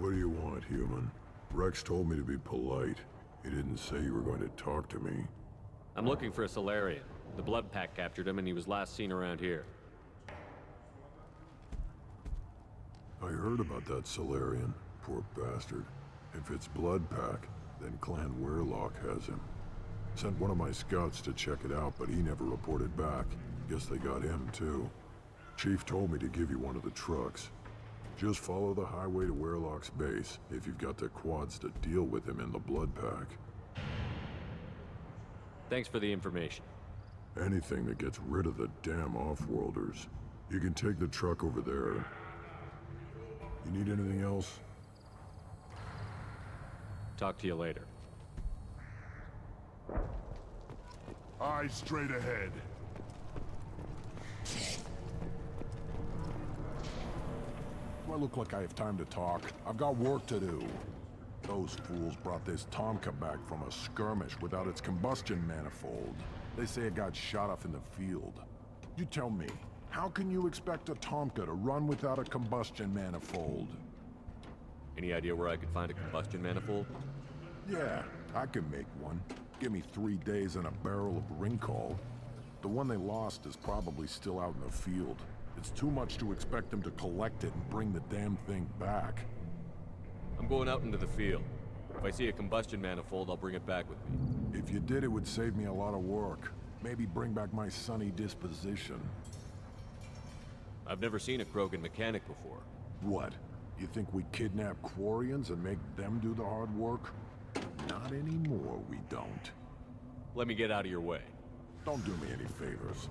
What do you want, human? Rex told me to be polite. He didn't say you were going to talk to me. I'm looking for a Solarian. The Blood Pack captured him and he was last seen around here. I heard about that Solarian. Poor bastard. If it's Blood Pack, then Clan Weirlock has him. Sent one of my scouts to check it out, but he never reported back. Guess they got him, too. Chief told me to give you one of the trucks. Just follow the highway to Weirlock's base, if you've got the quads to deal with him in the Blood Pack. Thanks for the information. Anything that gets rid of the damn off-worlders. You can take the truck over there. You need anything else? Talk to you later. Eyes straight ahead. Do I look like I have time to talk? I've got work to do. Those fools brought this Tomka back from a skirmish without its combustion manifold. They say it got shot off in the field. You tell me, how can you expect a Tomka to run without a combustion manifold? Any idea where I could find a combustion manifold? Yeah, I can make one. Give me 3 days and a barrel of Ringcall. The one they lost is probably still out in the field. It's too much to expect them to collect it and bring the damn thing back. I'm going out into the field. If I see a combustion manifold, I'll bring it back with me. If you did, it would save me a lot of work. Maybe bring back my sunny disposition. I've never seen a Krogan mechanic before. What? You think we kidnap Quarians and make them do the hard work? Not anymore, we don't. Let me get out of your way. Don't do me any favors.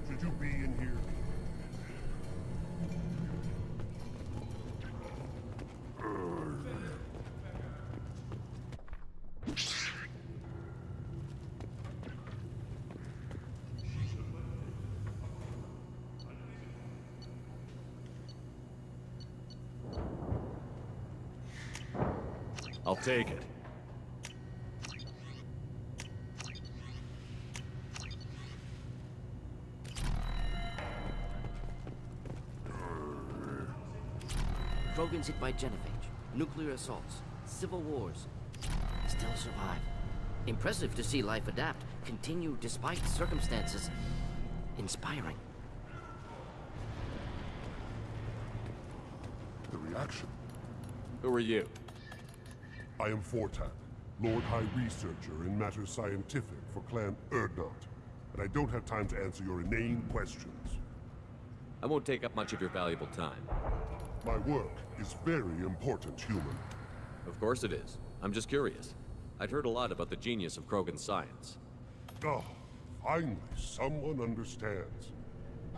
Should you be in here? I'll take it. Krogans hit by genophage, nuclear assaults, civil wars. Still survive. Impressive to see life adapt, continue despite circumstances. Inspiring. The reaction. Who are you? I am Fortak, Lord High Researcher in matters scientific for Clan Urdnot, and I don't have time to answer your inane questions. I won't take up much of your valuable time. My work is very important, human. Of course it is. I'm just curious. I'd heard a lot about the genius of Krogan science. Oh, finally, someone understands.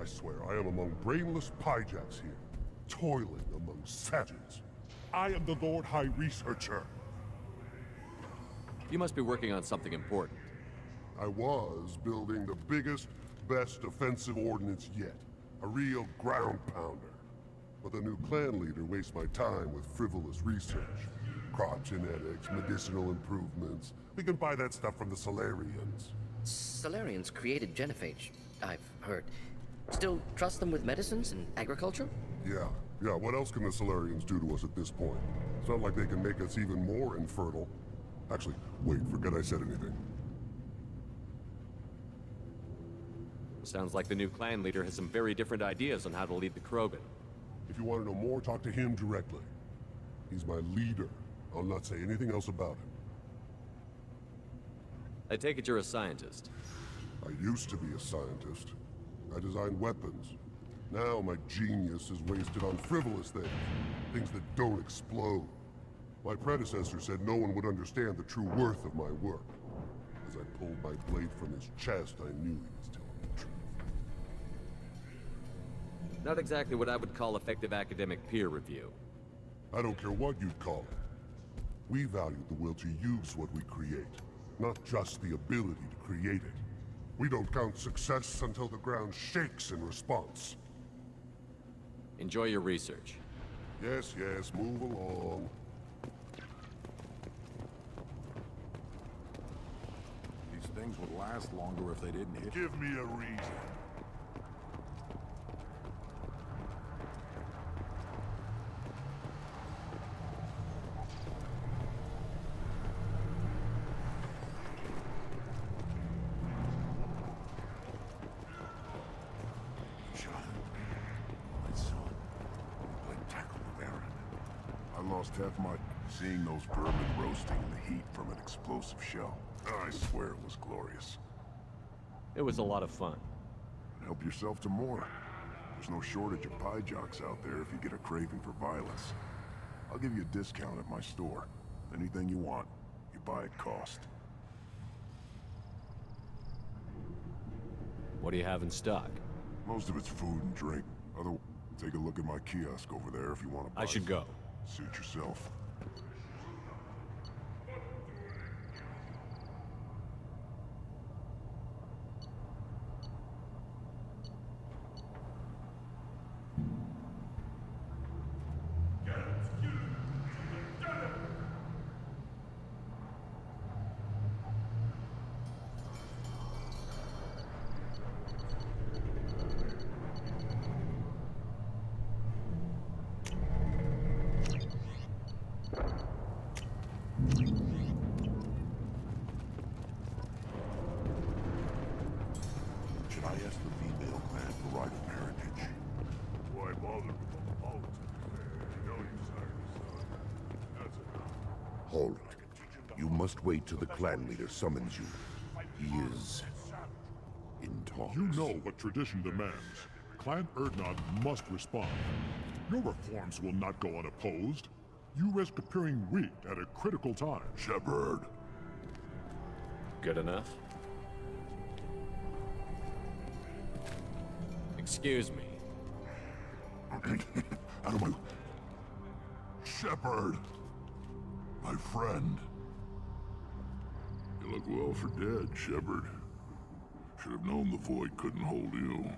I swear I am among brainless pyjaks here, toiling among savages. I am the Lord High Researcher. You must be working on something important. I was building the biggest, best offensive ordnance yet. A real ground pounder. But the new clan leader wastes my time with frivolous research. Crop genetics, medicinal improvements. We can buy that stuff from the Solarians. Solarians created genophage, I've heard. Still trust them with medicines and agriculture? Yeah. What else can the Solarians do to us at this point? It's not like they can make us even more infertile. Actually, wait, forget I said anything. Sounds like the new clan leader has some very different ideas on how to lead the Krogan. If you want to know more, talk to him directly. He's my leader. I'll not say anything else about him. I take it you're a scientist. I used to be a scientist. I designed weapons. Now my genius is wasted on frivolous things. Things that don't explode. My predecessor said no one would understand the true worth of my work. As I pulled my blade from his chest, I knew he was telling the truth. Not exactly what I would call effective academic peer review. I don't care what you'd call it. We value the will to use what we create, not just the ability to create it. We don't count success until the ground shakes in response. Enjoy your research. Yes, move along. things would last longer if they didn't hit. Give me a reason. I lost half my... Seeing those vermin roasting in the heat from an explosive shell. I swear it was glorious. It was a lot of fun. Help yourself to more. There's no shortage of pie jocks out there if you get a craving for violence. I'll give you a discount at my store. Anything you want, you buy at cost. What do you have in stock? Most of it's food and drink. Otherwise, take a look at my kiosk over there if you want to buy. I should go. Suit yourself. Should I ask the female clan for right of parentage? Why bother with the politics? You know you sired son. That's enough. Hold it. You must wait till the clan leader summons you. He is... in talks. You know what tradition demands. Clan Erdnot must respond. Your reforms will not go unopposed. You risk appearing weak at a critical time. Shepard. Good enough? Excuse me. Out of my... Shepard! My friend. You look well for dead, Shepard. Should have known the Void couldn't hold you.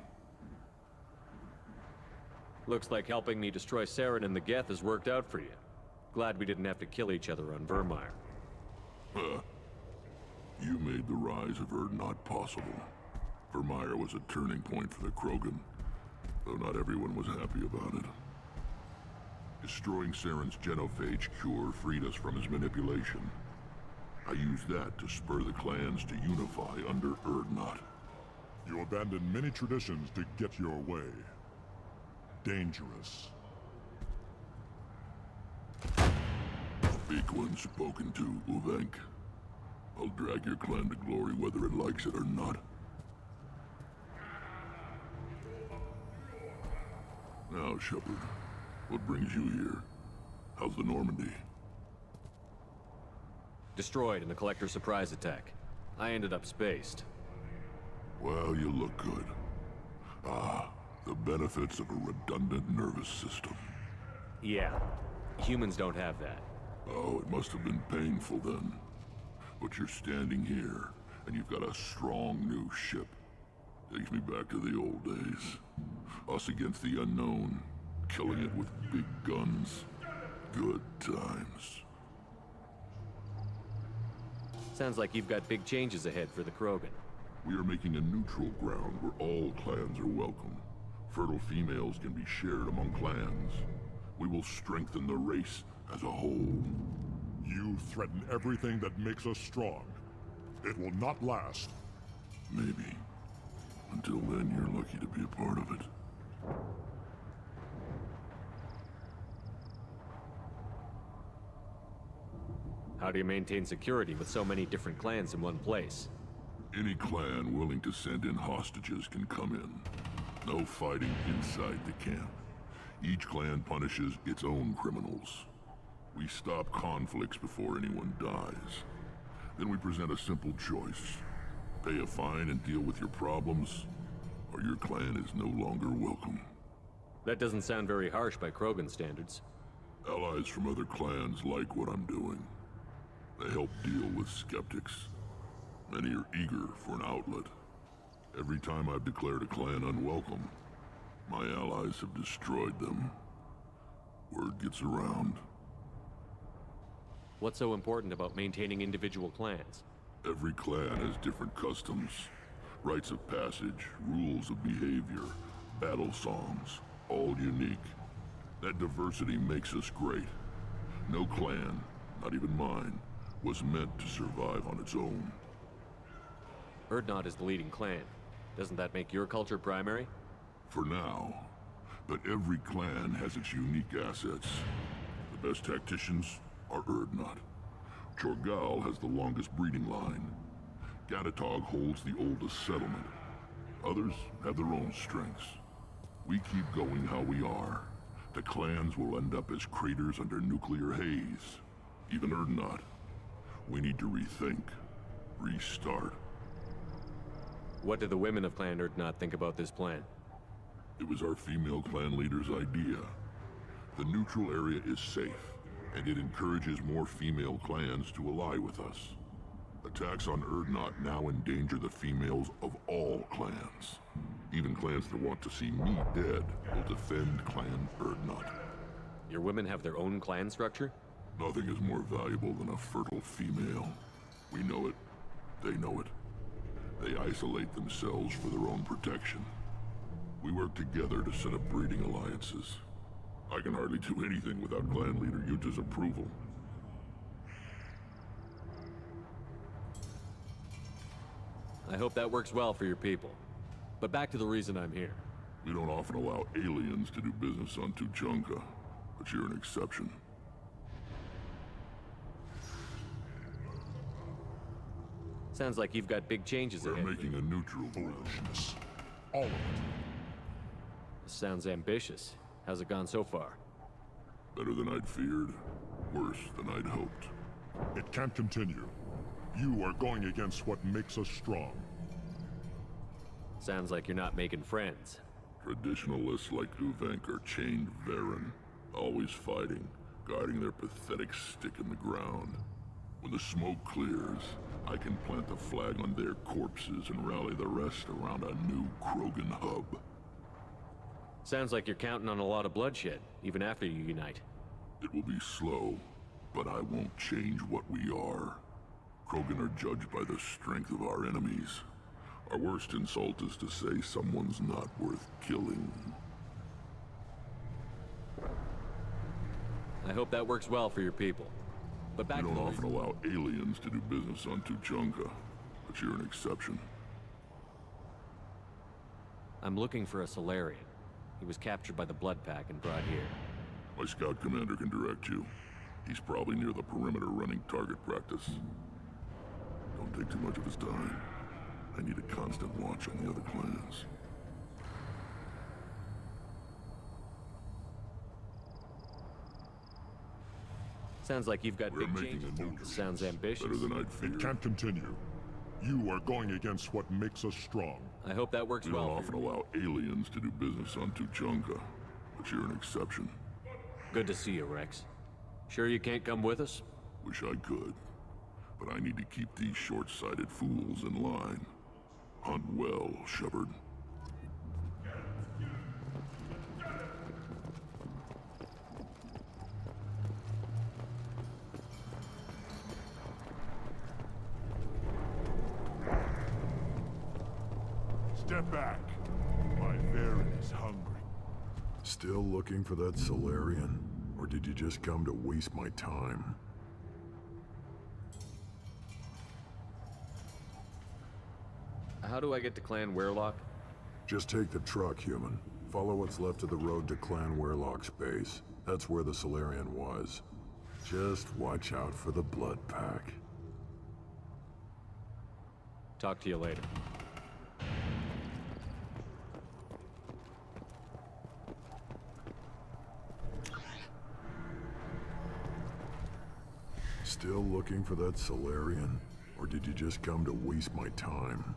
Looks like helping me destroy Saren and the Geth has worked out for you. Glad we didn't have to kill each other on Vermeer. Huh. You made the rise of Erdnot possible. Vermeer was a turning point for the Krogan, though not everyone was happy about it. Destroying Saren's genophage cure freed us from his manipulation. I used that to spur the clans to unify under Erdnot. You abandoned many traditions to get your way. Dangerous. Speak when spoken to, Uvenk. I'll drag your clan to glory whether it likes it or not. Now, Shepard, what brings you here? How's the Normandy? Destroyed in the Collector surprise attack. I ended up spaced. Well, you look good. Ah, the benefits of a redundant nervous system. Yeah. Humans don't have that. Oh, it must have been painful then. But you're standing here, and you've got a strong new ship. Takes me back to the old days. Us against the unknown, killing it with big guns. Good times. Sounds like you've got big changes ahead for the Krogan. We are making a neutral ground where all clans are welcome. Fertile females can be shared among clans. We will strengthen the race as a whole. You threaten everything that makes us strong. It will not last. Maybe. Until then, you're lucky to be a part of it. How do you maintain security with so many different clans in one place? Any clan willing to send in hostages can come in. No fighting inside the camp. Each clan punishes its own criminals. We stop conflicts before anyone dies. Then we present a simple choice. Pay a fine and deal with your problems, or your clan is no longer welcome. That doesn't sound very harsh by Krogan standards. Allies from other clans like what I'm doing. They help deal with skeptics. Many are eager for an outlet. Every time I've declared a clan unwelcome, my allies have destroyed them. Word gets around. What's so important about maintaining individual clans? Every clan has different customs, rites of passage, rules of behavior, battle songs, all unique. That diversity makes us great. No clan, not even mine, was meant to survive on its own. Urdnot is the leading clan. Doesn't that make your culture primary? For now. But every clan has its unique assets. The best tacticians are Urdnot. Chorgal has the longest breeding line. Gatatog holds the oldest settlement. Others have their own strengths. We keep going how we are. The clans will end up as craters under nuclear haze. Even Urdnot. We need to rethink. Restart. What did the women of Clan Urdnot think about this plan? It was our female clan leader's idea. The neutral area is safe, and it encourages more female clans to ally with us. Attacks on Urdnot now endanger the females of all clans. Even clans that want to see me dead will defend Clan Urdnot. Your women have their own clan structure? Nothing is more valuable than a fertile female. We know it. They know it. They isolate themselves for their own protection. We work together to set up breeding alliances. I can hardly do anything without clan leader Yuta's approval. I hope that works well for your people. But back to the reason I'm here. We don't often allow aliens to do business on Tuchanka, but you're an exception. Sounds like you've got big changes We're ahead. making a neutral foolishness. All of it. Sounds ambitious. How's it gone so far? Better than I'd feared. Worse than I'd hoped. It can't continue. You are going against what makes us strong. Sounds like you're not making friends. Traditionalists like Uvenk are chained Varen, always fighting, guarding their pathetic stick in the ground. When the smoke clears, I can plant the flag on their corpses and rally the rest around a new Krogan hub. Sounds like you're counting on a lot of bloodshed, even after you unite. It will be slow, but I won't change what we are. Krogan are judged by the strength of our enemies. Our worst insult is to say someone's not worth killing. I hope that works well for your people. But back we to don't the often allow aliens to do business on Tuchanka, but you're an exception. I'm looking for a Solarian. He was captured by the Blood Pack and brought here. My scout commander can direct you. He's probably near the perimeter running target practice. Don't take too much of his time. I need a constant watch on the other clans. Sounds like you've got We're big making changes. a neutral. Sounds ambitious. Better than I'd feared. It can't continue. You are going against what makes us strong. I hope that works We well. don't often allow aliens to do business on Tuchanka, but you're an exception. Good to see you, Rex. Sure you can't come with us? Wish I could, but I need to keep these short-sighted fools in line. Hunt well, Shepard. Step back. My Varen is hungry. Still looking for that Solarian? Or did you just come to waste my time? How do I get to Clan Weirlock? Just take the truck, human. Follow what's left of the road to Clan Weirlock's base. That's where the Solarian was. Just watch out for the Blood Pack. Talk to you later. Still looking for that Solarian? Or did you just come to waste my time?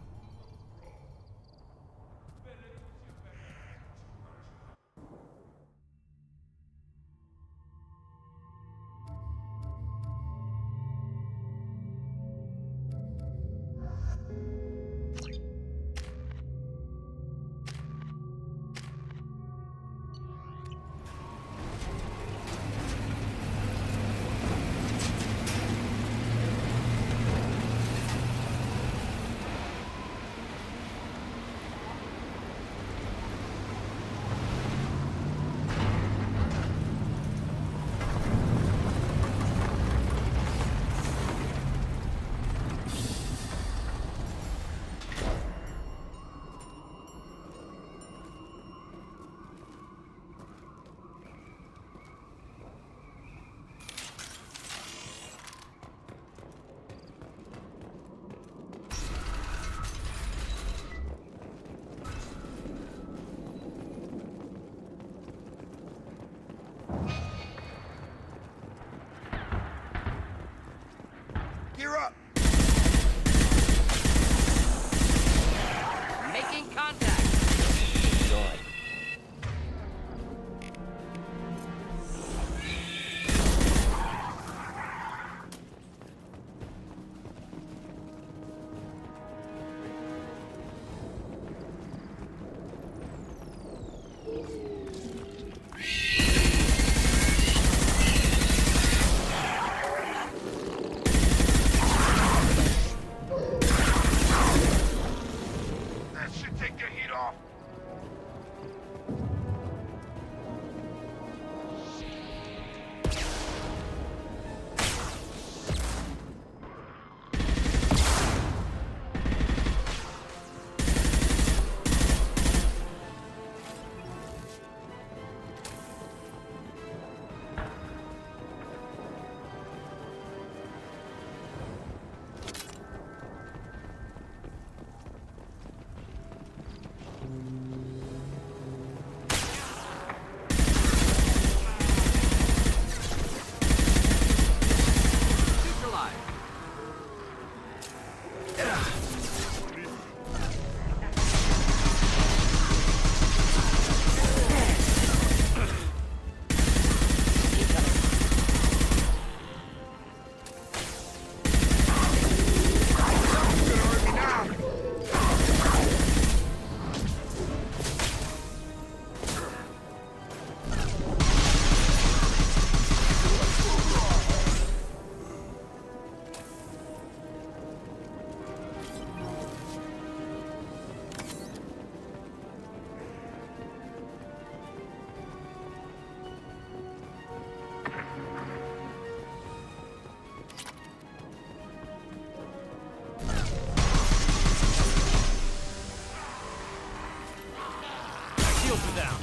shields are down.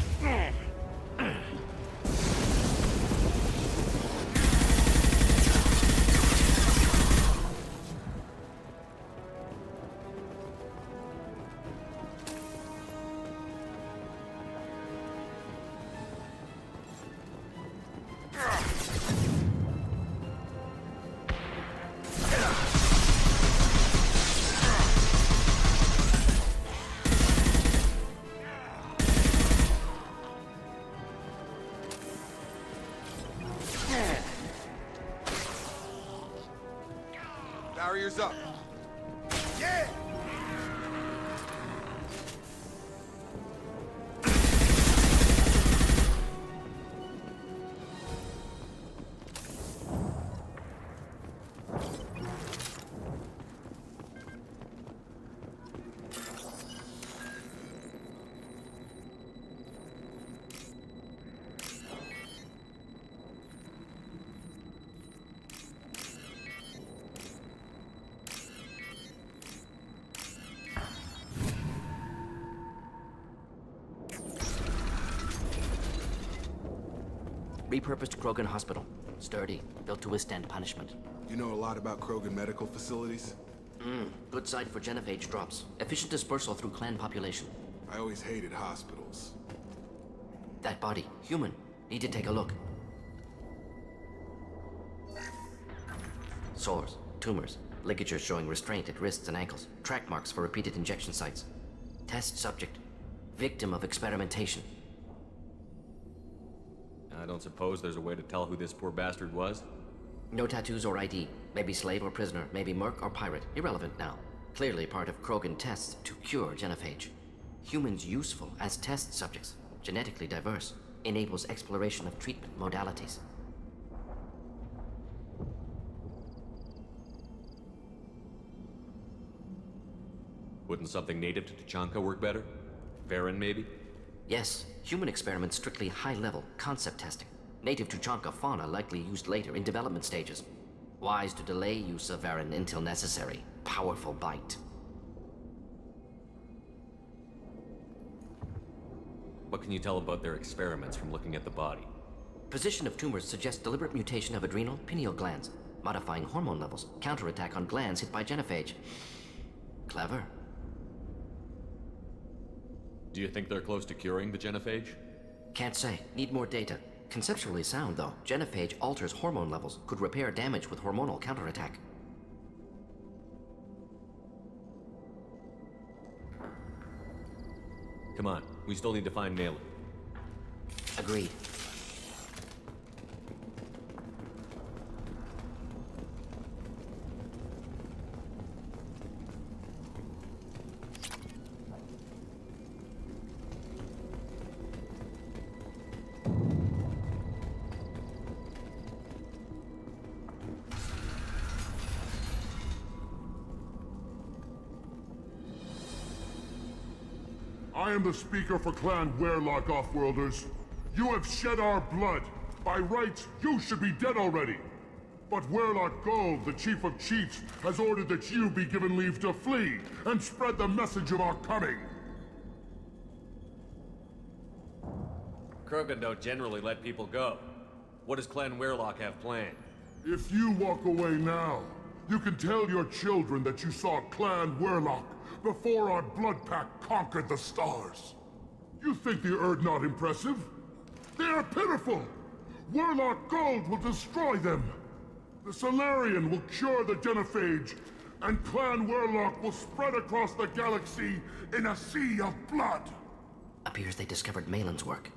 Barriers up. Yeah! Repurposed Krogan Hospital. Sturdy, built to withstand punishment. You know a lot about Krogan medical facilities? Good site for genophage drops. Efficient dispersal through clan population. I always hated hospitals. That body, human. Need to take a look. Sores, tumors, ligatures showing restraint at wrists and ankles. Track marks for repeated injection sites. Test subject. Victim of experimentation. I don't suppose there's a way to tell who this poor bastard was? No tattoos or ID. Maybe slave or prisoner. Maybe merc or pirate. Irrelevant now. Clearly part of Krogan tests to cure genophage. Humans useful as test subjects. Genetically diverse. Enables exploration of treatment modalities. Wouldn't something native to Tuchanka work better? Varen, maybe? Yes, human experiments strictly high-level, concept testing. Native Tuchanka fauna likely used later in development stages. Wise to delay use of Varen until necessary. Powerful bite. What can you tell about their experiments from looking at the body? Position of tumors suggests deliberate mutation of adrenal, pineal glands, modifying hormone levels, counterattack on glands hit by genophage. Clever. Do you think they're close to curing the genophage? Can't say. Need more data. Conceptually sound, though. Genophage alters hormone levels, could repair damage with hormonal counterattack. Come on, we still need to find Nayland. Agreed. I am the speaker for Clan Werlock, Offworlders. You have shed our blood. By rights, you should be dead already. But Werlock Gold, the Chief of Chiefs, has ordered that you be given leave to flee and spread the message of our coming. Krogan don't generally let people go. What does Clan Werlock have planned? If you walk away now, you can tell your children that you saw Clan Werlock before our blood pack conquered the stars. You think the Erd not impressive? They are pitiful! Werlock Gold will destroy them! The Solarian will cure the genophage, and Clan Werlock will spread across the galaxy in a sea of blood! Appears they discovered Malin's work.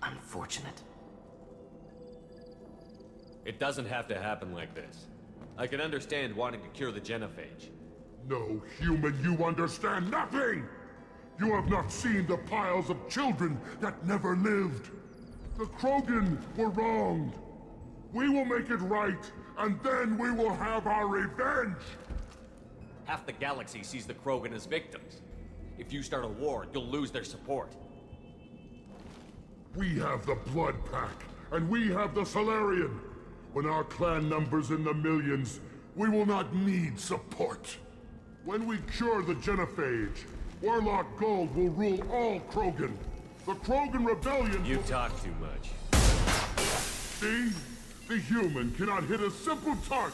Unfortunate. It doesn't have to happen like this. I can understand wanting to cure the genophage. No, human, you understand nothing! You have not seen the piles of children that never lived. The Krogan were wronged. We will make it right, and then we will have our revenge! Half the galaxy sees the Krogan as victims. If you start a war, you'll lose their support. We have the Blood Pack, and we have the Solarian. When our clan numbers in the millions, we will not need support. When we cure the genophage, Werlock Gold will rule all Krogan. The Krogan rebellion... You talk too much. See? The human cannot hit a simple target.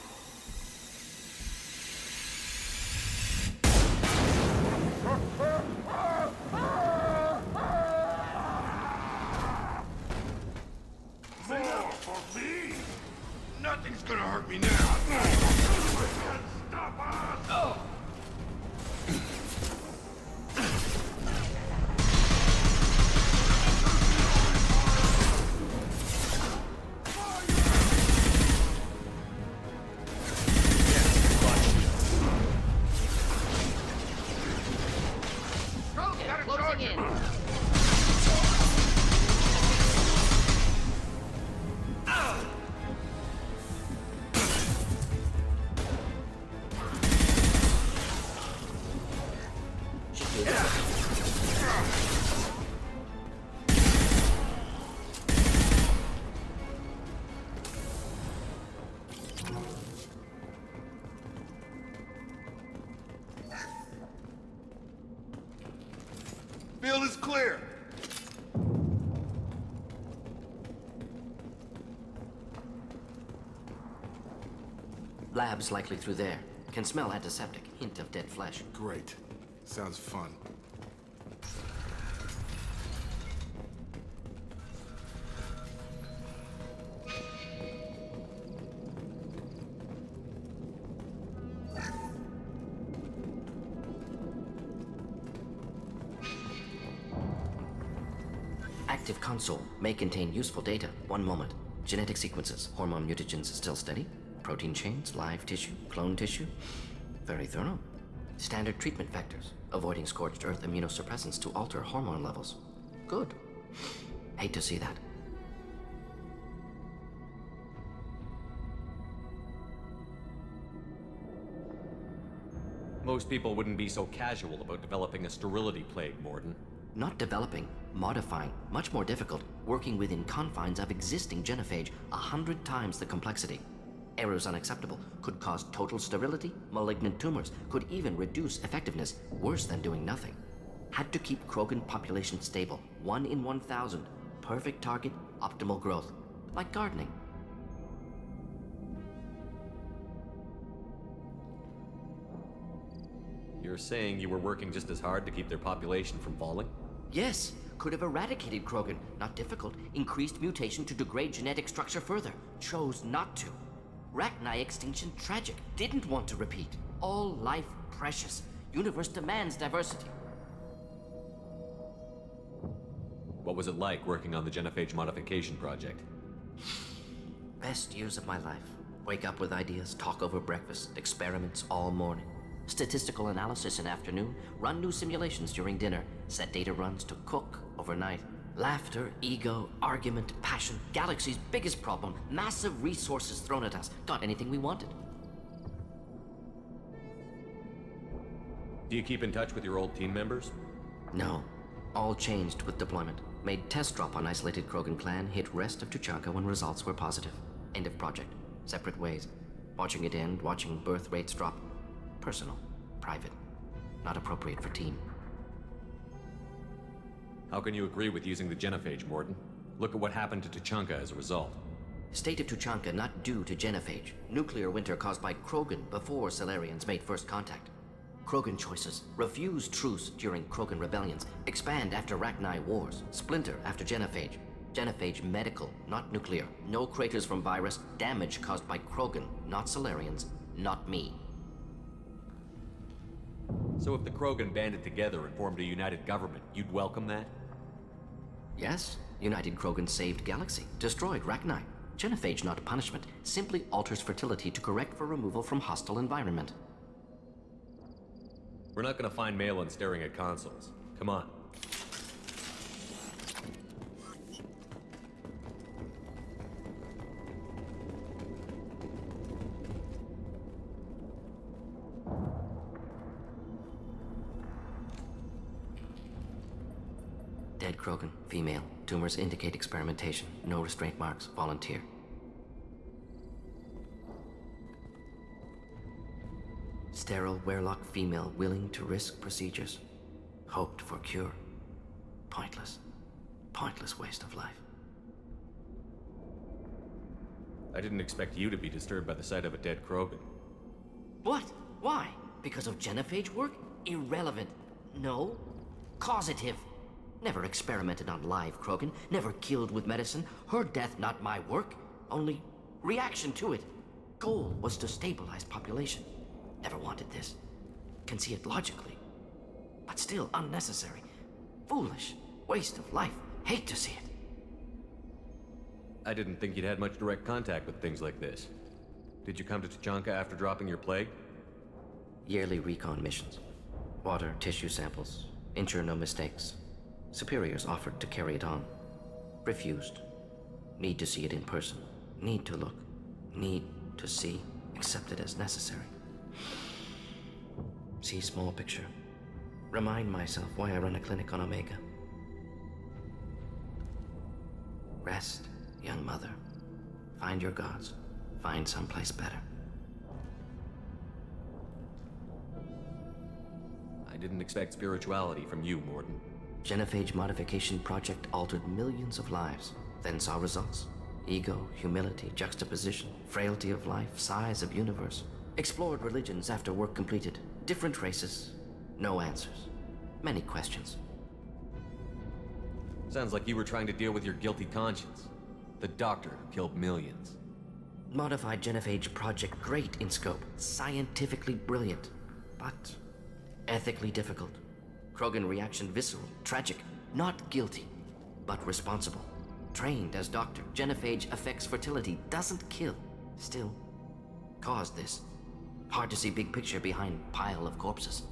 More for me? Nothing's gonna hurt me now. Stop us! Oh. Closing in. Field is clear. Lab's likely through there. Can smell antiseptic. Hint of dead flesh. Great. Sounds fun. Active console may contain useful data. One moment. Genetic sequences. Hormone mutagens still steady. Protein chains, live tissue, clone tissue. Very thorough. Standard treatment vectors. Avoiding scorched earth immunosuppressants to alter hormone levels. Good. Hate to see that. Most people wouldn't be so casual about developing a sterility plague, Morden. Not developing, modifying, much more difficult, working within confines of existing genophage, 100 times the complexity. Errors unacceptable, could cause total sterility, malignant tumors, could even reduce effectiveness, worse than doing nothing. Had to keep Krogan population stable, 1 in 1,000, perfect target, optimal growth, like gardening. You're saying you were working just as hard to keep their population from falling? Yes, could have eradicated Krogan. Not difficult. Increased mutation to degrade genetic structure further. Chose not to. Rachni extinction tragic. Didn't want to repeat. All life precious. Universe demands diversity. What was it like working on the genophage modification project? Best years of my life. Wake up with ideas, talk over breakfast, experiments all morning. Statistical analysis in afternoon, run new simulations during dinner, set data runs to cook overnight. Laughter, ego, argument, passion, galaxy's biggest problem, massive resources thrown at us. Got anything we wanted. Do you keep in touch with your old team members? No. All changed with deployment. Made test drop on isolated Krogan clan, hit rest of Tuchanka when results were positive. End of project. Separate ways. Watching it end, watching birth rates drop. Personal. Private. Not appropriate for team. How can you agree with using the genophage, Morden? Look at what happened to Tuchanka as a result. State of Tuchanka not due to genophage. Nuclear winter caused by Krogan before Salarians made first contact. Krogan choices. Refuse truce during Krogan rebellions. Expand after Rachni wars. Splinter after genophage. Genophage medical, not nuclear. No craters from virus. Damage caused by Krogan, not Salarians, not me. So if the Krogan banded together and formed a united government, you'd welcome that? Yes. United Krogan saved Galaxy. Destroyed Rachni. Genophage not punishment. Simply alters fertility to correct for removal from hostile environment. We're not gonna find Malin staring at consoles. Come on. Dead Krogan, female. Tumors indicate experimentation. No restraint marks. Volunteer. Sterile Werelock female willing to risk procedures. Hoped for cure. Pointless. Pointless waste of life. I didn't expect you to be disturbed by the sight of a dead Krogan. What? Why? Because of genophage work? Irrelevant. No. Causative. Never experimented on live Krogan, never killed with medicine. Her death, not my work. Only reaction to it. Goal was to stabilize population. Never wanted this. Can see it logically. But still unnecessary. Foolish. Waste of life. Hate to see it. I didn't think you'd had much direct contact with things like this. Did you come to Tuchanka after dropping your plague? Yearly recon missions. Water, tissue samples. Ensure no mistakes. Superiors offered to carry it on. Refused. Need to see it in person. Need to look. Need to see. Accept it as necessary. See small picture. Remind myself why I run a clinic on Omega. Rest, young mother. Find your gods. Find someplace better. I didn't expect spirituality from you, Mordin. Genophage modification project altered millions of lives, then saw results. Ego, humility, juxtaposition, frailty of life, size of universe. Explored religions after work completed. Different races. No answers. Many questions. Sounds like you were trying to deal with your guilty conscience. The doctor who killed millions. Modified genophage project great in scope. Scientifically brilliant. But ethically difficult. Krogan reaction visceral, tragic. Not guilty, but responsible. Trained as doctor, genophage affects fertility, doesn't kill. Still, caused this. Hard to see big picture behind pile of corpses.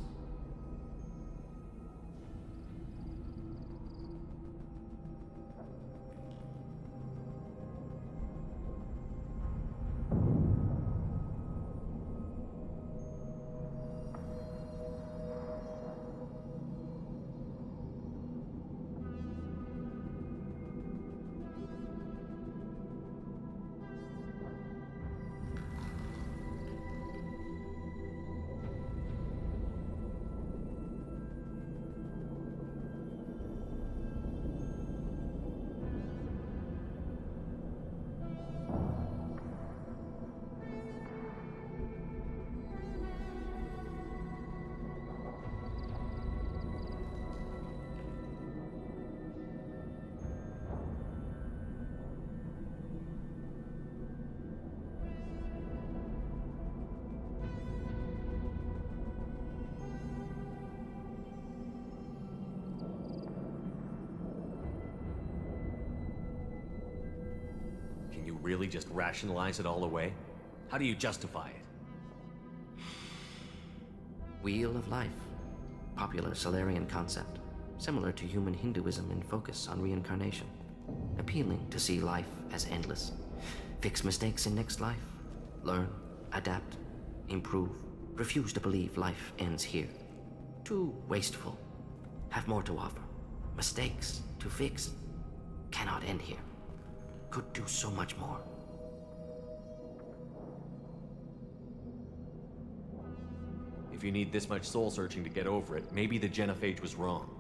Can you really just rationalize it all away? How do you justify it? Wheel of life. Popular Solarian concept. Similar to human Hinduism in focus on reincarnation. Appealing to see life as endless. Fix mistakes in next life. Learn, adapt, improve. Refuse to believe life ends here. Too wasteful. Have more to offer. Mistakes to fix. Cannot end here. Could do so much more. If you need this much soul searching to get over it, maybe the genophage was wrong.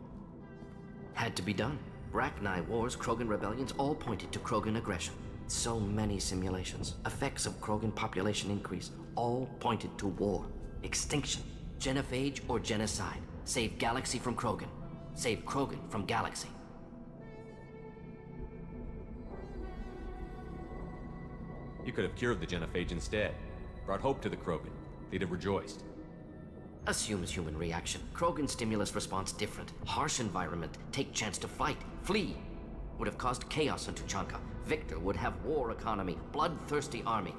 Had to be done. Bracknai wars, Krogan rebellions, all pointed to Krogan aggression. So many simulations, effects of Krogan population increase, all pointed to war, extinction, genophage or genocide. Save galaxy from Krogan. Save Krogan from galaxy. You could have cured the genophage instead. Brought hope to the Krogan. They'd have rejoiced. Assumes human reaction. Krogan stimulus response different. Harsh environment. Take chance to fight. Flee. Would have caused chaos in Tuchanka. Victor would have war economy. Bloodthirsty army.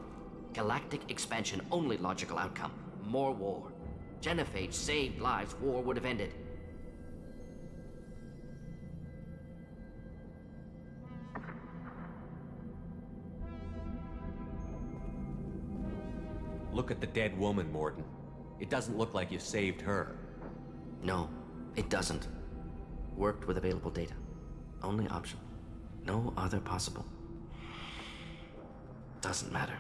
Galactic expansion only logical outcome. More war. Genophage saved lives. War would have ended. Look at the dead woman, Mordin. It doesn't look like you saved her. No, it doesn't. Worked with available data. Only option. No other possible. Doesn't matter.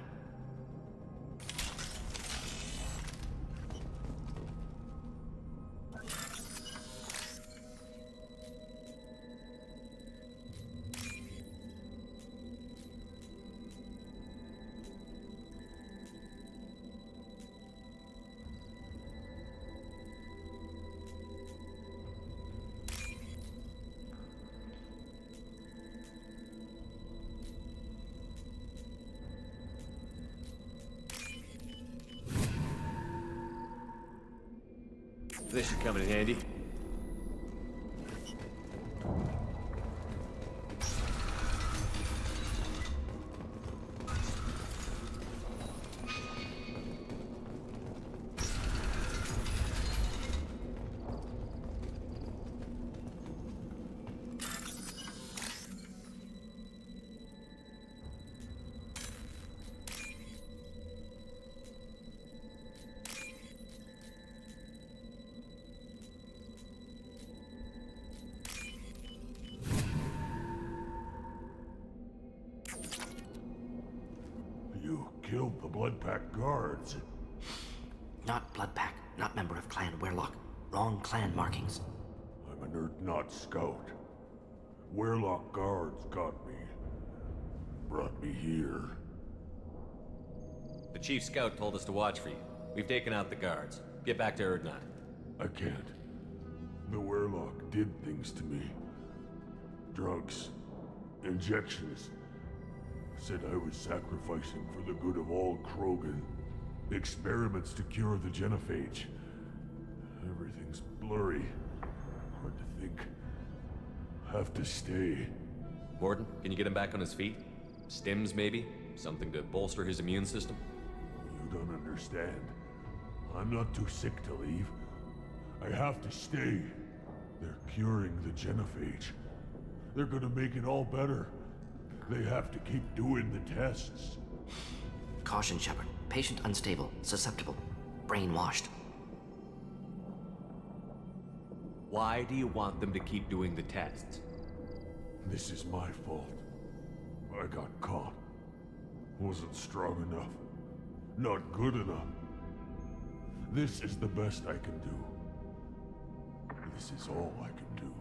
This should come in handy. You killed the Bloodpack guards. Not Bloodpack, not member of Clan Werlock. Wrong clan markings. I'm an Urdnot scout. Werlock guards got me. Brought me here. The chief scout told us to watch for you. We've taken out the guards. Get back to Urdnot. I can't. The Werlock did things to me. Drugs. Injections. Said I was sacrificing for the good of all Krogan. Experiments to cure the genophage. Everything's blurry. Hard to think. Have to stay. Morden, can you get him back on his feet? Stims, maybe? Something to bolster his immune system? You don't understand. I'm not too sick to leave. I have to stay. They're curing the genophage. They're gonna make it all better. They have to keep doing the tests. Caution, Shepard. Patient unstable, susceptible, brainwashed. Why do you want them to keep doing the tests? This is my fault. I got caught. Wasn't strong enough. Not good enough. This is the best I can do. This is all I can do.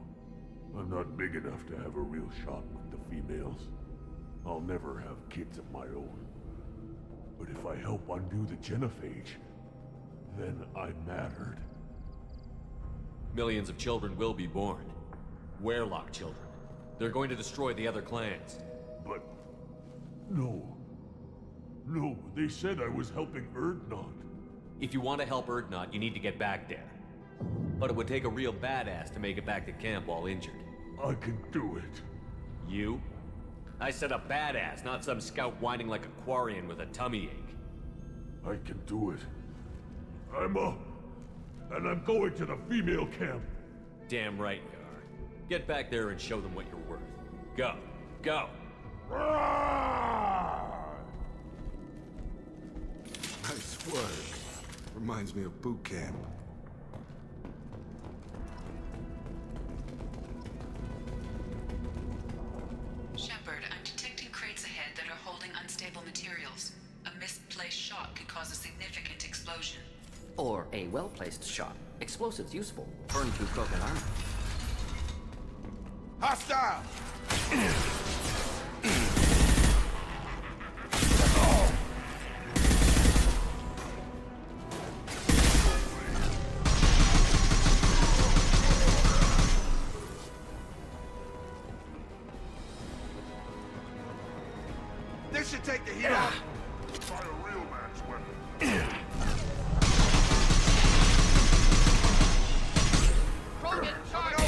I'm not big enough to have a real shot with the females. I'll never have kids of my own. But if I help undo the genophage, then I mattered. Millions of children will be born. Werlock children. They're going to destroy the other clans. But... no. No, they said I was helping Urdnot. If you want to help Urdnot, you need to get back there. But it would take a real badass to make it back to camp while injured. I can do it. You? I said a badass, not some scout whining like a Quarian with a tummy ache. I can do it. I'm up. And I'm going to the female camp. Damn right you are. Get back there and show them what you're worth. Go. Go! Nice work. Reminds me of boot camp. Shepard, I'm detecting crates ahead that are holding unstable materials. A misplaced shot could cause a significant explosion. Or a well-placed shot. Explosives useful. Burn through Krogan armor. Hostile! This should take the heat off. Try a real man's weapon. Krogan, charge!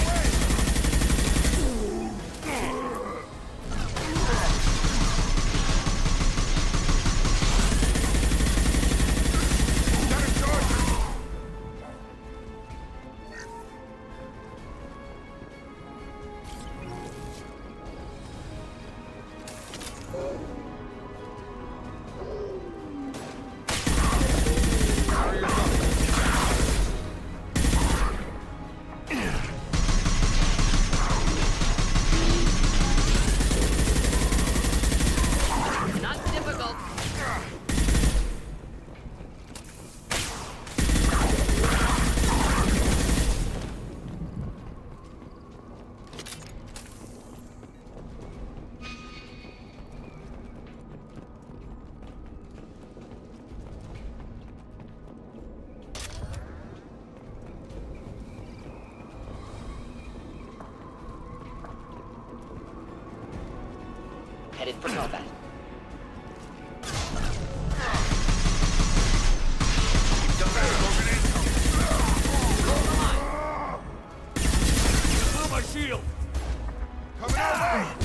Not difficult. Headed for combat. Don't let it go. shield! Coming our way!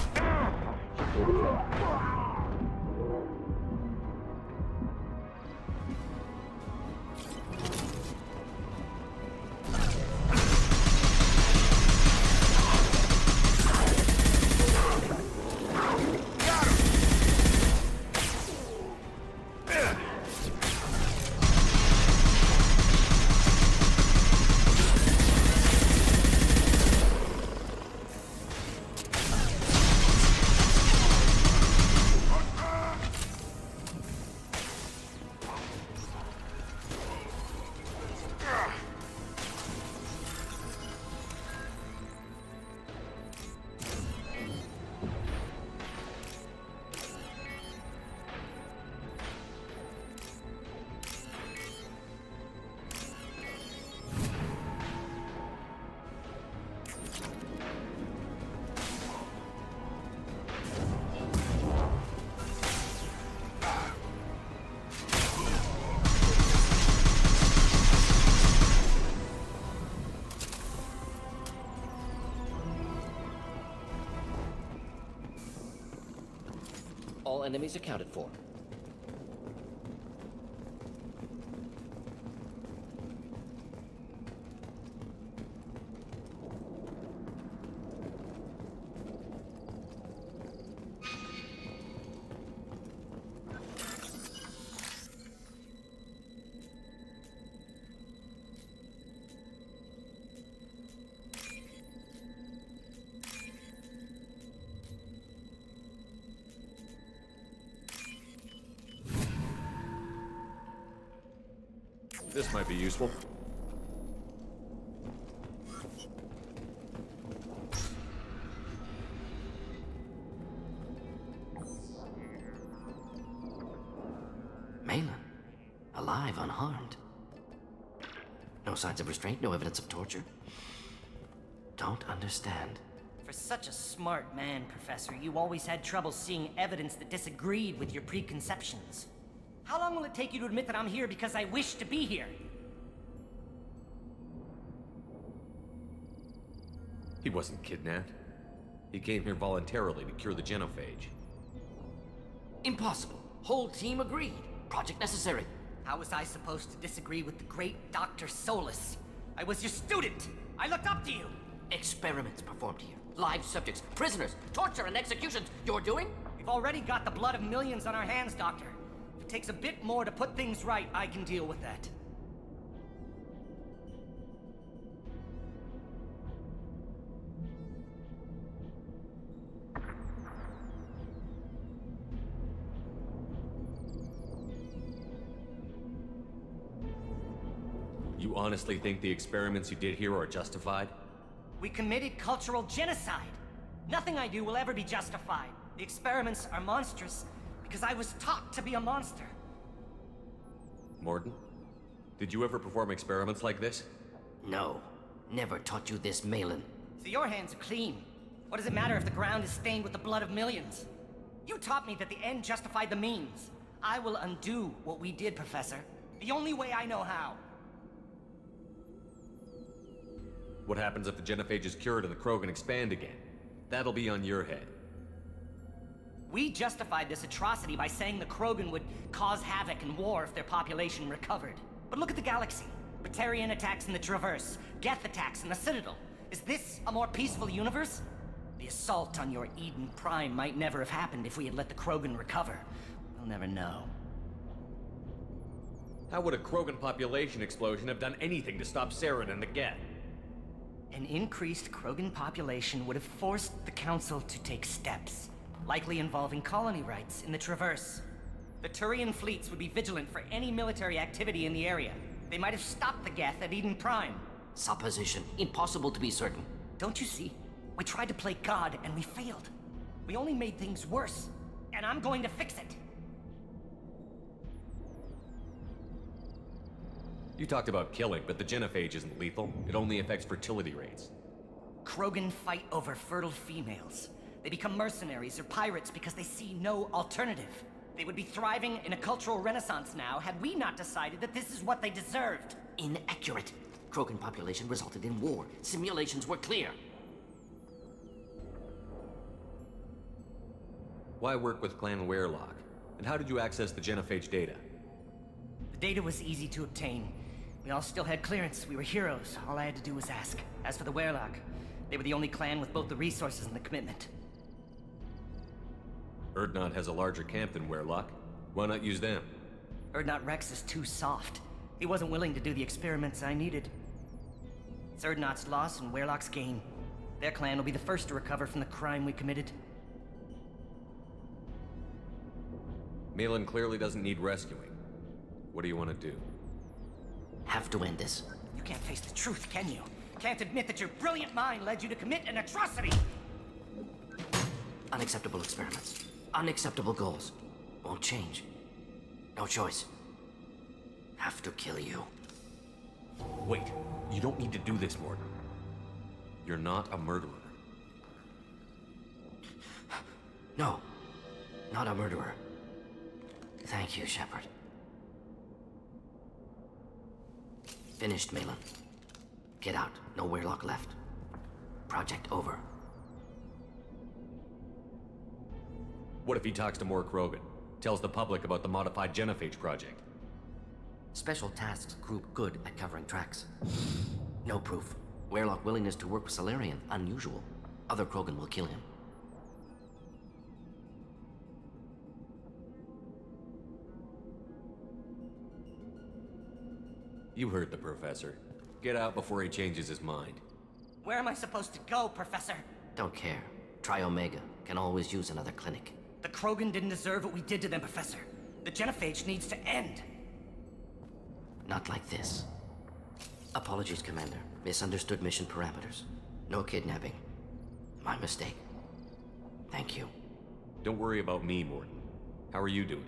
All enemies accounted for. This might be useful. Malin, alive, unharmed. No signs of restraint, no evidence of torture. Don't understand. For such a smart man, Professor, you always had trouble seeing evidence that disagreed with your preconceptions. How long will it take you to admit that I'm here because I wish to be here? He wasn't kidnapped. He came here voluntarily to cure the genophage. Impossible. Whole team agreed. Project necessary. How was I supposed to disagree with the great Dr. Solus? I was your student. I looked up to you. Experiments performed here. Live subjects, prisoners, torture and executions. You're doing? We've already got the blood of millions on our hands, Doctor. If it takes a bit more to put things right, I can deal with that. You honestly think the experiments you did here are justified? We committed cultural genocide. Nothing I do will ever be justified. The experiments are monstrous because I was taught to be a monster. Mordin, did you ever perform experiments like this? No. Never taught you this, Malin. So your hands are clean. What does it matter if the ground is stained with the blood of millions? You taught me that the end justified the means. I will undo what we did, Professor. The only way I know how. What happens if the genophage is cured and the Krogan expand again? That'll be on your head. We justified this atrocity by saying the Krogan would cause havoc and war if their population recovered. But look at the galaxy. Batarian attacks in the Traverse, Geth attacks in the Citadel. Is this a more peaceful universe? The assault on your Eden Prime might never have happened if we had let the Krogan recover. We'll never know. How would a Krogan population explosion have done anything to stop Saren and the Geth? An increased Krogan population would have forced the Council to take steps, likely involving colony rights in the Traverse. The Turian fleets would be vigilant for any military activity in the area. They might have stopped the Geth at Eden Prime. Supposition. Impossible to be certain. Don't you see? We tried to play God and we failed. We only made things worse, and I'm going to fix it. You talked about killing, but the genophage isn't lethal. It only affects fertility rates. Krogan fight over fertile females. They become mercenaries or pirates because they see no alternative. They would be thriving in a cultural renaissance now had we not decided that this is what they deserved. Inaccurate. Krogan population resulted in war. Simulations were clear. Why work with Clan Werelock? And how did you access the genophage data? The data was easy to obtain. We all still had clearance. We were heroes. All I had to do was ask. As for the Werelock, they were the only clan with both the resources and the commitment. Urdnot has a larger camp than Werelock. Why not use them? Urdnot Rex is too soft. He wasn't willing to do the experiments I needed. It's Urdnot's loss and Werelock's gain. Their clan will be the first to recover from the crime we committed. Malin clearly doesn't need rescuing. What do you want to do? Have to end this. You can't face the truth, can you? Can't admit that your brilliant mind led you to commit an atrocity! Unacceptable experiments. Unacceptable goals. Won't change. No choice. Have to kill you. Wait, you don't need to do this, Morton. You're not a murderer. No, not a murderer. Thank you, Shepard. Finished, Malin. Get out. No Werelock left. Project over. What if he talks to more Krogan? Tells the public about the modified genophage project? Special Tasks Group good at covering tracks. No proof. Werelock willingness to work with Salarian, unusual. Other Krogan will kill him. You heard the professor. Get out before he changes his mind. Where am I supposed to go, Professor? Don't care. Try Omega. Can always use another clinic. The Krogan didn't deserve what we did to them, Professor. The genophage needs to end. Not like this. Apologies, Commander. Misunderstood mission parameters. No kidnapping. My mistake. Thank you. Don't worry about me, Morton. How are you doing?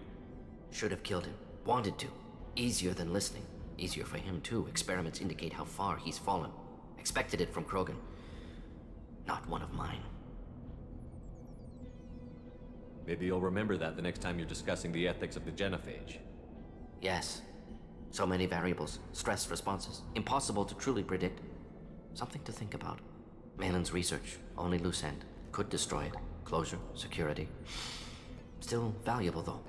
Should have killed him. Wanted to. Easier than listening. Easier for him, too. Experiments indicate how far he's fallen. Expected it from Krogan. Not one of mine. Maybe you'll remember that the next time you're discussing the ethics of the genophage. Yes. So many variables. Stress responses. Impossible to truly predict. Something to think about. Malin's research. Only loose end. Could destroy it. Closure. Security. Still valuable, though.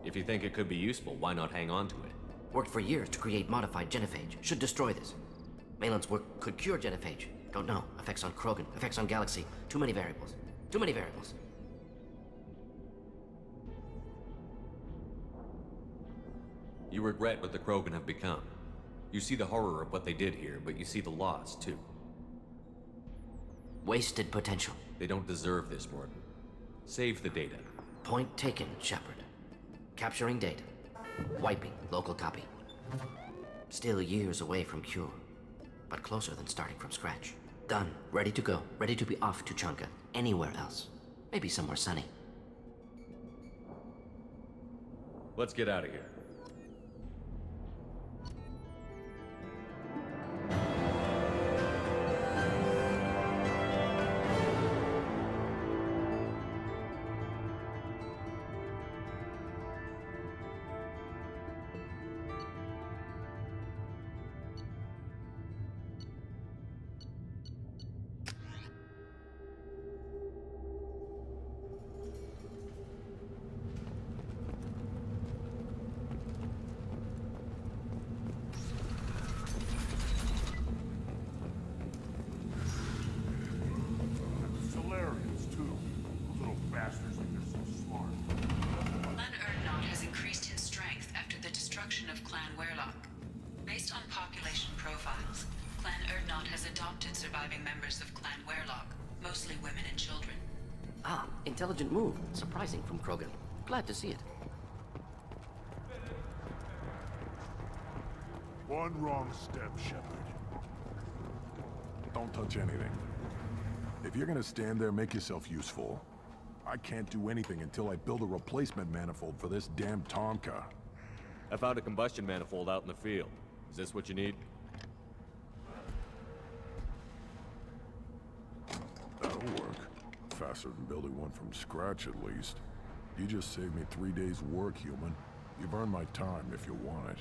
If you think it could be useful, why not hang on to it? Worked for years to create modified genophage. Should destroy this. Malin's work could cure genophage. Don't know. Effects on Krogan. Effects on Galaxy. Too many variables. Too many variables. You regret what the Krogan have become. You see the horror of what they did here, but you see the loss, too. Wasted potential. They don't deserve this, Morton. Save the data. Point taken, Shepard. Capturing data. Wiping local copy. Still years away from cure, but closer than starting from scratch. Done. Ready to go. Ready to be off to Chunka. Anywhere else. Maybe somewhere sunny. Let's get out of here. Salarians, too. Those little bastards think they're so smart. Clan Urdnot has increased in strength after the destruction of Clan Werelock. Based on population profiles, Clan Urdnot has adopted surviving members of Clan Werelock, mostly women and children. Ah, intelligent move. Surprising from Krogan. Glad to see it. One wrong step, Shepard. Don't touch anything. If you're gonna stand there, make yourself useful. I can't do anything until I build a replacement manifold for this damn Tomka. I found a combustion manifold out in the field. Is this what you need? That'll work. Faster than building one from scratch, at least. You just saved me 3 days' work, human. You've earned my time if you want it.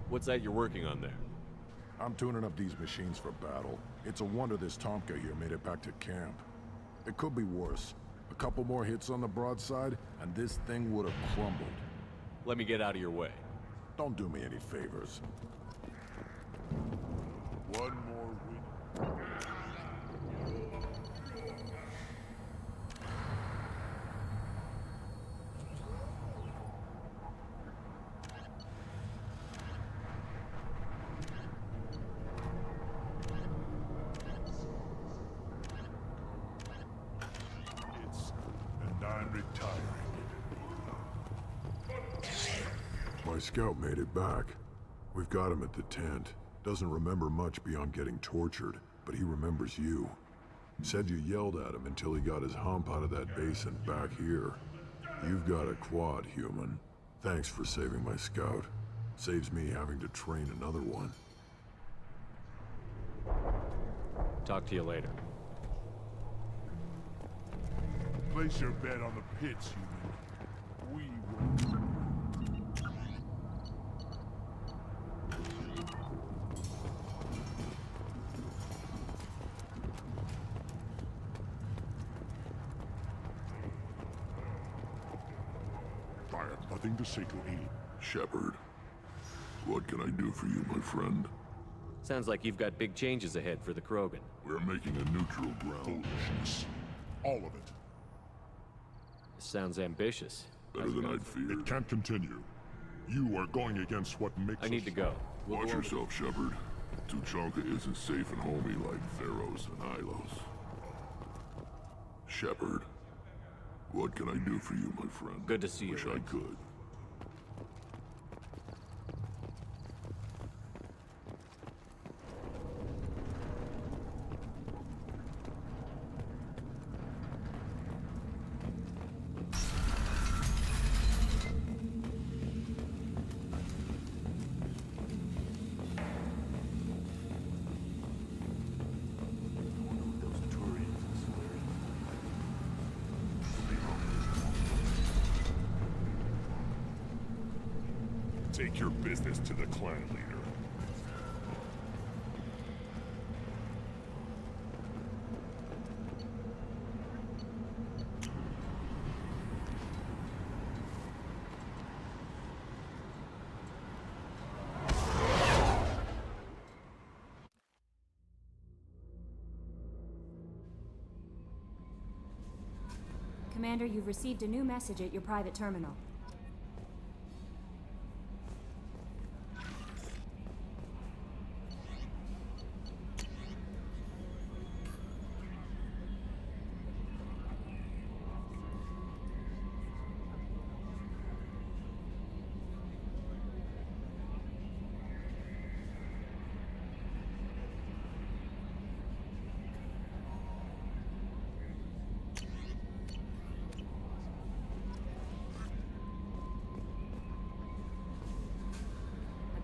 What's that you're working on there? I'm tuning up these machines for battle. It's a wonder this Tomka here made it back to camp. It could be worse. A couple more hits on the broadside, and this thing would have crumbled. Let me get out of your way. Don't do me any favors. One more win. I'm retiring. My scout made it back. We've got him at the tent. Doesn't remember much beyond getting tortured, but he remembers you. Said you yelled at him until he got his hump out of that basin back here. You've got a quad, human. Thanks for saving my scout. Saves me having to train another one. Talk to you later. Place your bet on the pits, human. We will. I have nothing to say to Eve. Shepard, what can I do for you, my friend? Sounds like you've got big changes ahead for the Krogan. We're making a neutral ground. Foolishness. All of it. Sounds ambitious. Better than I'd feared. It can't continue. You are going against what makes I need to go. Watch yourself, Shepard. Tuchanka isn't safe and homey like Theros and Ilos. Shepard, what can I do for you, my friend? Good to see you. Wish I could. Take your business to the clan leader. Commander, you've received a new message at your private terminal.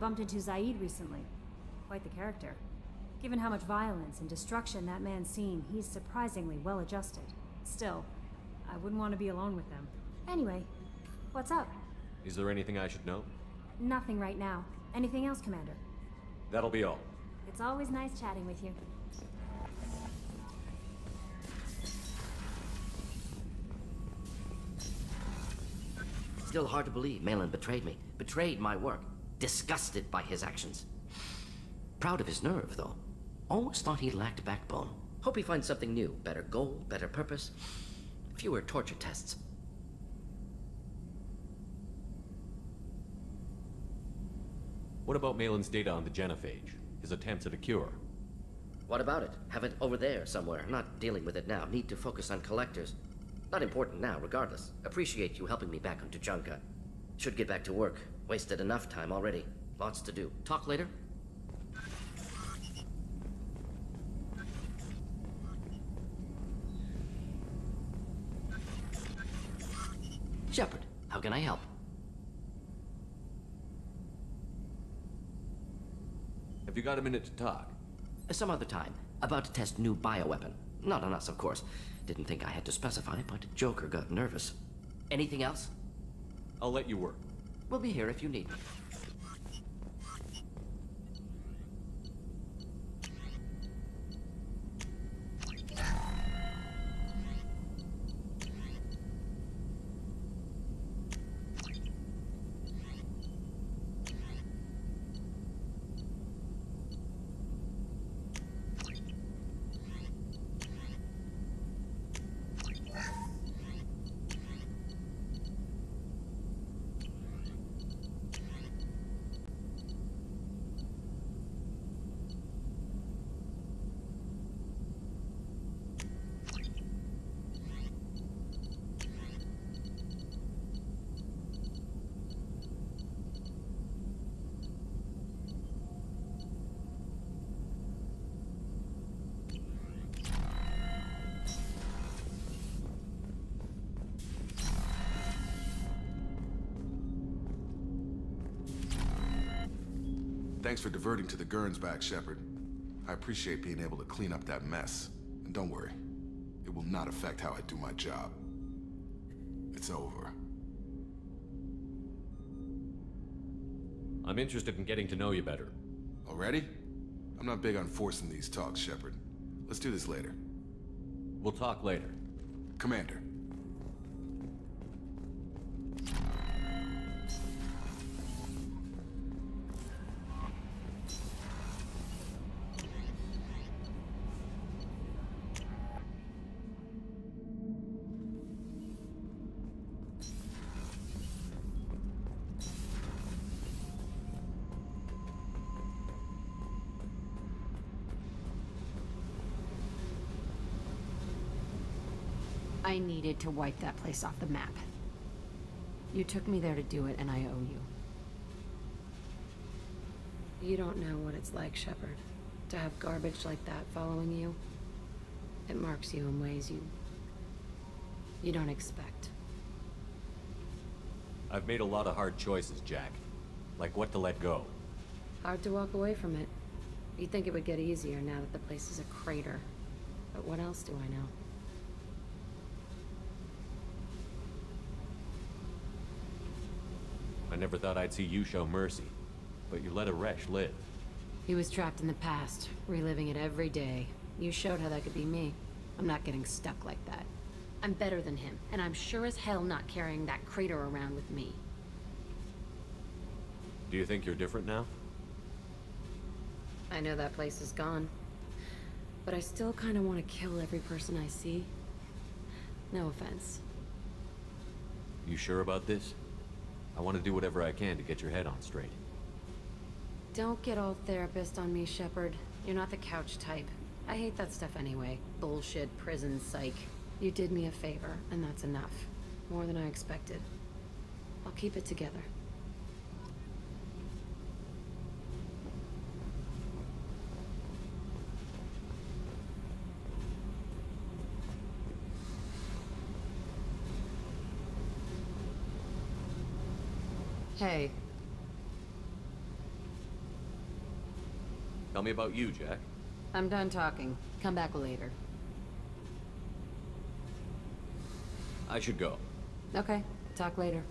Bumped into Zaid recently. Quite the character. Given how much violence and destruction that man's seen, he's surprisingly well adjusted. Still, I wouldn't want to be alone with them. Anyway, what's up? Is there anything I should know? Nothing right now. Anything else, Commander? That'll be all. It's always nice chatting with you. Still hard to believe Malin betrayed me. Betrayed my work. Disgusted by his actions. Proud of his nerve, though. Almost thought he lacked backbone. Hope he finds something new. Better goal, better purpose. Fewer torture tests. What about Malin's data on the genophage? His attempts at a cure? What about it? Have it over there somewhere. Not dealing with it now. Need to focus on collectors. Not important now, regardless. Appreciate you helping me back on Tuchanka. Should get back to work. Wasted enough time already. Lots to do. Talk later? Shepard, how can I help? Have you got a minute to talk? Some other time. About to test new bioweapon. Not on us, of course. Didn't think I had to specify, but Joker got nervous. Anything else? I'll let you work. We'll be here if you need me. Thanks for diverting to the Gurns back, Shepard. I appreciate being able to clean up that mess. And don't worry, it will not affect how I do my job. It's over. I'm interested in getting to know you better. Already? I'm not big on forcing these talks, Shepard. Let's do this later. We'll talk later. Commander. I needed to wipe that place off the map. You took me there to do it, and I owe you. You don't know what it's like, Shepard, to have garbage like that following you. It marks you in ways you don't expect. I've made a lot of hard choices, Jack. Like what to let go. Hard to walk away from it. You'd think it would get easier now that the place is a crater. But what else do I know? I never thought I'd see you show mercy, but you let a Resh live. He was trapped in the past, reliving it every day. You showed how that could be me. I'm not getting stuck like that. I'm better than him, and I'm sure as hell not carrying that crater around with me. Do you think you're different now? I know that place is gone, but I still kind of want to kill every person I see. No offense. You sure about this? I want to do whatever I can to get your head on straight. Don't get all therapist on me, Shepard. You're not the couch type. I hate that stuff anyway. Bullshit, prison, psych. You did me a favor, and that's enough. More than I expected. I'll keep it together. Hey. Tell me about you, Jack. I'm done talking. Come back later. I should go. Okay, talk later.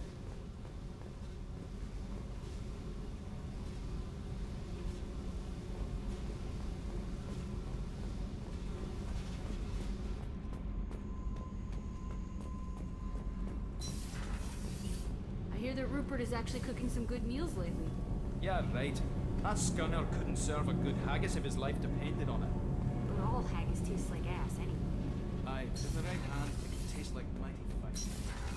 I hear that Rupert is actually cooking some good meals lately. Yeah, right. That scunner couldn't serve a good haggis if his life depended on it. But all haggis tastes like ass anyway. Aye, in the right hand, it can taste like mighty fine.